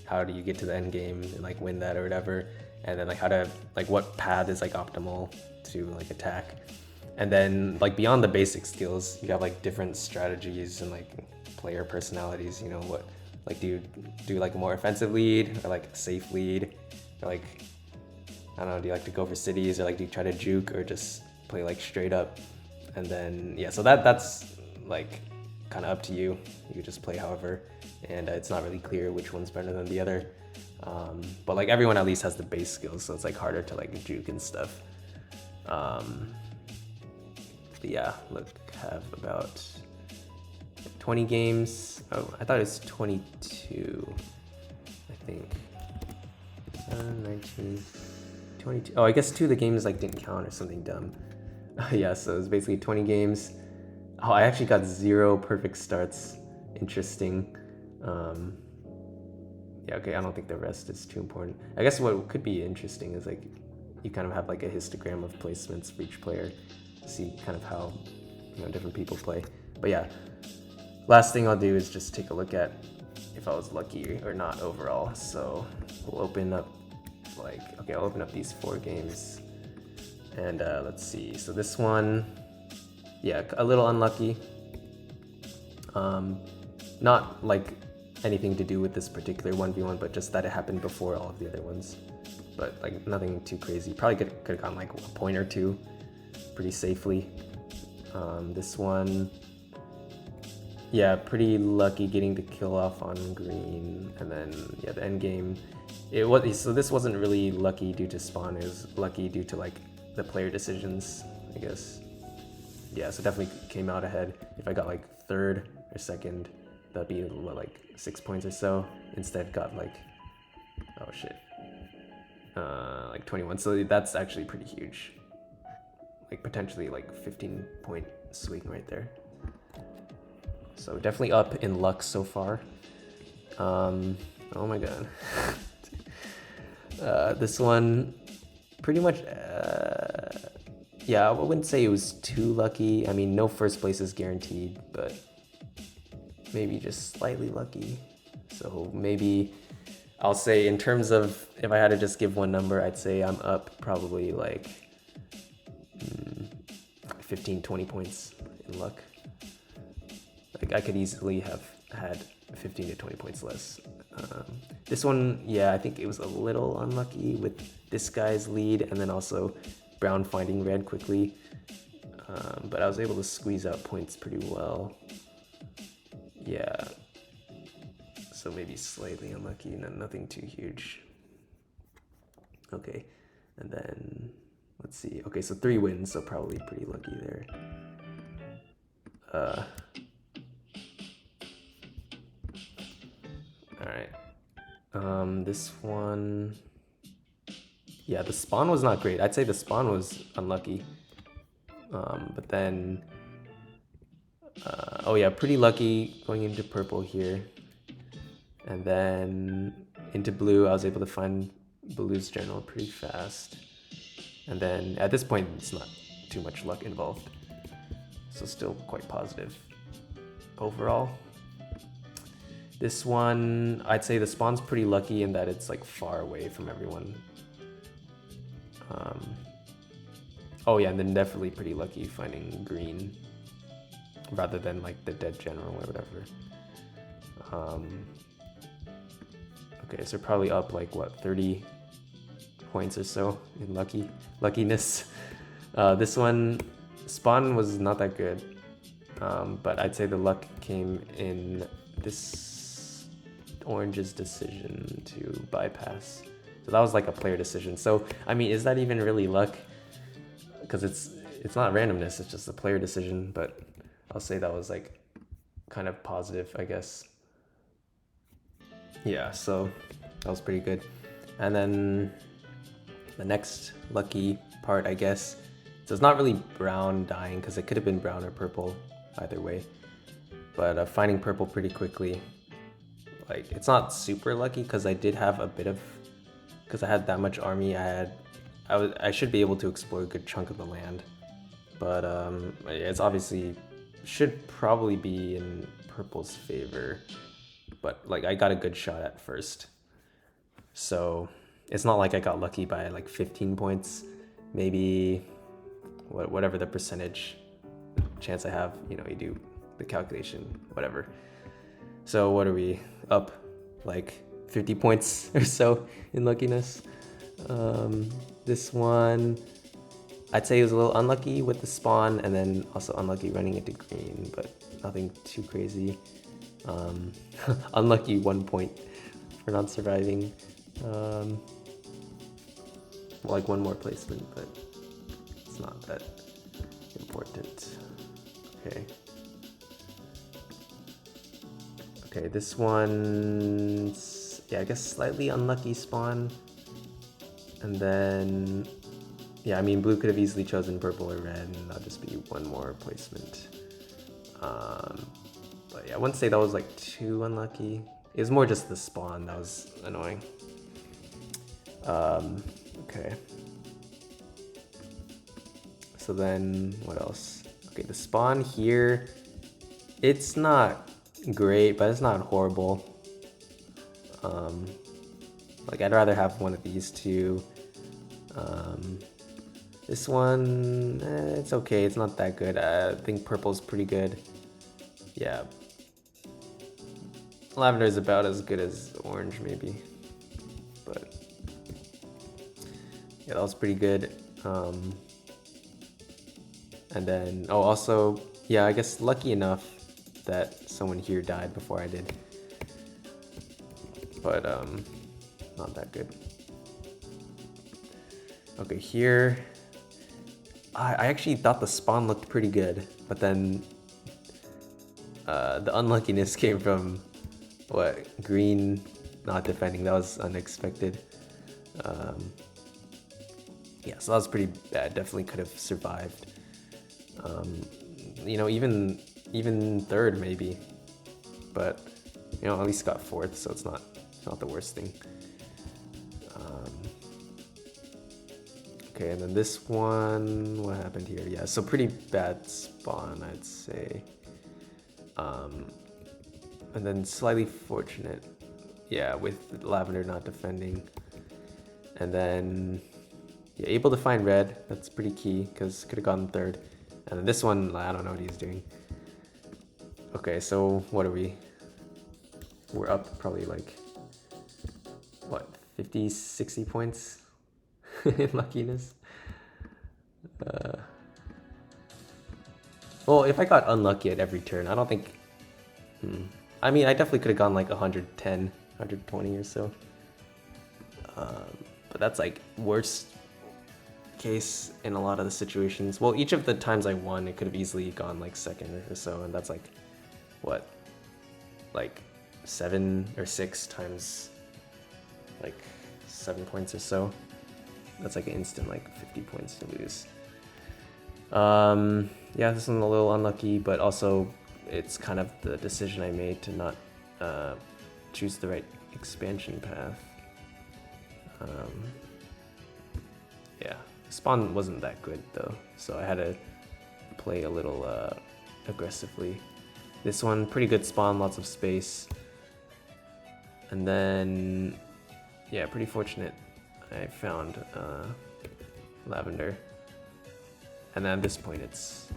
how do you get to the end game and like win that or whatever, and then like how to like what path is like optimal to like attack. And then like beyond the basic skills, you have like different strategies and like player personalities. You know, what like do you do like a more offensive lead or like a safe lead, or like I don't know, do you like to go for cities, or like do you try to juke or just play like straight up? And then yeah, so that's like kind of up to you. You could just play however, and it's not really clear which one's better than the other. But like everyone at least has the base skills, so it's like harder to like juke and stuff. But yeah, look, have about 20 games. Oh, I thought it was 22. I think 19, 22. Oh, I guess 2 of the games like didn't count or something dumb. Yeah, so it was basically 20 games. Oh, I actually got 0 perfect starts. Interesting. Yeah, okay, I don't think the rest is too important. I guess what could be interesting is like you kind of have like a histogram of placements for each player to see kind of how, you know, different people play. But yeah, last thing I'll do is just take a look at if I was lucky or not overall. So we'll open up I'll open up these 4 games. And let's see, so this one, yeah, a little unlucky. Not like anything to do with this particular 1v1, but just that it happened before all of the other ones. But like nothing too crazy. Probably could have gotten like a point or 2 pretty safely. This one, yeah, pretty lucky getting the kill off on green. And then yeah, the end game, so this wasn't really lucky due to spawn, it was lucky due to like the player decisions, I guess. Yeah, so definitely came out ahead. If I got like 3rd or 2nd, that'd be what, like 6 points or so. Instead got like, oh shit, like 21. So that's actually pretty huge. Like potentially like 15-point swing right there. So definitely up in luck so far. Oh my god. This one, pretty much, yeah, I wouldn't say it was too lucky. I mean, no first place is guaranteed, but maybe just slightly lucky. So maybe I'll say in terms of, if I had to just give one number, I'd say I'm up probably like 15, 20 points in luck. Like I could easily have had 15 to 20 points less. This one, yeah, I think it was a little unlucky with this guy's lead and then also brown finding red quickly. But I was able to squeeze out points pretty well. Yeah. So maybe slightly unlucky, nothing too huge. Okay, and then let's see. Okay, so 3 wins, so probably pretty lucky there. All right. This one, yeah, the spawn was not great. I'd say the spawn was unlucky. But then, oh yeah, pretty lucky going into purple here. And then into blue, I was able to find blue's general pretty fast. And then at this point, it's not too much luck involved. So still quite positive overall. This one, I'd say the spawn's pretty lucky in that it's like far away from everyone. Oh yeah, and then definitely pretty lucky finding green rather than like the dead general or whatever. Okay, so probably up like what, 30 points or so in luckiness. This one, spawn was not that good, but I'd say the luck came in this orange's decision to bypass. So that was like a player decision. So I mean, is that even really luck? Because it's not randomness, it's just a player decision, but I'll say that was like kind of positive, I guess. Yeah, so that was pretty good. And then the next lucky part, I guess, so it's not really brown dying because it could have been brown or purple either way, but finding purple pretty quickly. Like, it's not super lucky because I did have a bit of, because I had that much army, I should be able to explore a good chunk of the land, but it's obviously should probably be in purple's favor, but like I got a good shot at first, so it's not like I got lucky by like 15 points, maybe whatever the percentage chance I have, you know, you do the calculation, whatever. So what are we up, like 50 points or so in luckiness? This one, I'd say it was a little unlucky with the spawn, and then also unlucky running into green, but nothing too crazy. Unlucky 1 point for not surviving. Like one more placement, but it's not that important. Okay. Okay, this one's, yeah, I guess slightly unlucky spawn. And then, yeah, I mean, blue could have easily chosen purple or red, and that'll just be one more placement. But yeah, I wouldn't say that was like too unlucky. It was more just the spawn that was annoying. Okay. So then, what else? Okay, the spawn here, it's not great, but it's not horrible. Like, I'd rather have one of these two. This one, it's okay. It's not that good. I think purple's pretty good. Yeah. Lavender is about as good as orange, maybe. But yeah, that was pretty good. And then, oh, also, yeah, I guess lucky enough that someone here died before I did. But not that good. Okay, here, I actually thought the spawn looked pretty good, but then the unluckiness came from what, green not defending. That was unexpected. Yeah, so that was pretty bad. Definitely could have survived. You know, even third maybe, but you know, at least got fourth, so it's not the worst thing. Okay, and then this one, what happened here? Yeah, so pretty bad spawn, I'd say. And then slightly fortunate, yeah, with lavender not defending. And then, yeah, able to find red. That's pretty key, because could have gotten third. And then this one, I don't know what he's doing. Okay, so what are we? We're up probably like, what, 50, 60 points in luckiness? Well, if I got unlucky at every turn, I don't think... I mean, I definitely could have gone like 110, 120 or so. But that's like worst case in a lot of the situations. Well, each of the times I won, it could have easily gone like second or so, and that's like, what? Like 7 or 6 times like 7 points or so. That's like an instant like 50 points to lose. Yeah, this one's a little unlucky, but also it's kind of the decision I made to not choose the right expansion path. Yeah, spawn wasn't that good though, so I had to play a little aggressively. This one, pretty good spawn, lots of space. And then, yeah, pretty fortunate. I found lavender. And then at this point, it's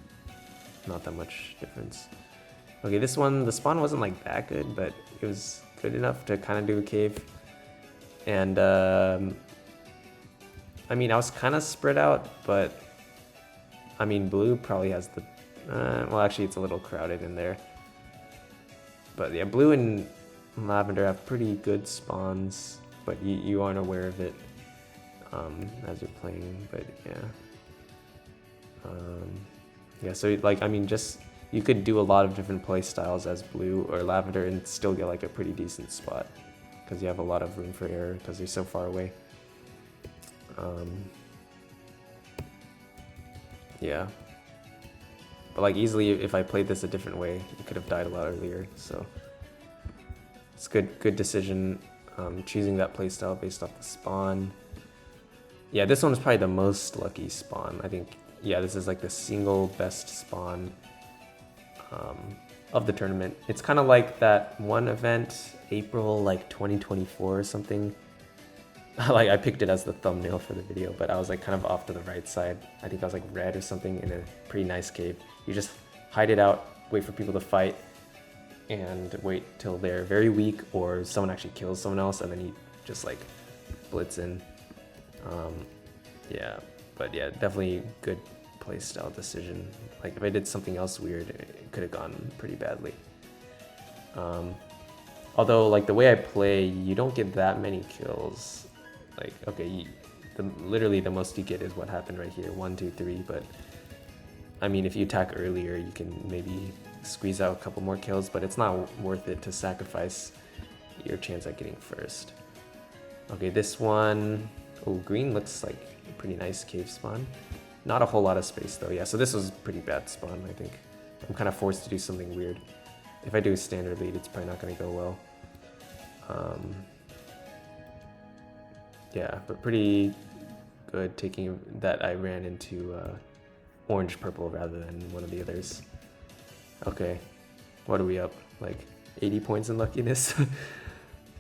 not that much difference. Okay, this one, the spawn wasn't like that good, but it was good enough to kind of do a cave. And I mean, I was kind of spread out, but I mean, blue probably has the, well, actually it's a little crowded in there. But yeah, blue and lavender have pretty good spawns, but you aren't aware of it as you're playing, but yeah. Yeah, so like, I mean, just, you could do a lot of different play styles as blue or lavender and still get like a pretty decent spot, because you have a lot of room for error because you're so far away. Yeah. But like easily, if I played this a different way, it could have died a lot earlier, so it's good decision choosing that playstyle based off the spawn. Yeah, this one was probably the most lucky spawn. I think, yeah, this is like the single best spawn of the tournament. It's kind of like that one event, April like 2024 or something. Like I picked it as the thumbnail for the video, but I was like kind of off to the right side. I think I was like red or something in a pretty nice cave. You just hide it out, wait for people to fight, and wait till they're very weak or someone actually kills someone else, and then you just like blitz in. Yeah, but yeah, definitely good playstyle decision. Like if I did something else weird, it could have gone pretty badly. Although like the way I play, you don't get that many kills. Like, okay, literally the most you get is what happened right here, 1, 2, 3, but I mean, if you attack earlier, you can maybe squeeze out a couple more kills, but it's not worth it to sacrifice your chance at getting first. Okay, this one, oh, green looks like a pretty nice cave spawn. Not a whole lot of space though, yeah, so this was a pretty bad spawn, I think. I'm kind of forced to do something weird. If I do a standard lead, it's probably not going to go well. Yeah, but pretty good taking that I ran into orange-purple rather than one of the others. Okay, what are we up? Like 80 points in luckiness?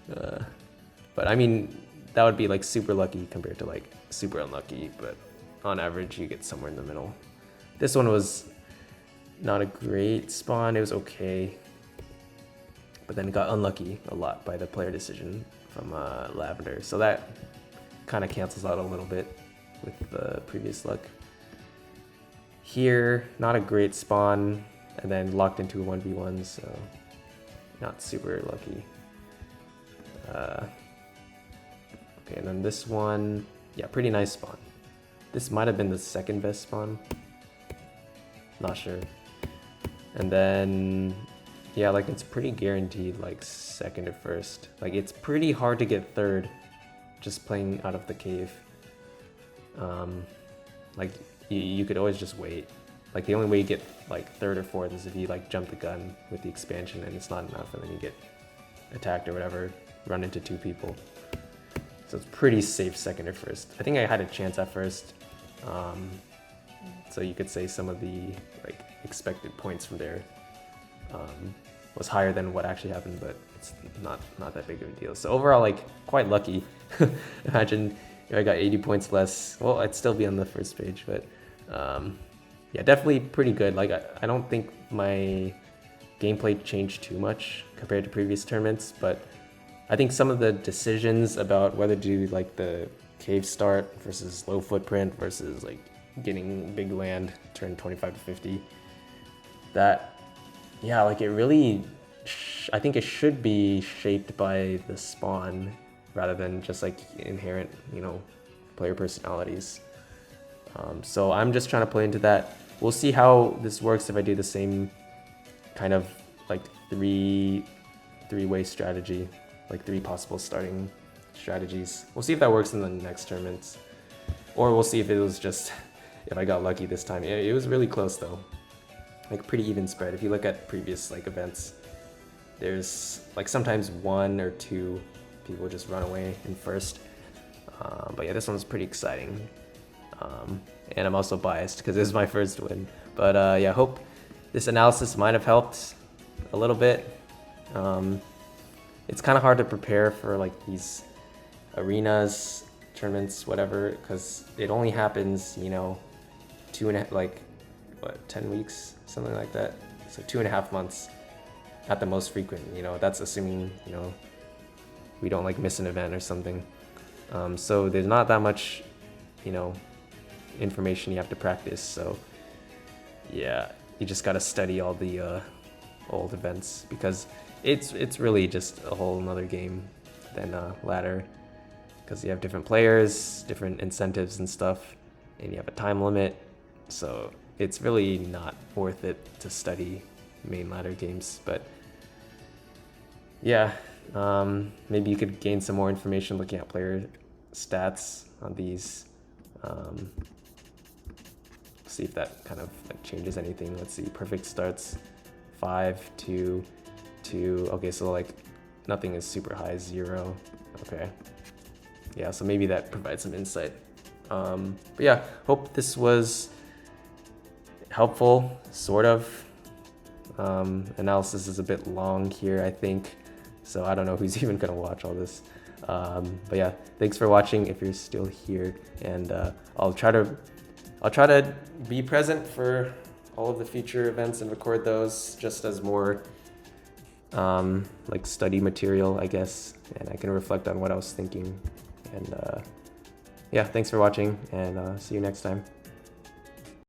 But I mean, that would be like super lucky compared to like super unlucky, but on average you get somewhere in the middle. This one was not a great spawn, it was okay. But then it got unlucky a lot by the player decision from lavender. So that kind of cancels out a little bit with the previous luck. Here, not a great spawn, and then locked into a 1v1, so not super lucky. Okay, and then this one, yeah, pretty nice spawn. This might have been the second best spawn. Not sure. And then, yeah, like it's pretty guaranteed like second or first. Like it's pretty hard to get third just playing out of the cave. Like you could always just wait. Like the only way you get like third or fourth is if you like jump the gun with the expansion and it's not enough, and then you get attacked or whatever, run into 2 people. So it's pretty safe second or first. I think I had a chance at first. So you could say some of the like expected points from there was higher than what actually happened, but it's not that big of a deal. So overall, like quite lucky. Imagine if I got 80 points less. Well, I'd still be on the first page, but yeah, definitely pretty good. Like I don't think my gameplay changed too much compared to previous tournaments, but I think some of the decisions about whether to do like the cave start versus low footprint versus like getting big land, turn 25 to 50, that, yeah, like it really I think it should be shaped by the spawn rather than just like inherent, you know, player personalities. So I'm just trying to play into that. We'll see how this works if I do the same kind of like three-way strategy, like 3 possible starting strategies. We'll see if that works in the next tournaments, or we'll see if it was just if I got lucky this time. It was really close though, like pretty even spread. If you look at previous like events, there's like sometimes 1 or 2 people just run away in first. But yeah, this one's pretty exciting. And I'm also biased because this is my first win. But yeah, hope this analysis might have helped a little bit. It's kind of hard to prepare for like these arenas, tournaments, whatever, because it only happens, you know, 10 weeks, something like that. So 2.5 months at the most frequent, you know, that's assuming, you know, we don't like miss an event or something. So there's not that much, you know, information you have to practice. So yeah, you just got to study all the old events, because it's really just a whole nother game than ladder, because you have different players, different incentives and stuff, and you have a time limit. So it's really not worth it to study main ladder games. But yeah, maybe you could gain some more information looking at player stats on these. See if that kind of like changes anything. Let's see, perfect starts 5, 2, 2. Okay, so like nothing is super high, 0. Okay, yeah, so maybe that provides some insight. But yeah, hope this was helpful, sort of. Analysis is a bit long here, I think, so I don't know who's even gonna watch all this. But yeah, thanks for watching if you're still here, and I'll try to be present for all of the future events and record those just as more like study material, I guess, and I can reflect on what I was thinking. And yeah, thanks for watching, and see you next time.